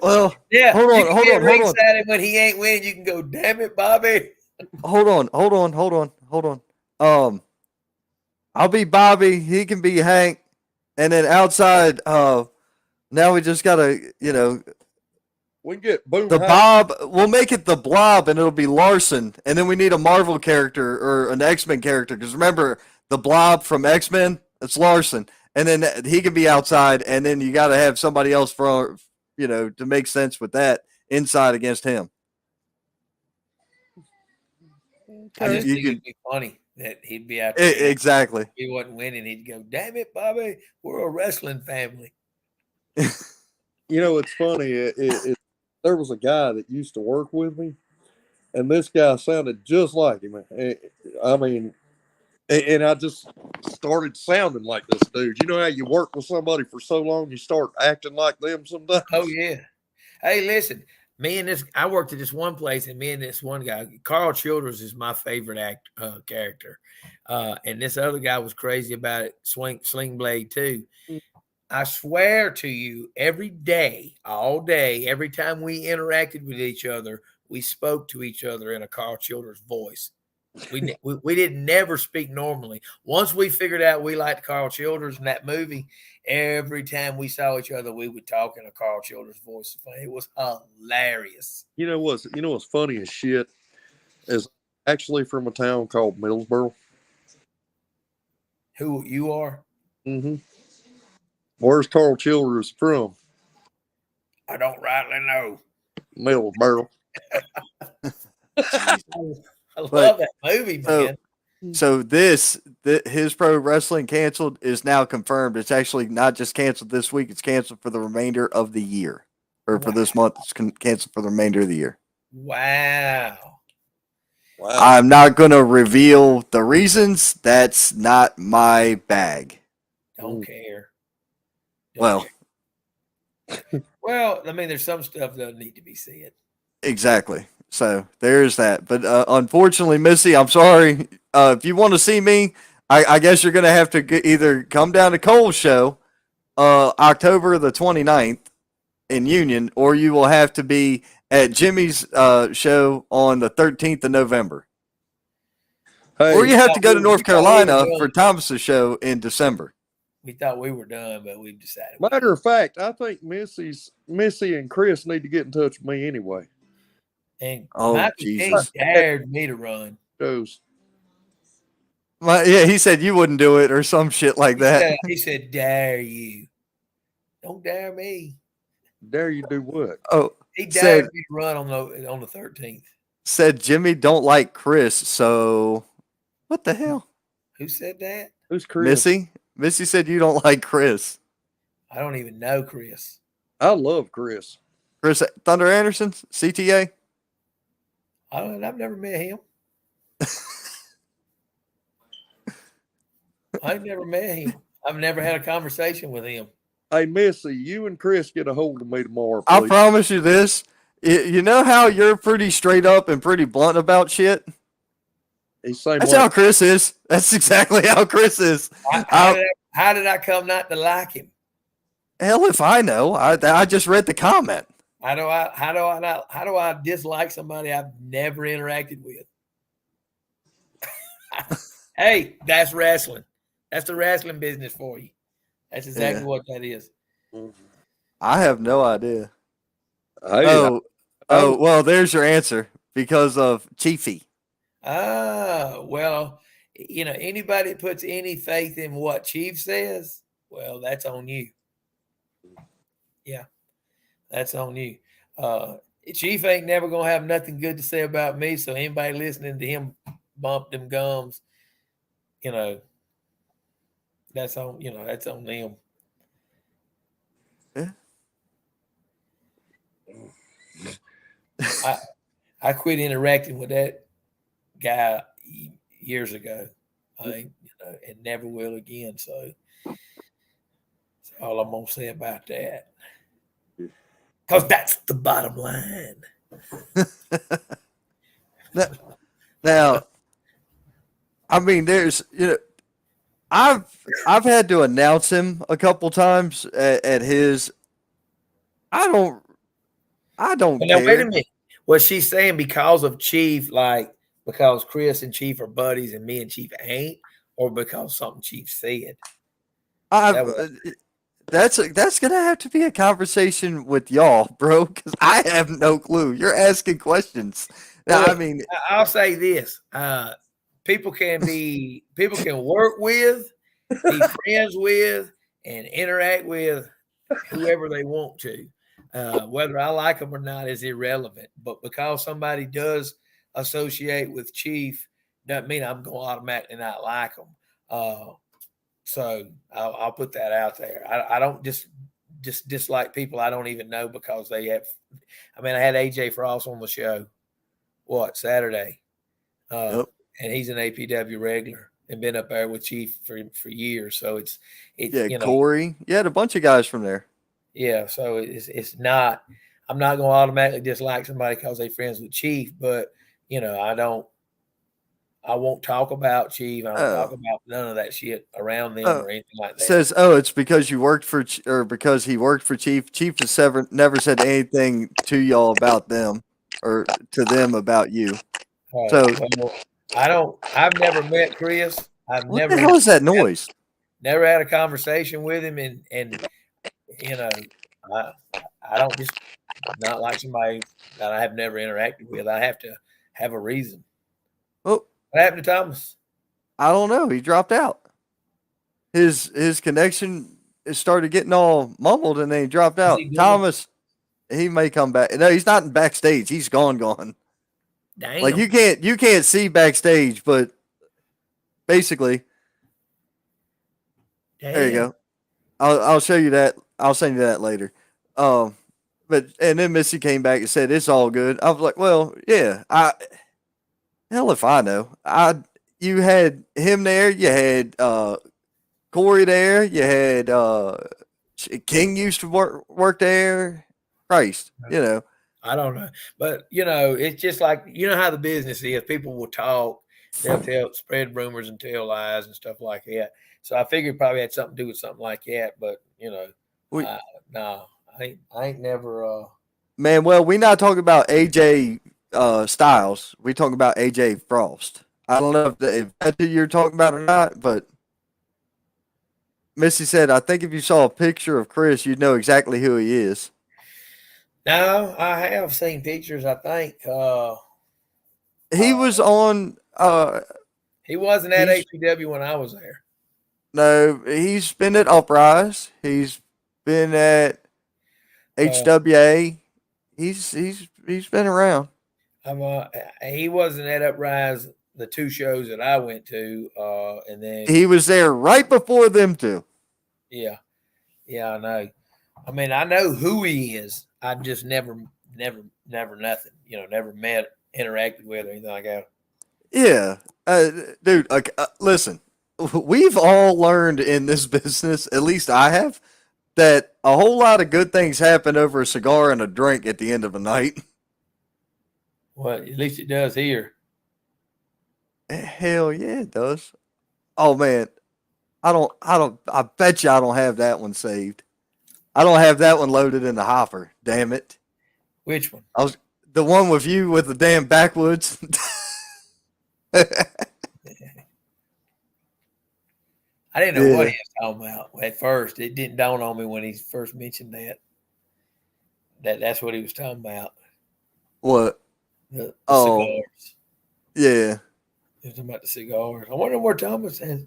Speaker 1: Well,
Speaker 2: Yeah,
Speaker 1: hold
Speaker 2: you
Speaker 1: on,
Speaker 2: can
Speaker 1: hold
Speaker 2: get
Speaker 1: on, hold on,
Speaker 2: ringside, and when he ain't winning, you can go, "Damn it, Bobby."
Speaker 1: hold on, hold on, hold on, hold on. I'll be Bobby. He can be Hank, and then outside, now we just gotta,
Speaker 3: We can get Boom
Speaker 1: the
Speaker 3: High.
Speaker 1: Bob. We'll make it the Blob, and it'll be Larson, and then we need a Marvel character or an X-Men character. Because remember, the Blob from X-Men, it's Larson, and then he can be outside, and then you got to have somebody else for, to make sense with that inside against him.
Speaker 2: I just
Speaker 1: You
Speaker 2: think it'd
Speaker 1: could
Speaker 2: be funny that he'd be out there.
Speaker 1: exactly.
Speaker 2: If he wasn't winning, he'd go, "Damn it, Bobby, we're a wrestling family."
Speaker 3: You know, it's funny. There was a guy that used to work with me, and this guy sounded just like him. I mean, and I just started sounding like this dude. You know how you work with somebody for so long, you start acting like them sometimes?
Speaker 2: Oh yeah. Hey, listen, I worked at this one place, and me and this one guy, Carl Childers, is my favorite character, and this other guy was crazy about it, Sling Blade too. I swear to you, every day, all day, every time we interacted with each other, we spoke to each other in a Carl Childers voice. We didn't never speak normally. Once we figured out we liked Carl Childers in that movie, every time we saw each other, we would talk in a Carl Childers voice. It was hilarious.
Speaker 3: You know what's funny as shit is actually from a town called Millsboro.
Speaker 2: Who you are?
Speaker 3: Mm-hmm. Where's Carl Childers from?
Speaker 2: I don't rightly know.
Speaker 3: Millsboro.
Speaker 2: I love that movie, man.
Speaker 1: So his pro wrestling canceled is now confirmed. It's actually not just canceled this week; it's canceled for the remainder of the year, or for this month. It's canceled for the remainder of the year.
Speaker 2: Wow.
Speaker 1: I'm not going to reveal the reasons. That's not my bag.
Speaker 2: Don't care.
Speaker 1: Well,
Speaker 2: Well, I mean, there's some stuff that need to be said.
Speaker 1: exactly. So there's that. But unfortunately, Missy, I'm sorry. If you want to see me, I guess you're going to have to either come down to Cole's show October the 29th in Union, or you will have to be at Jimmy's show on the 13th of November.
Speaker 3: Hey,
Speaker 1: Or you have to go to North Carolina
Speaker 2: we
Speaker 1: for Thomas's show in December.
Speaker 2: We thought we were done, but we've decided.
Speaker 3: matter of fact, I think Missy and Chris need to get in touch with me anyway.
Speaker 2: And
Speaker 1: Oh,
Speaker 2: Michael King
Speaker 1: Jesus.
Speaker 2: dared me to run.
Speaker 3: Shows.
Speaker 1: Yeah, he said you wouldn't do it or some shit like that.
Speaker 2: He said, "Dare you? Don't dare me."
Speaker 3: Dare you do what?
Speaker 1: Oh,
Speaker 2: He dared me to run on the 13th.
Speaker 1: Said Jimmy don't like Chris, so what the hell?
Speaker 2: Who said that?
Speaker 3: Who's Chris?
Speaker 1: Missy? Missy said you don't like Chris.
Speaker 2: I don't even know Chris.
Speaker 3: I love Chris.
Speaker 1: Chris Thunder Anderson, CTA?
Speaker 2: I've never met him. I've never met him. I've never had a conversation with him.
Speaker 3: Hey, Missy, you and Chris get a hold of me tomorrow,
Speaker 1: I
Speaker 3: please.
Speaker 1: promise you this. You know how you're pretty straight up and pretty blunt about shit? That's how Chris is. That's exactly how Chris is.
Speaker 2: How did I come not to like him?
Speaker 1: Hell if I know. I just read the comment.
Speaker 2: How do I dislike somebody I've never interacted with? Hey, that's wrestling. That's the wrestling business for you. That's exactly what that is.
Speaker 1: I have no idea.
Speaker 3: Hey,
Speaker 1: well, there's your answer because of Chiefy.
Speaker 2: Well, anybody that puts any faith in what Chief says, well, that's on you. Yeah, that's on you. Chief ain't never gonna have nothing good to say about me. So anybody listening to him bump them gums, that's on them.
Speaker 1: Yeah.
Speaker 2: I quit interacting with that guy years ago. And never will again. So that's all I'm gonna say about that. Because that's the bottom line.
Speaker 1: Now, I mean, there's I've had to announce him a couple times at his. I don't I don't
Speaker 2: Now, wait a
Speaker 1: care.
Speaker 2: minute. Was she saying because of Chief, like because Chris and Chief are buddies and me and Chief ain't, or because something Chief said?
Speaker 1: I've
Speaker 2: That was
Speaker 1: that's gonna have to be a conversation with y'all, bro. Because I have no clue. You're asking questions. Now, I
Speaker 2: look.
Speaker 1: mean,
Speaker 2: I'll say this: people can work with, be friends with, and interact with whoever they want to. Whether I like them or not is irrelevant. But because somebody does associate with Chief, doesn't mean I'm going to automatically not like them. So I'll put that out there. I don't just dislike people I don't even know because they have. I mean, I had AJ Frost on the show. What Saturday? Uh,
Speaker 1: yep,
Speaker 2: and he's an APW regular and been up there with Chief for years. So it's
Speaker 1: yeah, Corey, you had a bunch of guys from there.
Speaker 2: yeah. So it's not. I'm not going to automatically dislike somebody because they're friends with Chief, but I don't. I won't talk about Chief. I don't talk
Speaker 1: Oh,
Speaker 2: about none of that shit around them
Speaker 1: oh,
Speaker 2: or anything like that.
Speaker 1: says, oh, it's because you worked for or because he worked for Chief. Chief has never said anything to y'all about them or to them about you.
Speaker 2: Oh
Speaker 1: So,
Speaker 2: well, I don't. I've never met Chris. I've
Speaker 1: what the hell is that noise?
Speaker 2: never had a conversation with him, and you know, I I don't just not like somebody that I have never interacted with. I have to have a reason.
Speaker 1: Oh,
Speaker 2: What happened to Thomas?
Speaker 1: I don't know. He dropped out. His connection started getting all mumbled, and then he dropped
Speaker 2: Is
Speaker 1: out.
Speaker 2: he doing?
Speaker 1: Thomas, he may come back. No, he's not in backstage. He's gone. Like
Speaker 2: Damn,
Speaker 1: you can't see backstage, but basically, there you
Speaker 2: damn.
Speaker 1: go. I'll show you that. I'll send you that later. Um, but and then Missy came back and said it's all good. I was like, well, yeah. Hell if I know. You had him there. You had Corey there. You had King used to work there. Christ,
Speaker 2: I don't know, but it's just like how the business is. People will talk, they'll spread rumors and tell lies and stuff like that. So I figured it probably had something to do with something like that. But
Speaker 1: we
Speaker 2: uh, no, I ain't never.
Speaker 1: man. Well, we not talking about AJ Styles. We talking about AJ Frost. I don't know if that's who you're talking about or not, but Missy said, I think if you saw a picture of Chris, you'd know exactly who he is.
Speaker 2: No, I have seen pictures. I think
Speaker 1: He was on
Speaker 2: he wasn't at
Speaker 1: he's
Speaker 2: HPW when I was there.
Speaker 1: no, he's been at Uprise. He's been at
Speaker 2: Uh,
Speaker 1: HWA. He's been around.
Speaker 2: I'm he wasn't at Uprise the two shows that I went to, and then
Speaker 1: He was there right before them two.
Speaker 2: yeah, yeah, I know. I mean, I know who he is. I've just never nothing. Never met, interacted with, or anything like that.
Speaker 1: Yeah. Dude, listen. We've all learned in this business, at least I have, that a whole lot of good things happen over a cigar and a drink at the end of a night.
Speaker 2: Well, at least it does here.
Speaker 1: Hell yeah, it does. Oh man, I bet you I don't have that one saved. I don't have that one loaded in the hopper. Damn it.
Speaker 2: Which one?
Speaker 1: I was the one with you with the damn backwoods. Yeah.
Speaker 2: I didn't know what he was talking about at first. It didn't dawn on me when he first mentioned that's what he was talking about.
Speaker 1: What?
Speaker 2: The
Speaker 1: Oh,
Speaker 2: cigars.
Speaker 1: yeah.
Speaker 2: He was talking about the cigars. I wonder where Thomas has.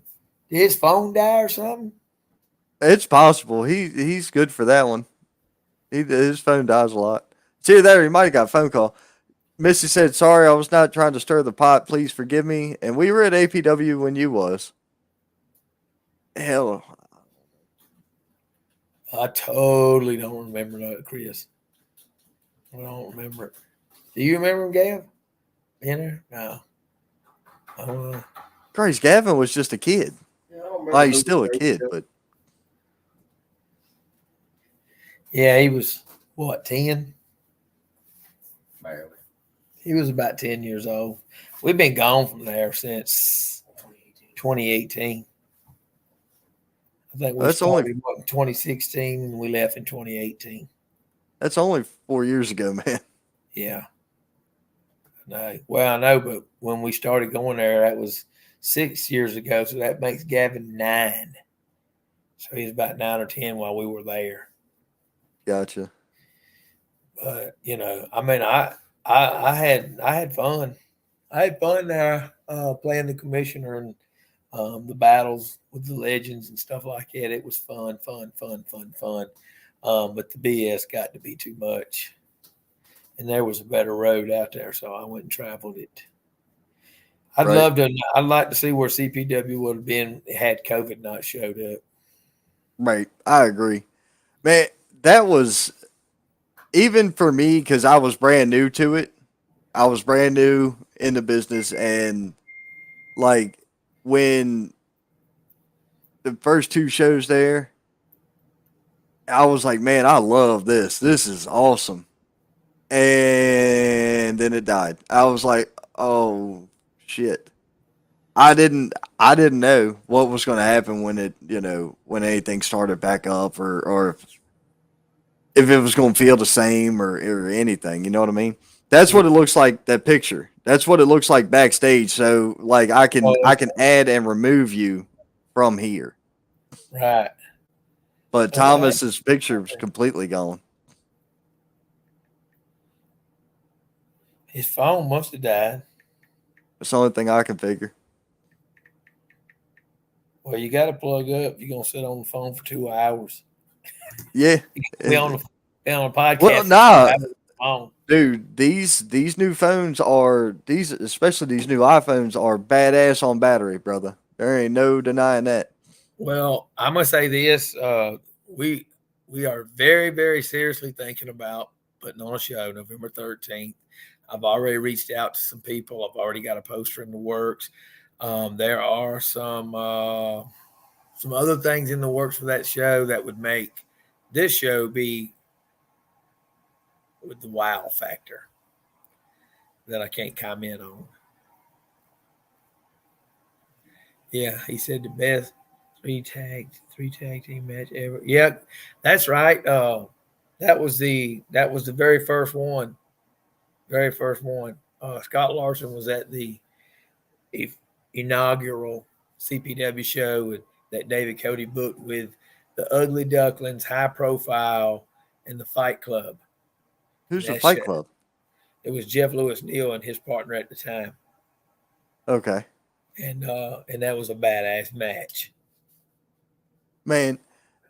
Speaker 2: Did his phone die or something?
Speaker 1: It's possible. He's good for that one. His phone dies a lot. See there, he might have got a phone call. Missy said, "Sorry, I was not trying to stir the pot. Please forgive me." And we were at APW when you was. Hell,
Speaker 2: I totally don't remember that, Chris. I don't remember it. Do you remember him, Gav? In there? No. I don't know.
Speaker 1: Christ, Gavin was just a kid.
Speaker 4: Yeah, I don't
Speaker 1: Well,
Speaker 4: remember
Speaker 1: he's
Speaker 4: who
Speaker 1: still a
Speaker 4: was
Speaker 1: kid,
Speaker 4: APW.
Speaker 1: but
Speaker 2: Yeah, he was what, 10?
Speaker 4: Barely.
Speaker 2: He was about 10 years old. We've been gone from there since 2018. I think we
Speaker 1: That's only
Speaker 2: started in 2016 and we left in 2018.
Speaker 1: that's only 4 years ago, man.
Speaker 2: Yeah. No. Well, I know, but when we started going there, that was 6 years ago. So that makes Gavin 9. So he's about 9 or 10 while we were there.
Speaker 1: Gotcha.
Speaker 2: But I mean, I had fun. I had fun there playing the commissioner and the battles with the legends and stuff like that. It was fun. But the BS got to be too much, and there was a better road out there, so I went and traveled it.
Speaker 1: Right.
Speaker 2: I'd like to see where CPW would have been had COVID not showed up.
Speaker 1: Right. I agree. Man, that was even for me because I was brand new to it. I was brand new in the business, and like when the first two shows there, I was like, man, I love this. This is awesome. And then it died. I was like, oh shit. I didn't know what was going to happen when when anything started back up or if it was going to feel the same or anything, you know what I mean? That's what it looks like, that picture. That's what it looks like backstage. So like I can add and remove you from here.
Speaker 2: Right.
Speaker 1: But
Speaker 2: Well,
Speaker 1: Thomas's picture was completely gone.
Speaker 2: his phone must have died.
Speaker 1: That's the only thing I can figure.
Speaker 2: Well, you got to plug up. You're gonna sit on the phone for 2 hours.
Speaker 1: Yeah.
Speaker 2: Be on a podcast.
Speaker 1: Well,
Speaker 2: for
Speaker 1: nah,
Speaker 2: 2 hours long.
Speaker 1: dude. These new phones are especially these new iPhones are badass on battery, brother. There ain't no denying that.
Speaker 2: Well, I'm gonna say this: we are very, very seriously thinking about putting on a show November 13th. I've already reached out to some people. I've already got a poster in the works. There are some other things in the works for that show that would make this show be with the wow factor that I can't comment on. Yeah, he said the best three tag team match ever. Yeah, that's right. That was the very first one. Very first one. Scott Larson was at the inaugural CPW show that David Cody booked with the Ugly Ducklings, High Profile, and the Fight Club.
Speaker 1: Who's the
Speaker 2: That
Speaker 1: Fight
Speaker 2: show.
Speaker 1: Club?
Speaker 2: It was Jeff Lewis Neal and his partner at the time,
Speaker 1: Okay,
Speaker 2: and that was a badass match.
Speaker 1: man.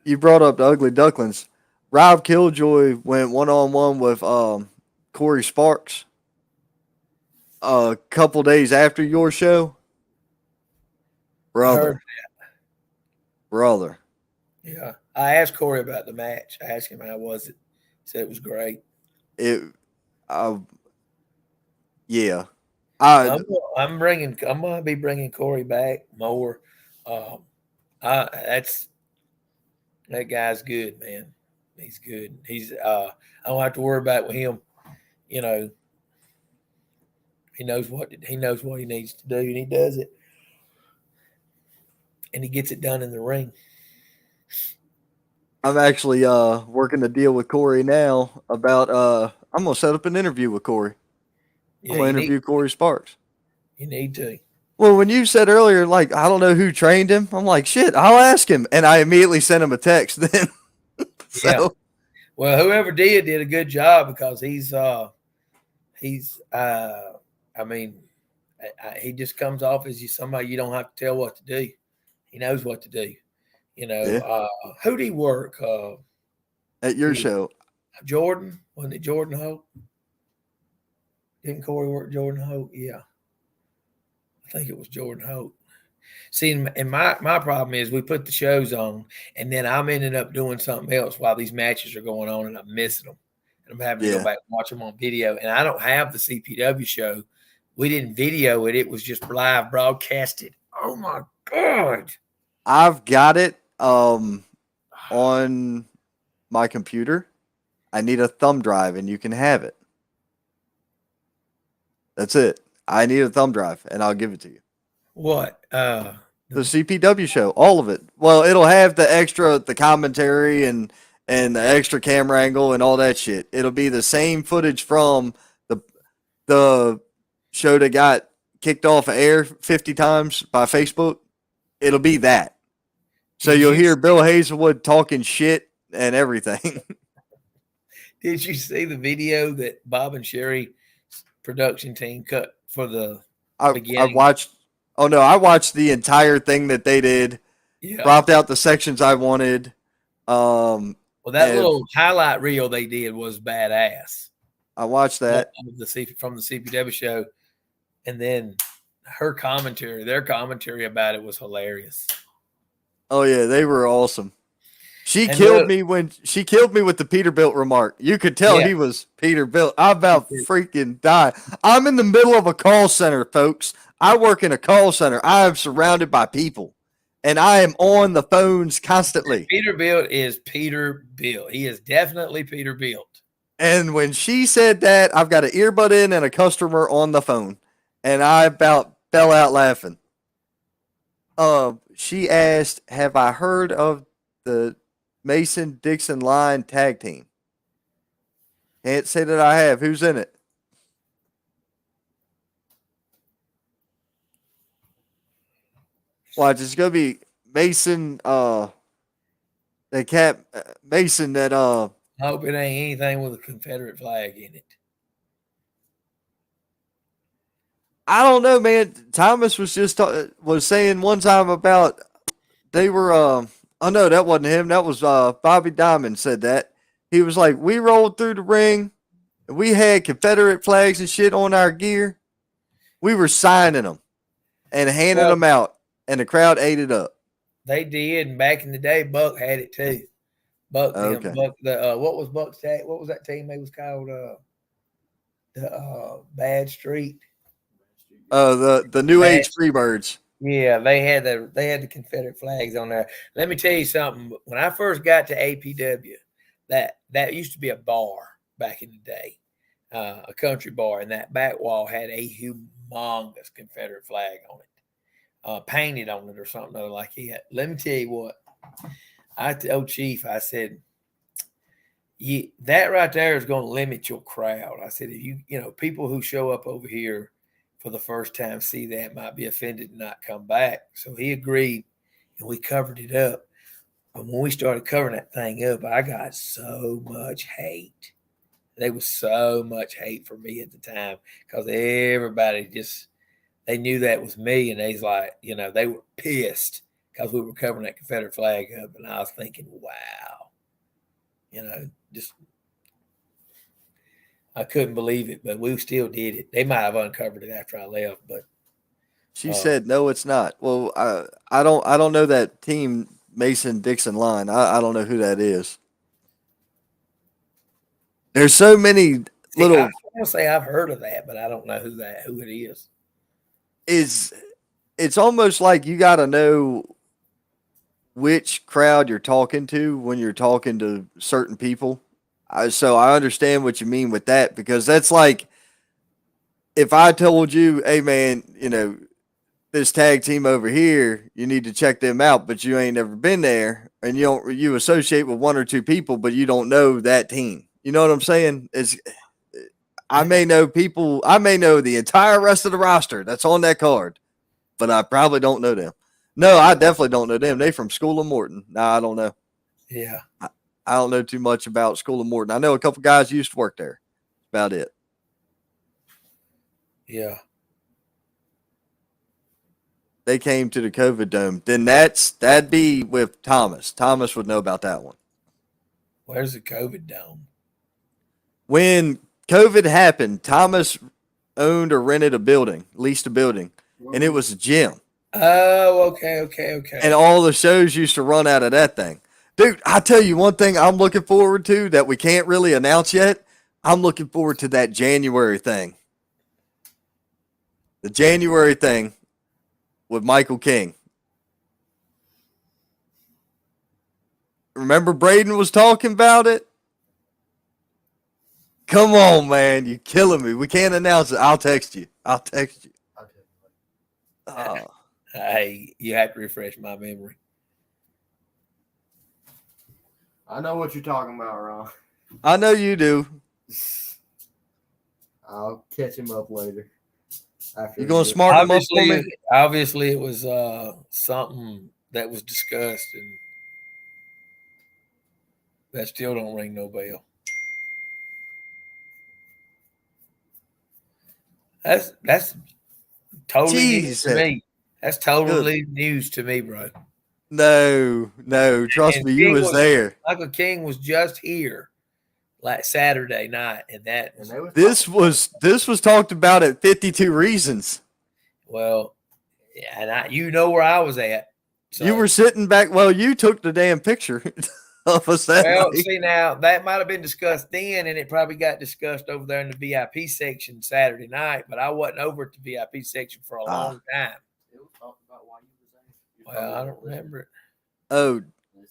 Speaker 1: You brought up the Ugly Ducklings. Rob Killjoy went 1-on-1 with Corey Sparks a couple days after your show.
Speaker 2: I heard,
Speaker 1: Brother.
Speaker 2: yeah. I asked Corey about the match. I asked him how was it. He said it was great.
Speaker 1: Yeah.
Speaker 2: I'm gonna be bringing Corey back more. That guy's good, man. He's good. I don't have to worry about with him. You know, he knows what he needs to do, and he does it, and he gets it done in the ring.
Speaker 1: I'm actually working a deal with Corey now about I'm gonna set up an interview with Corey.
Speaker 2: Yeah,
Speaker 1: I'm gonna interview Corey Sparks.
Speaker 2: You need to.
Speaker 1: Well, when you said earlier, like, I don't know who trained him, I'm like, shit, I'll ask him. And I immediately sent him a text then.
Speaker 2: Yeah. Well, whoever did a good job because he just comes off as somebody you don't have to tell what to do. He knows what to do. Who did he work?
Speaker 1: At your show.
Speaker 2: Jordan? Wasn't it Jordan Hope? Didn't Corey work Jordan Hope? Yeah. I think it was Jordan Hope. See, and my problem is we put the shows on, and then I'm ending up doing something else while these matches are going on, and I'm missing them. And I'm having to go back and watch them on video. And I don't have the CPW show. We didn't video it. It was just live broadcasted. Oh, my God.
Speaker 1: I've got it on my computer. I need a thumb drive, and you can have it. That's it. I need a thumb drive, and I'll give it to you.
Speaker 2: What?
Speaker 1: The CPW show, all of it. Well, it'll have the commentary and the extra camera angle and all that shit. It'll be the same footage from the the show that got kicked off of air 50 times by Facebook. It'll be that. So
Speaker 2: Did
Speaker 1: you'll
Speaker 2: you
Speaker 1: hear
Speaker 2: see-
Speaker 1: Bill Hazelwood talking shit and everything.
Speaker 2: Did you see the video that Bob and Sherry production team cut for the
Speaker 1: I
Speaker 2: beginning?
Speaker 1: watched. Oh no, I watched the entire thing that they did.
Speaker 2: Yeah.
Speaker 1: Cropped out the sections I wanted.
Speaker 2: Well, that
Speaker 1: and
Speaker 2: little highlight reel they did was badass.
Speaker 1: I watched that.
Speaker 2: From the CPW show, and then their commentary about it was hilarious.
Speaker 1: Oh yeah, they were awesome. She
Speaker 2: And
Speaker 1: killed
Speaker 2: look-
Speaker 1: me with the Peterbilt remark. You could tell
Speaker 2: Yeah.
Speaker 1: he was Peterbilt. I about freaking died. I'm in the middle of a call center, folks. I work in a call center. I am surrounded by people, and I am on the phones constantly.
Speaker 2: Peterbilt is Peterbilt. He is definitely Peterbilt.
Speaker 1: And when she said that, I've got an earbud in and a customer on the phone, and I about fell out laughing. She asked, "Have I heard of the Mason Dixon Line tag team?" Can't say that I have. Who's in it? Watch, it's gonna be Mason. That cat Mason. That
Speaker 2: I hope it ain't anything with a Confederate flag in it.
Speaker 1: I don't know, man. Thomas was just was saying one time about they were. Oh no, that wasn't him. That was Bobby Diamond said that. He was like, we rolled through the ring, and we had Confederate flags and shit on our gear. We were signing them and handing them out, and the crowd ate it up.
Speaker 2: They did, and back in the day, Buck had it too. Buck,
Speaker 1: Okay.
Speaker 2: Buck. What was Buck's tag? What was that team? They was called the Bad Street.
Speaker 1: The New Age Freebirds.
Speaker 2: Yeah, they had the Confederate flags on there. Let me tell you something. When I first got to APW, that used to be a bar back in the day, a country bar, and that back wall had a humongous Confederate flag on it, painted on it or something other like that. Let me tell you what. I told Chief, I said, that right there is going to limit your crowd. I said, if you know, people who show up over here for the first time see that might be offended and not come back. So he agreed, and we covered it up. But when we started covering that thing up, I got so much hate. There was so much hate for me at the time because everybody they knew that was me, and they's like, you know, they were pissed because we were covering that Confederate flag up, and I was thinking, wow, you know, just I couldn't believe it, but we still did it. They might have uncovered it after I left, but
Speaker 1: She said, "No, it's not." Well, I don't know that team Mason Dixon line. I don't know who that is. There's so many little.
Speaker 2: I want to say I've heard of that, but I don't know who it is.
Speaker 1: It's almost like you got to know which crowd you're talking to when you're talking to certain people. So I understand what you mean with that, because that's like if I told you, "Hey man, you know, this tag team over here, you need to check them out," but you ain't never been there, and you associate with one or two people, but you don't know that team. You know what I'm saying? I may know the entire rest of the roster that's on that card, but I probably don't know them. No, I definitely don't know them. They from School of Morton. No, I don't know.
Speaker 2: Yeah.
Speaker 1: I don't know too much about School of Morton. I know a couple guys who used to work there. That's about it.
Speaker 2: Yeah.
Speaker 1: They came to the COVID Dome. Then that'd be with Thomas. Thomas would know about that one.
Speaker 2: Where's the COVID dome?
Speaker 1: When COVID happened, Thomas owned or rented a building, leased a building, and it was a gym.
Speaker 2: Oh, okay.
Speaker 1: And all the shows used to run out of that thing. Dude, I tell you one thing I'm looking forward to that we can't really announce yet. I'm looking forward to that January thing. The January thing with Michael King. Remember Braden was talking about it? Come on, man. You're killing me. We can't announce it. I'll text you. Oh.
Speaker 2: Hey, you have to refresh my memory.
Speaker 4: I know what you're talking about, Ron.
Speaker 1: I know you do.
Speaker 4: I'll catch him up later. After
Speaker 1: You gonna
Speaker 4: this.
Speaker 1: smarten them up for me?
Speaker 2: Obviously, it was something that was discussed, and that still don't ring no bell. That's totally news to
Speaker 1: Jeez.
Speaker 2: me. That's
Speaker 1: Good.
Speaker 2: totally news to me, bro.
Speaker 1: No. Trust
Speaker 2: And
Speaker 1: me, you was there.
Speaker 2: Michael King was just here like Saturday night, and that
Speaker 4: And they was
Speaker 1: This was talked about at 52 Reasons.
Speaker 2: well, yeah, and you know where I was at. So,
Speaker 1: You were sitting back. Well, you took the damn picture of us that
Speaker 2: well,
Speaker 1: night.
Speaker 2: see now that might have been discussed then, and it probably got discussed over there in the VIP section Saturday night. But I wasn't over at the VIP section for a long time.
Speaker 4: It was talked about while you was there.
Speaker 2: Well, I don't remember it.
Speaker 1: Oh,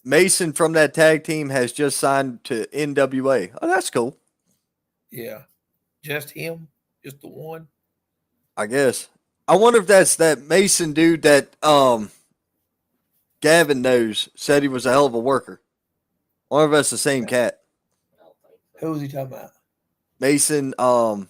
Speaker 1: Mason from that tag team has just signed to NWA. Oh, that's cool.
Speaker 2: Yeah, just him, just the one.
Speaker 1: I guess. I wonder if that's that Mason dude that Gavin knows said he was a hell of a worker. I wonder if that's the same cat.
Speaker 4: I don't think so.
Speaker 2: Who was he talking about?
Speaker 1: Mason,
Speaker 4: Well,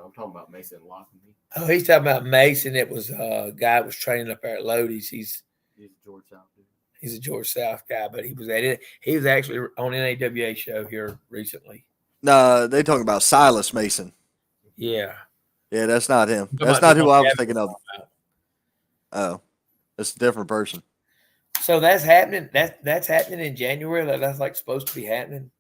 Speaker 4: I'm talking about Mason locking me.
Speaker 2: Oh, he's talking about Mason. It was a guy that was training up there at Lodi's.
Speaker 4: He's a George South dude.
Speaker 2: He's a George South guy, but he was at it. He was actually on an NAWA show here recently.
Speaker 1: nah, they talking about Silas Mason.
Speaker 2: Yeah,
Speaker 1: Yeah, that's not him. That's not who I was thinking of. Oh, that's a different person.
Speaker 2: So that's happening. That's happening in January. That's like supposed to be happening.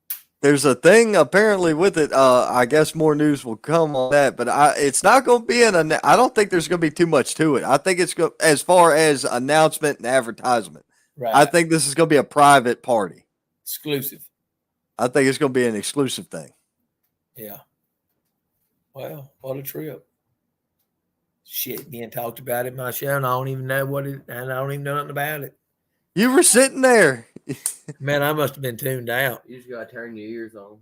Speaker 1: There's a thing apparently with it. I guess more news will come on that, but it's not going to be I don't think there's going to be too much to it. I think it's as far as announcement and advertisement.
Speaker 2: Right.
Speaker 1: I think this is going to be a private party.
Speaker 2: Exclusive.
Speaker 1: I think it's going to be an exclusive thing.
Speaker 2: Yeah. Well, what a trip. Shit, being talked about it in my show, and I don't even know and I don't even know nothing about it.
Speaker 1: You were sitting there.
Speaker 2: Man, I must have been tuned out.
Speaker 4: You just gotta turn your ears on.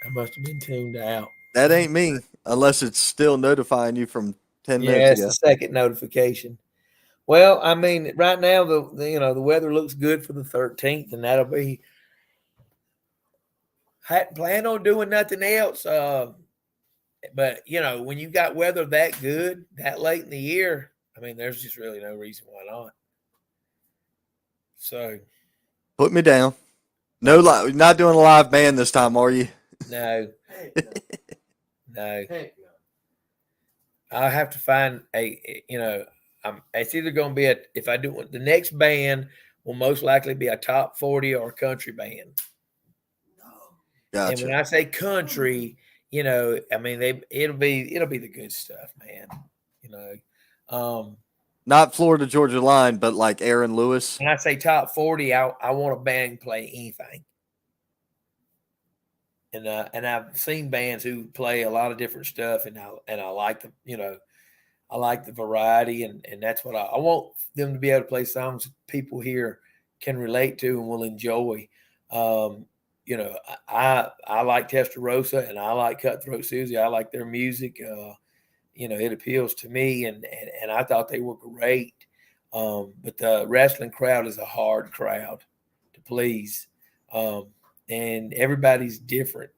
Speaker 2: I must have been tuned out.
Speaker 1: That ain't me, unless it's still notifying you from 10
Speaker 2: Yeah,
Speaker 1: minutes
Speaker 2: it's
Speaker 1: ago.
Speaker 2: the second notification. Well, I mean, right now the weather looks good for the 13th, and that'll be. Hadn't planned on doing nothing else, but when you got weather that good that late in the year, I mean, there's just really no reason why not. So,
Speaker 1: Put me down. No, not doing a live band this time, are you?
Speaker 2: no, no.
Speaker 4: Heck no.
Speaker 2: I have to find it's either going to be if I do the next band will most likely be a top 40 or a country band.
Speaker 1: Gotcha.
Speaker 2: And when I say country, I mean it'll be the good stuff, man.
Speaker 1: Not Florida Georgia Line, but like Aaron Lewis.
Speaker 2: When I say top 40, I want a band to play anything. And I've seen bands who play a lot of different stuff, and I like I like the variety, and that's what I want them to be able to play songs people here can relate to and will enjoy. I like Testarossa and I like Cutthroat Susie. I like their music. It appeals to me, and I thought they were great. But the wrestling crowd is a hard crowd to please. And everybody's different,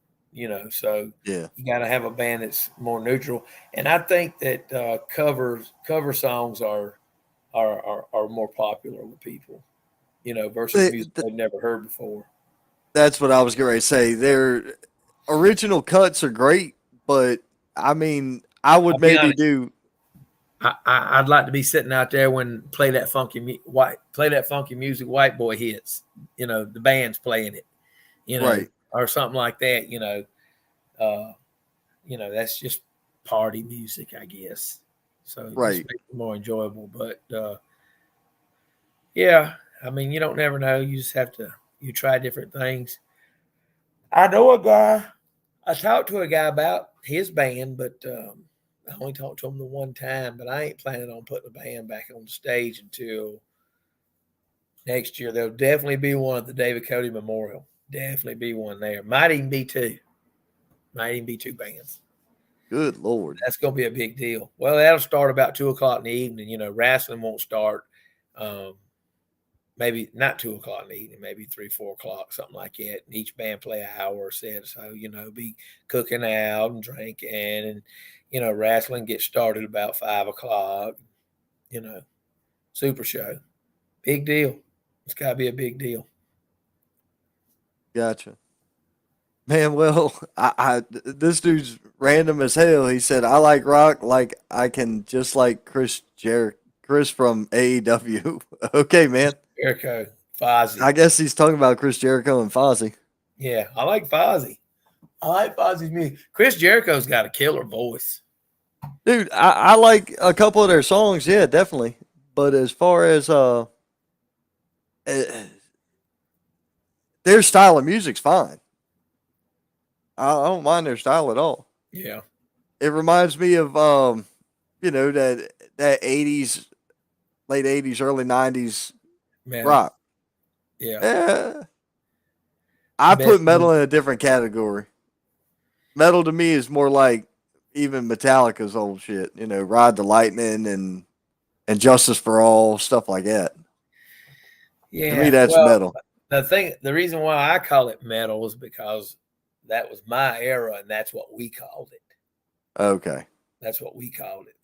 Speaker 2: so
Speaker 1: Yeah.
Speaker 2: you got to have a band that's more neutral. And I think that cover songs are more popular with people, versus music they've never heard before.
Speaker 1: That's what I was going to say. Their original cuts are great, but I mean, I would maybe do.
Speaker 2: I'd like to be sitting out there when play that funky music white boy hits. The band's playing it,
Speaker 1: Right.
Speaker 2: or something like that. That's just party music, I guess. So
Speaker 1: Right.
Speaker 2: Just make it more enjoyable. But yeah, I mean, you don't never know. You just have to try different things. I know a guy. I talked to a guy about his band, but I only talked to him the one time. But I ain't planning on putting the band back on the stage until next year. There'll definitely be one at the David Cody Memorial. Definitely be one there. Might even be two. Might even be two bands.
Speaker 1: Good Lord.
Speaker 2: That's going to be a big deal. Well, that'll start about 2 o'clock in the evening. Wrestling won't start. Maybe not 2 o'clock in the evening, maybe 3, 4 o'clock, something like that. And each band play an hour or set. So, be cooking out and drinking. And, wrestling gets started about 5 o'clock. Super show. Big deal. It's got to be a big deal.
Speaker 1: Gotcha. Man, well, this dude's random as hell. He said, I like rock like I can just like Chris from AEW. Okay, man.
Speaker 2: Jericho, Fozzy.
Speaker 1: I guess he's talking about Chris Jericho and Fozzy.
Speaker 2: Yeah, I like Fozzy. I like Fozzy's music. Chris Jericho's got a killer voice.
Speaker 1: Dude, I like a couple of their songs, yeah, definitely. But as far as their style of music's fine. I don't mind their style at all.
Speaker 2: Yeah.
Speaker 1: It reminds me of that 80s, late 80s, early 90s
Speaker 2: Man.
Speaker 1: rock.
Speaker 2: Yeah.
Speaker 1: I put metal in a different category. Metal to me is more like even Metallica's old shit, Ride the Lightning and Justice for All, stuff like that.
Speaker 2: Yeah.
Speaker 1: To me, that's metal.
Speaker 2: The reason why I call it metal is because that was my era, and that's what we called it.
Speaker 1: Okay.
Speaker 2: That's what we called it.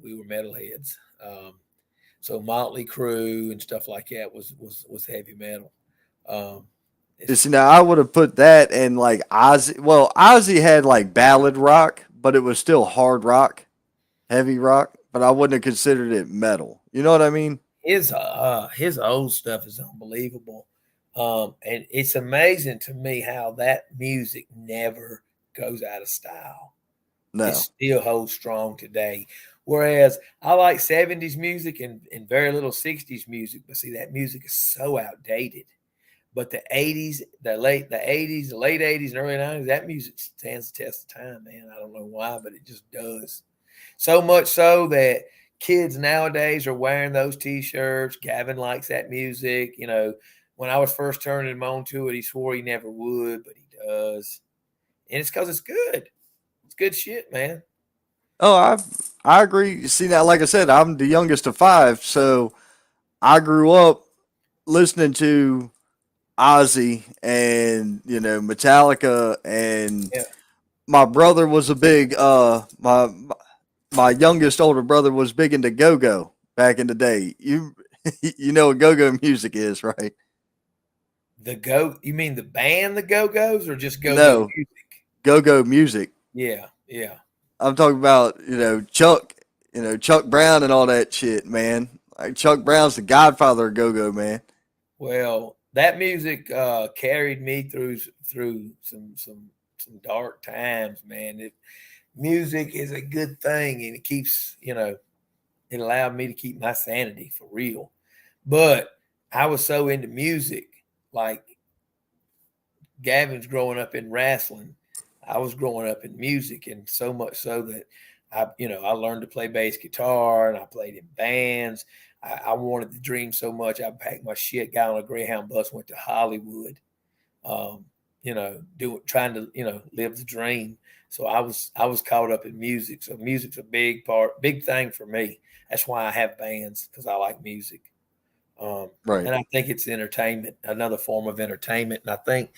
Speaker 2: We were metalheads. So Motley Crue and stuff like that was heavy metal.
Speaker 1: See, now I would have put that in like Ozzy. Well, Ozzy had like ballad rock, but it was still hard rock, heavy rock. But I wouldn't have considered it metal. You know what I mean?
Speaker 2: His old stuff is unbelievable. And it's amazing to me how that music never goes out of style.
Speaker 1: No.
Speaker 2: It still holds strong today. Whereas I like 70s music and very little 60s music, but see, that music is so outdated. But the 80s, the late 80s and early 90s, that music stands the test of time, man. I don't know why, but it just does. So much so that kids nowadays are wearing those T-shirts. Gavin likes that music. When I was first turning him on to it, he swore he never would, but he does. And it's because it's good. It's good shit, man.
Speaker 1: Oh, I agree. See, now, like I said, I'm the youngest of 5, so I grew up listening to Ozzy and Metallica, and my brother was a big my youngest older brother was big into go-go back in the day. You know what go-go music is, right?
Speaker 2: You mean the band, the Go-Go's, or just go-go
Speaker 1: No,
Speaker 2: music?
Speaker 1: Go-go music.
Speaker 2: Yeah.
Speaker 1: I'm talking about, Chuck, Chuck Brown and all that shit, man. Like Chuck Brown's the godfather of go-go, man.
Speaker 2: Well, that music carried me through some dark times, man. Music is a good thing, and it keeps, it allowed me to keep my sanity for real. But I was so into music, like Gavin's growing up in wrestling. I was growing up in music, and so much so that I learned to play bass guitar, and I played in bands. I wanted the dream so much. I packed my shit, got on a Greyhound bus, went to Hollywood, trying to, live the dream. So I was caught up in music. So music's a big thing for me. That's why I have bands, because I like music.
Speaker 1: Right.
Speaker 2: And I think it's entertainment, another form of entertainment. And I think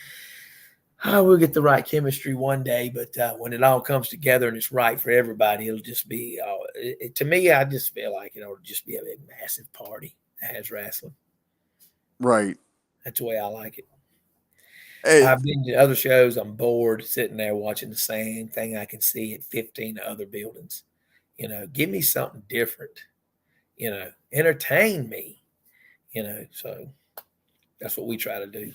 Speaker 2: we'll get the right chemistry one day, but when it all comes together and it's right for everybody, it'll just be, to me, I just feel like it'll just be a big, massive party that has wrestling.
Speaker 1: Right.
Speaker 2: That's the way I like it.
Speaker 1: Hey,
Speaker 2: I've been to other shows. I'm bored sitting there watching the same thing I can see at 15 other buildings. Give me something different, entertain me, so that's what we try to do.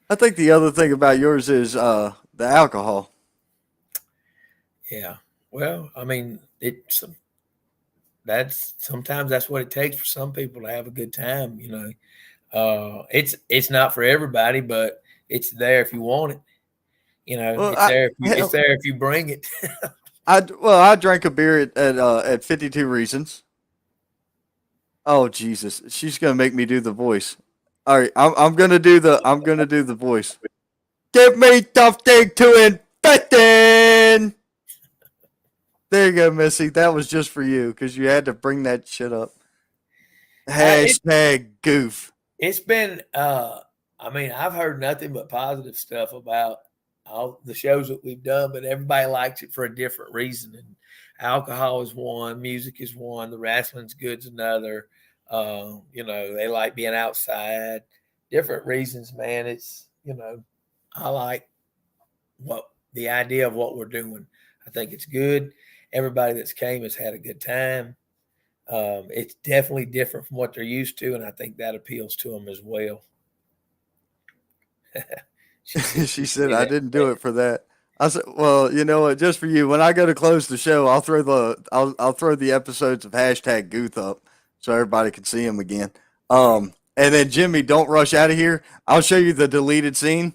Speaker 1: I think the other thing about yours is the alcohol.
Speaker 2: Yeah. Well, I mean, sometimes that's what it takes for some people to have a good time. It's not for everybody, but it's there if you want it.
Speaker 1: Well,
Speaker 2: It's there if you bring it.
Speaker 1: I drank a beer at 52 Reasons. Oh Jesus, she's gonna make me do the voice. All right, I'm gonna do the voice. Give me something to invest in. There you go, Missy. That was just for you because you had to bring that shit up. Hashtag goof.
Speaker 2: It's been, I mean, I've heard nothing but positive stuff about all the shows that we've done, but everybody likes it for a different reason. And alcohol is one, music is one, the wrestling's good's another. You know, they like being outside, different reasons, man. It's, you know, I like the idea of what we're doing. I think it's good. Everybody that's came has had a good time. It's definitely different from what they're used to, and I think that appeals to them as well.
Speaker 1: She said, "I didn't do it for that." I said, "Well, you know what? Just for you. When I go to close the show, I'll throw the episodes of hashtag Gooth up so everybody can see them again. And then Jimmy, don't rush out of here. I'll show you the deleted scene."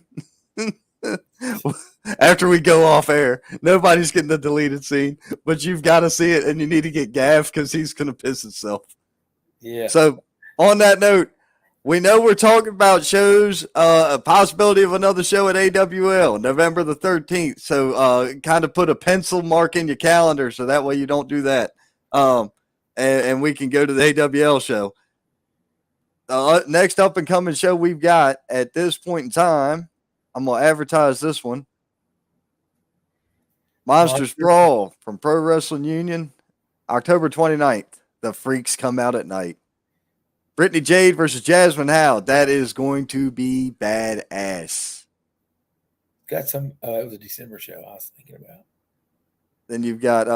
Speaker 1: After we go off air, nobody's getting the deleted scene, but you've got to see it, and you need to get Gav because he's going to piss himself.
Speaker 2: Yeah.
Speaker 1: So, on that note, we know we're talking about shows, a possibility of another show at AWL, November the 13th. So, kind of put a pencil mark in your calendar so that way you don't do that. And we can go to the AWL show. Next up and coming show we've got at this point in time, I'm going to advertise this one. Monsters Brawl from Pro Wrestling Union, October 29th. The Freaks come out at night. Brittany Jade versus Jasmine Howe. That is going to be badass.
Speaker 2: Got some, it was a December show I was thinking about.
Speaker 1: Then you've got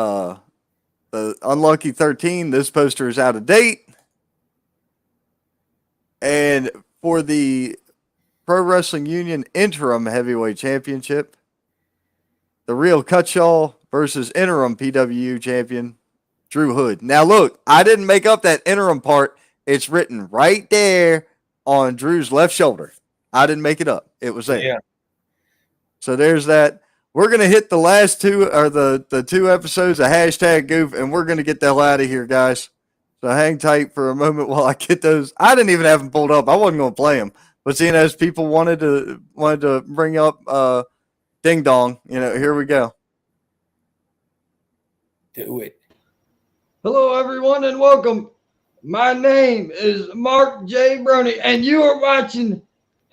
Speaker 1: the Unlucky 13. This poster is out of date. And for the Pro Wrestling Union Interim Heavyweight Championship, the Real Cutshaw versus Interim PWU Champion, Drew Hood. Now, look, I didn't make up that interim part. It's written right there on Drew's left shoulder. I didn't make it up. It was there.
Speaker 2: Yeah.
Speaker 1: So there's that. We're going to hit the last two, or the two episodes of hashtag Goof, and we're going to get the hell out of here, guys. So hang tight for a moment while I get those. I didn't even have them pulled up. I wasn't going to play them. But seeing as people wanted to bring up Ding Dong, you know, here we go.
Speaker 2: Do it.
Speaker 5: Hello, everyone, and welcome. My name is Mark J. Brony, and you are watching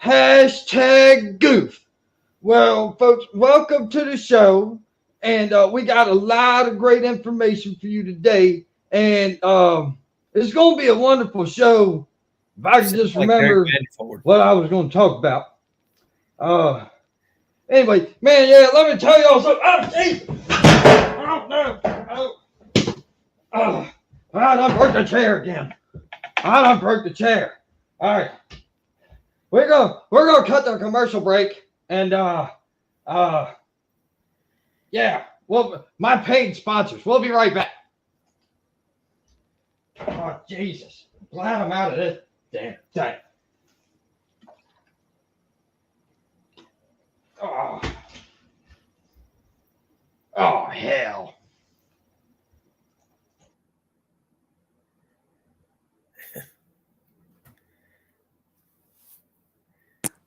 Speaker 5: hashtag Goof. Well, folks, welcome to the show, and we got a lot of great information for you today, and it's going to be a wonderful show if I can just remember what I was going to talk about. Anyway, man, yeah, let me tell y'all something. Oh, geez. Oh, no. Oh. I done broke the chair again. I done broke the chair. All right. We're gonna cut the commercial break, and yeah, well, my paid sponsors. We'll be right back. Oh, Jesus. Glad I'm out of this damn thing. Oh, hell.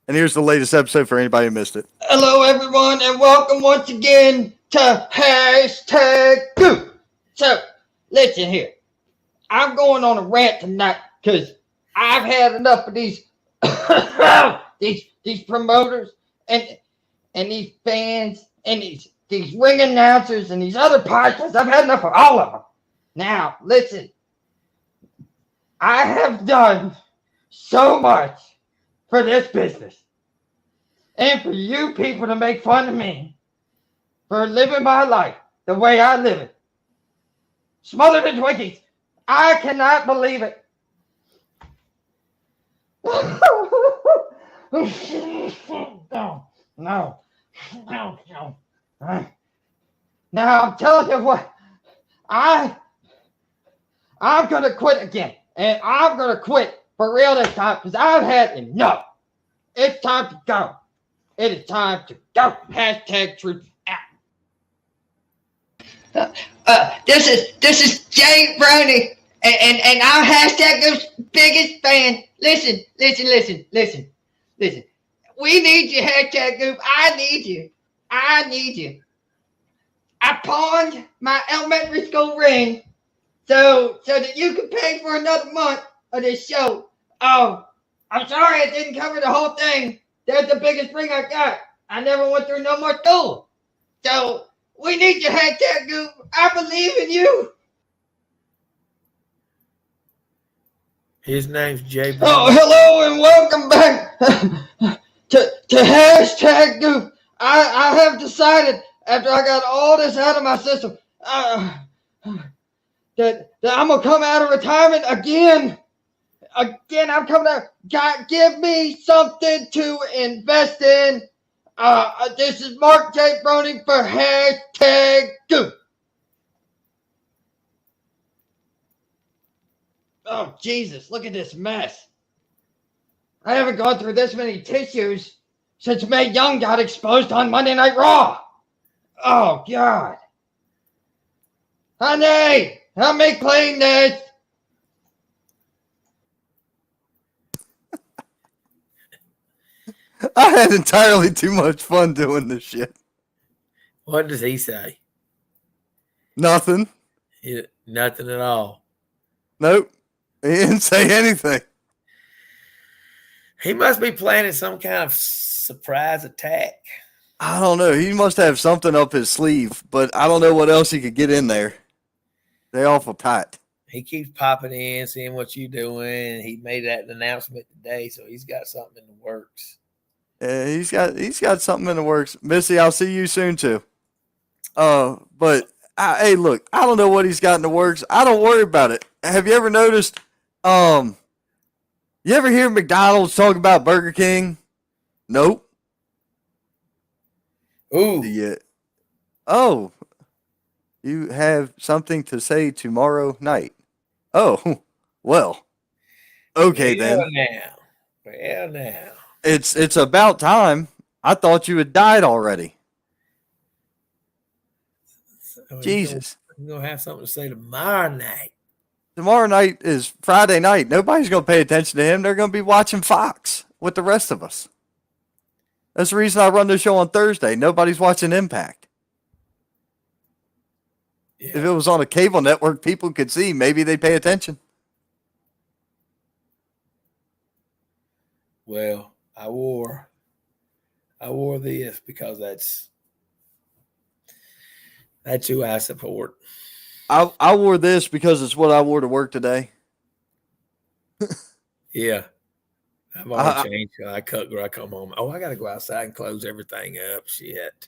Speaker 1: And here's the latest episode for anybody who missed it.
Speaker 5: Hello, everyone, and welcome once again to hashtag Goof. So, listen here. I'm going on a rant tonight because I've had enough of these these promoters and these fans and these ring announcers and these other podcasts. I've had enough of all of them. Now, listen. I have done so much for this business and for you people to make fun of me for living my life the way I live it. Smothered in Twinkies. I cannot believe it. No. Now I'm telling you what, I'm gonna quit again, and I'm gonna quit for real this time because I've had enough. It's time to go. It is time to go. Hashtag truth out. This is Jay Brownie, and I'm hashtag Goof's biggest fan. Listen. We need you, hashtag Goof. I need you. I pawned my elementary school ring so that you could pay for another month of this show. Oh, I'm sorry it didn't cover the whole thing. That's the biggest ring I got. I never went through no more school. So we need your hashtag Goof. I believe in you.
Speaker 2: His name's Jay Brown.
Speaker 5: Oh, hello and welcome back to hashtag Goof. I have decided after I got all this out of my system that I'm gonna come out of retirement again. Again, I'm coming out. God, give me something to invest in. This is Mark J. Brony for hashtag Goof. Oh, Jesus, look at this mess. I haven't gone through this many tissues since Mae Young got exposed on Monday Night Raw. Oh, God. Honey, help me clean this.
Speaker 1: I had entirely too much fun doing this shit.
Speaker 2: What does he say?
Speaker 1: Nothing.
Speaker 2: Nothing at all.
Speaker 1: Nope. He didn't say anything.
Speaker 2: He must be planning some kind of surprise attack.
Speaker 1: I don't know. He must have something up his sleeve, but I don't know what else he could get in there. They awful tight.
Speaker 2: He keeps popping in, seeing what you're doing. He made that announcement today, so he's got something in the works.
Speaker 1: He's got something in the works. Missy, I'll see you soon too. But hey, look, I don't know what he's got in the works. I don't worry about it. Have you ever noticed? You ever hear McDonald's talk about Burger King? Nope.
Speaker 2: Ooh,
Speaker 1: Yeah. Oh, you have something to say tomorrow night. Oh, well. Okay then.
Speaker 2: Well now.
Speaker 1: It's about time. I thought you had died already.
Speaker 2: So
Speaker 1: Jesus.
Speaker 2: You're gonna have something to say tomorrow night.
Speaker 1: Tomorrow night is Friday night. Nobody's going to pay attention to him. They're going to be watching Fox with the rest of us. That's the reason I run the show on Thursday. Nobody's watching Impact.
Speaker 2: Yeah.
Speaker 1: If it was on a cable network, people could see. Maybe they'd pay attention.
Speaker 2: Well, I wore this because that's who I support.
Speaker 1: I wore this because it's what I wore to work today.
Speaker 2: Yeah. I've already changed. I cut where I come home. Oh, I got to go outside and close everything up. Shit.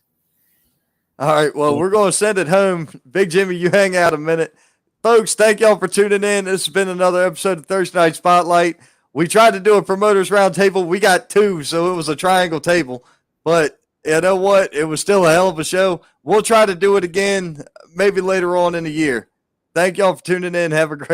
Speaker 1: All right. Well, we're going to send it home. Big Jimmy, you hang out a minute. Folks, thank y'all for tuning in. This has been another episode of Thursday Night Spotlight. We tried to do a promoters roundtable. We got two, so it was a triangle table. But you know what? It was still a hell of a show. We'll try to do it again maybe later on in the year. Thank y'all for tuning in. Have a great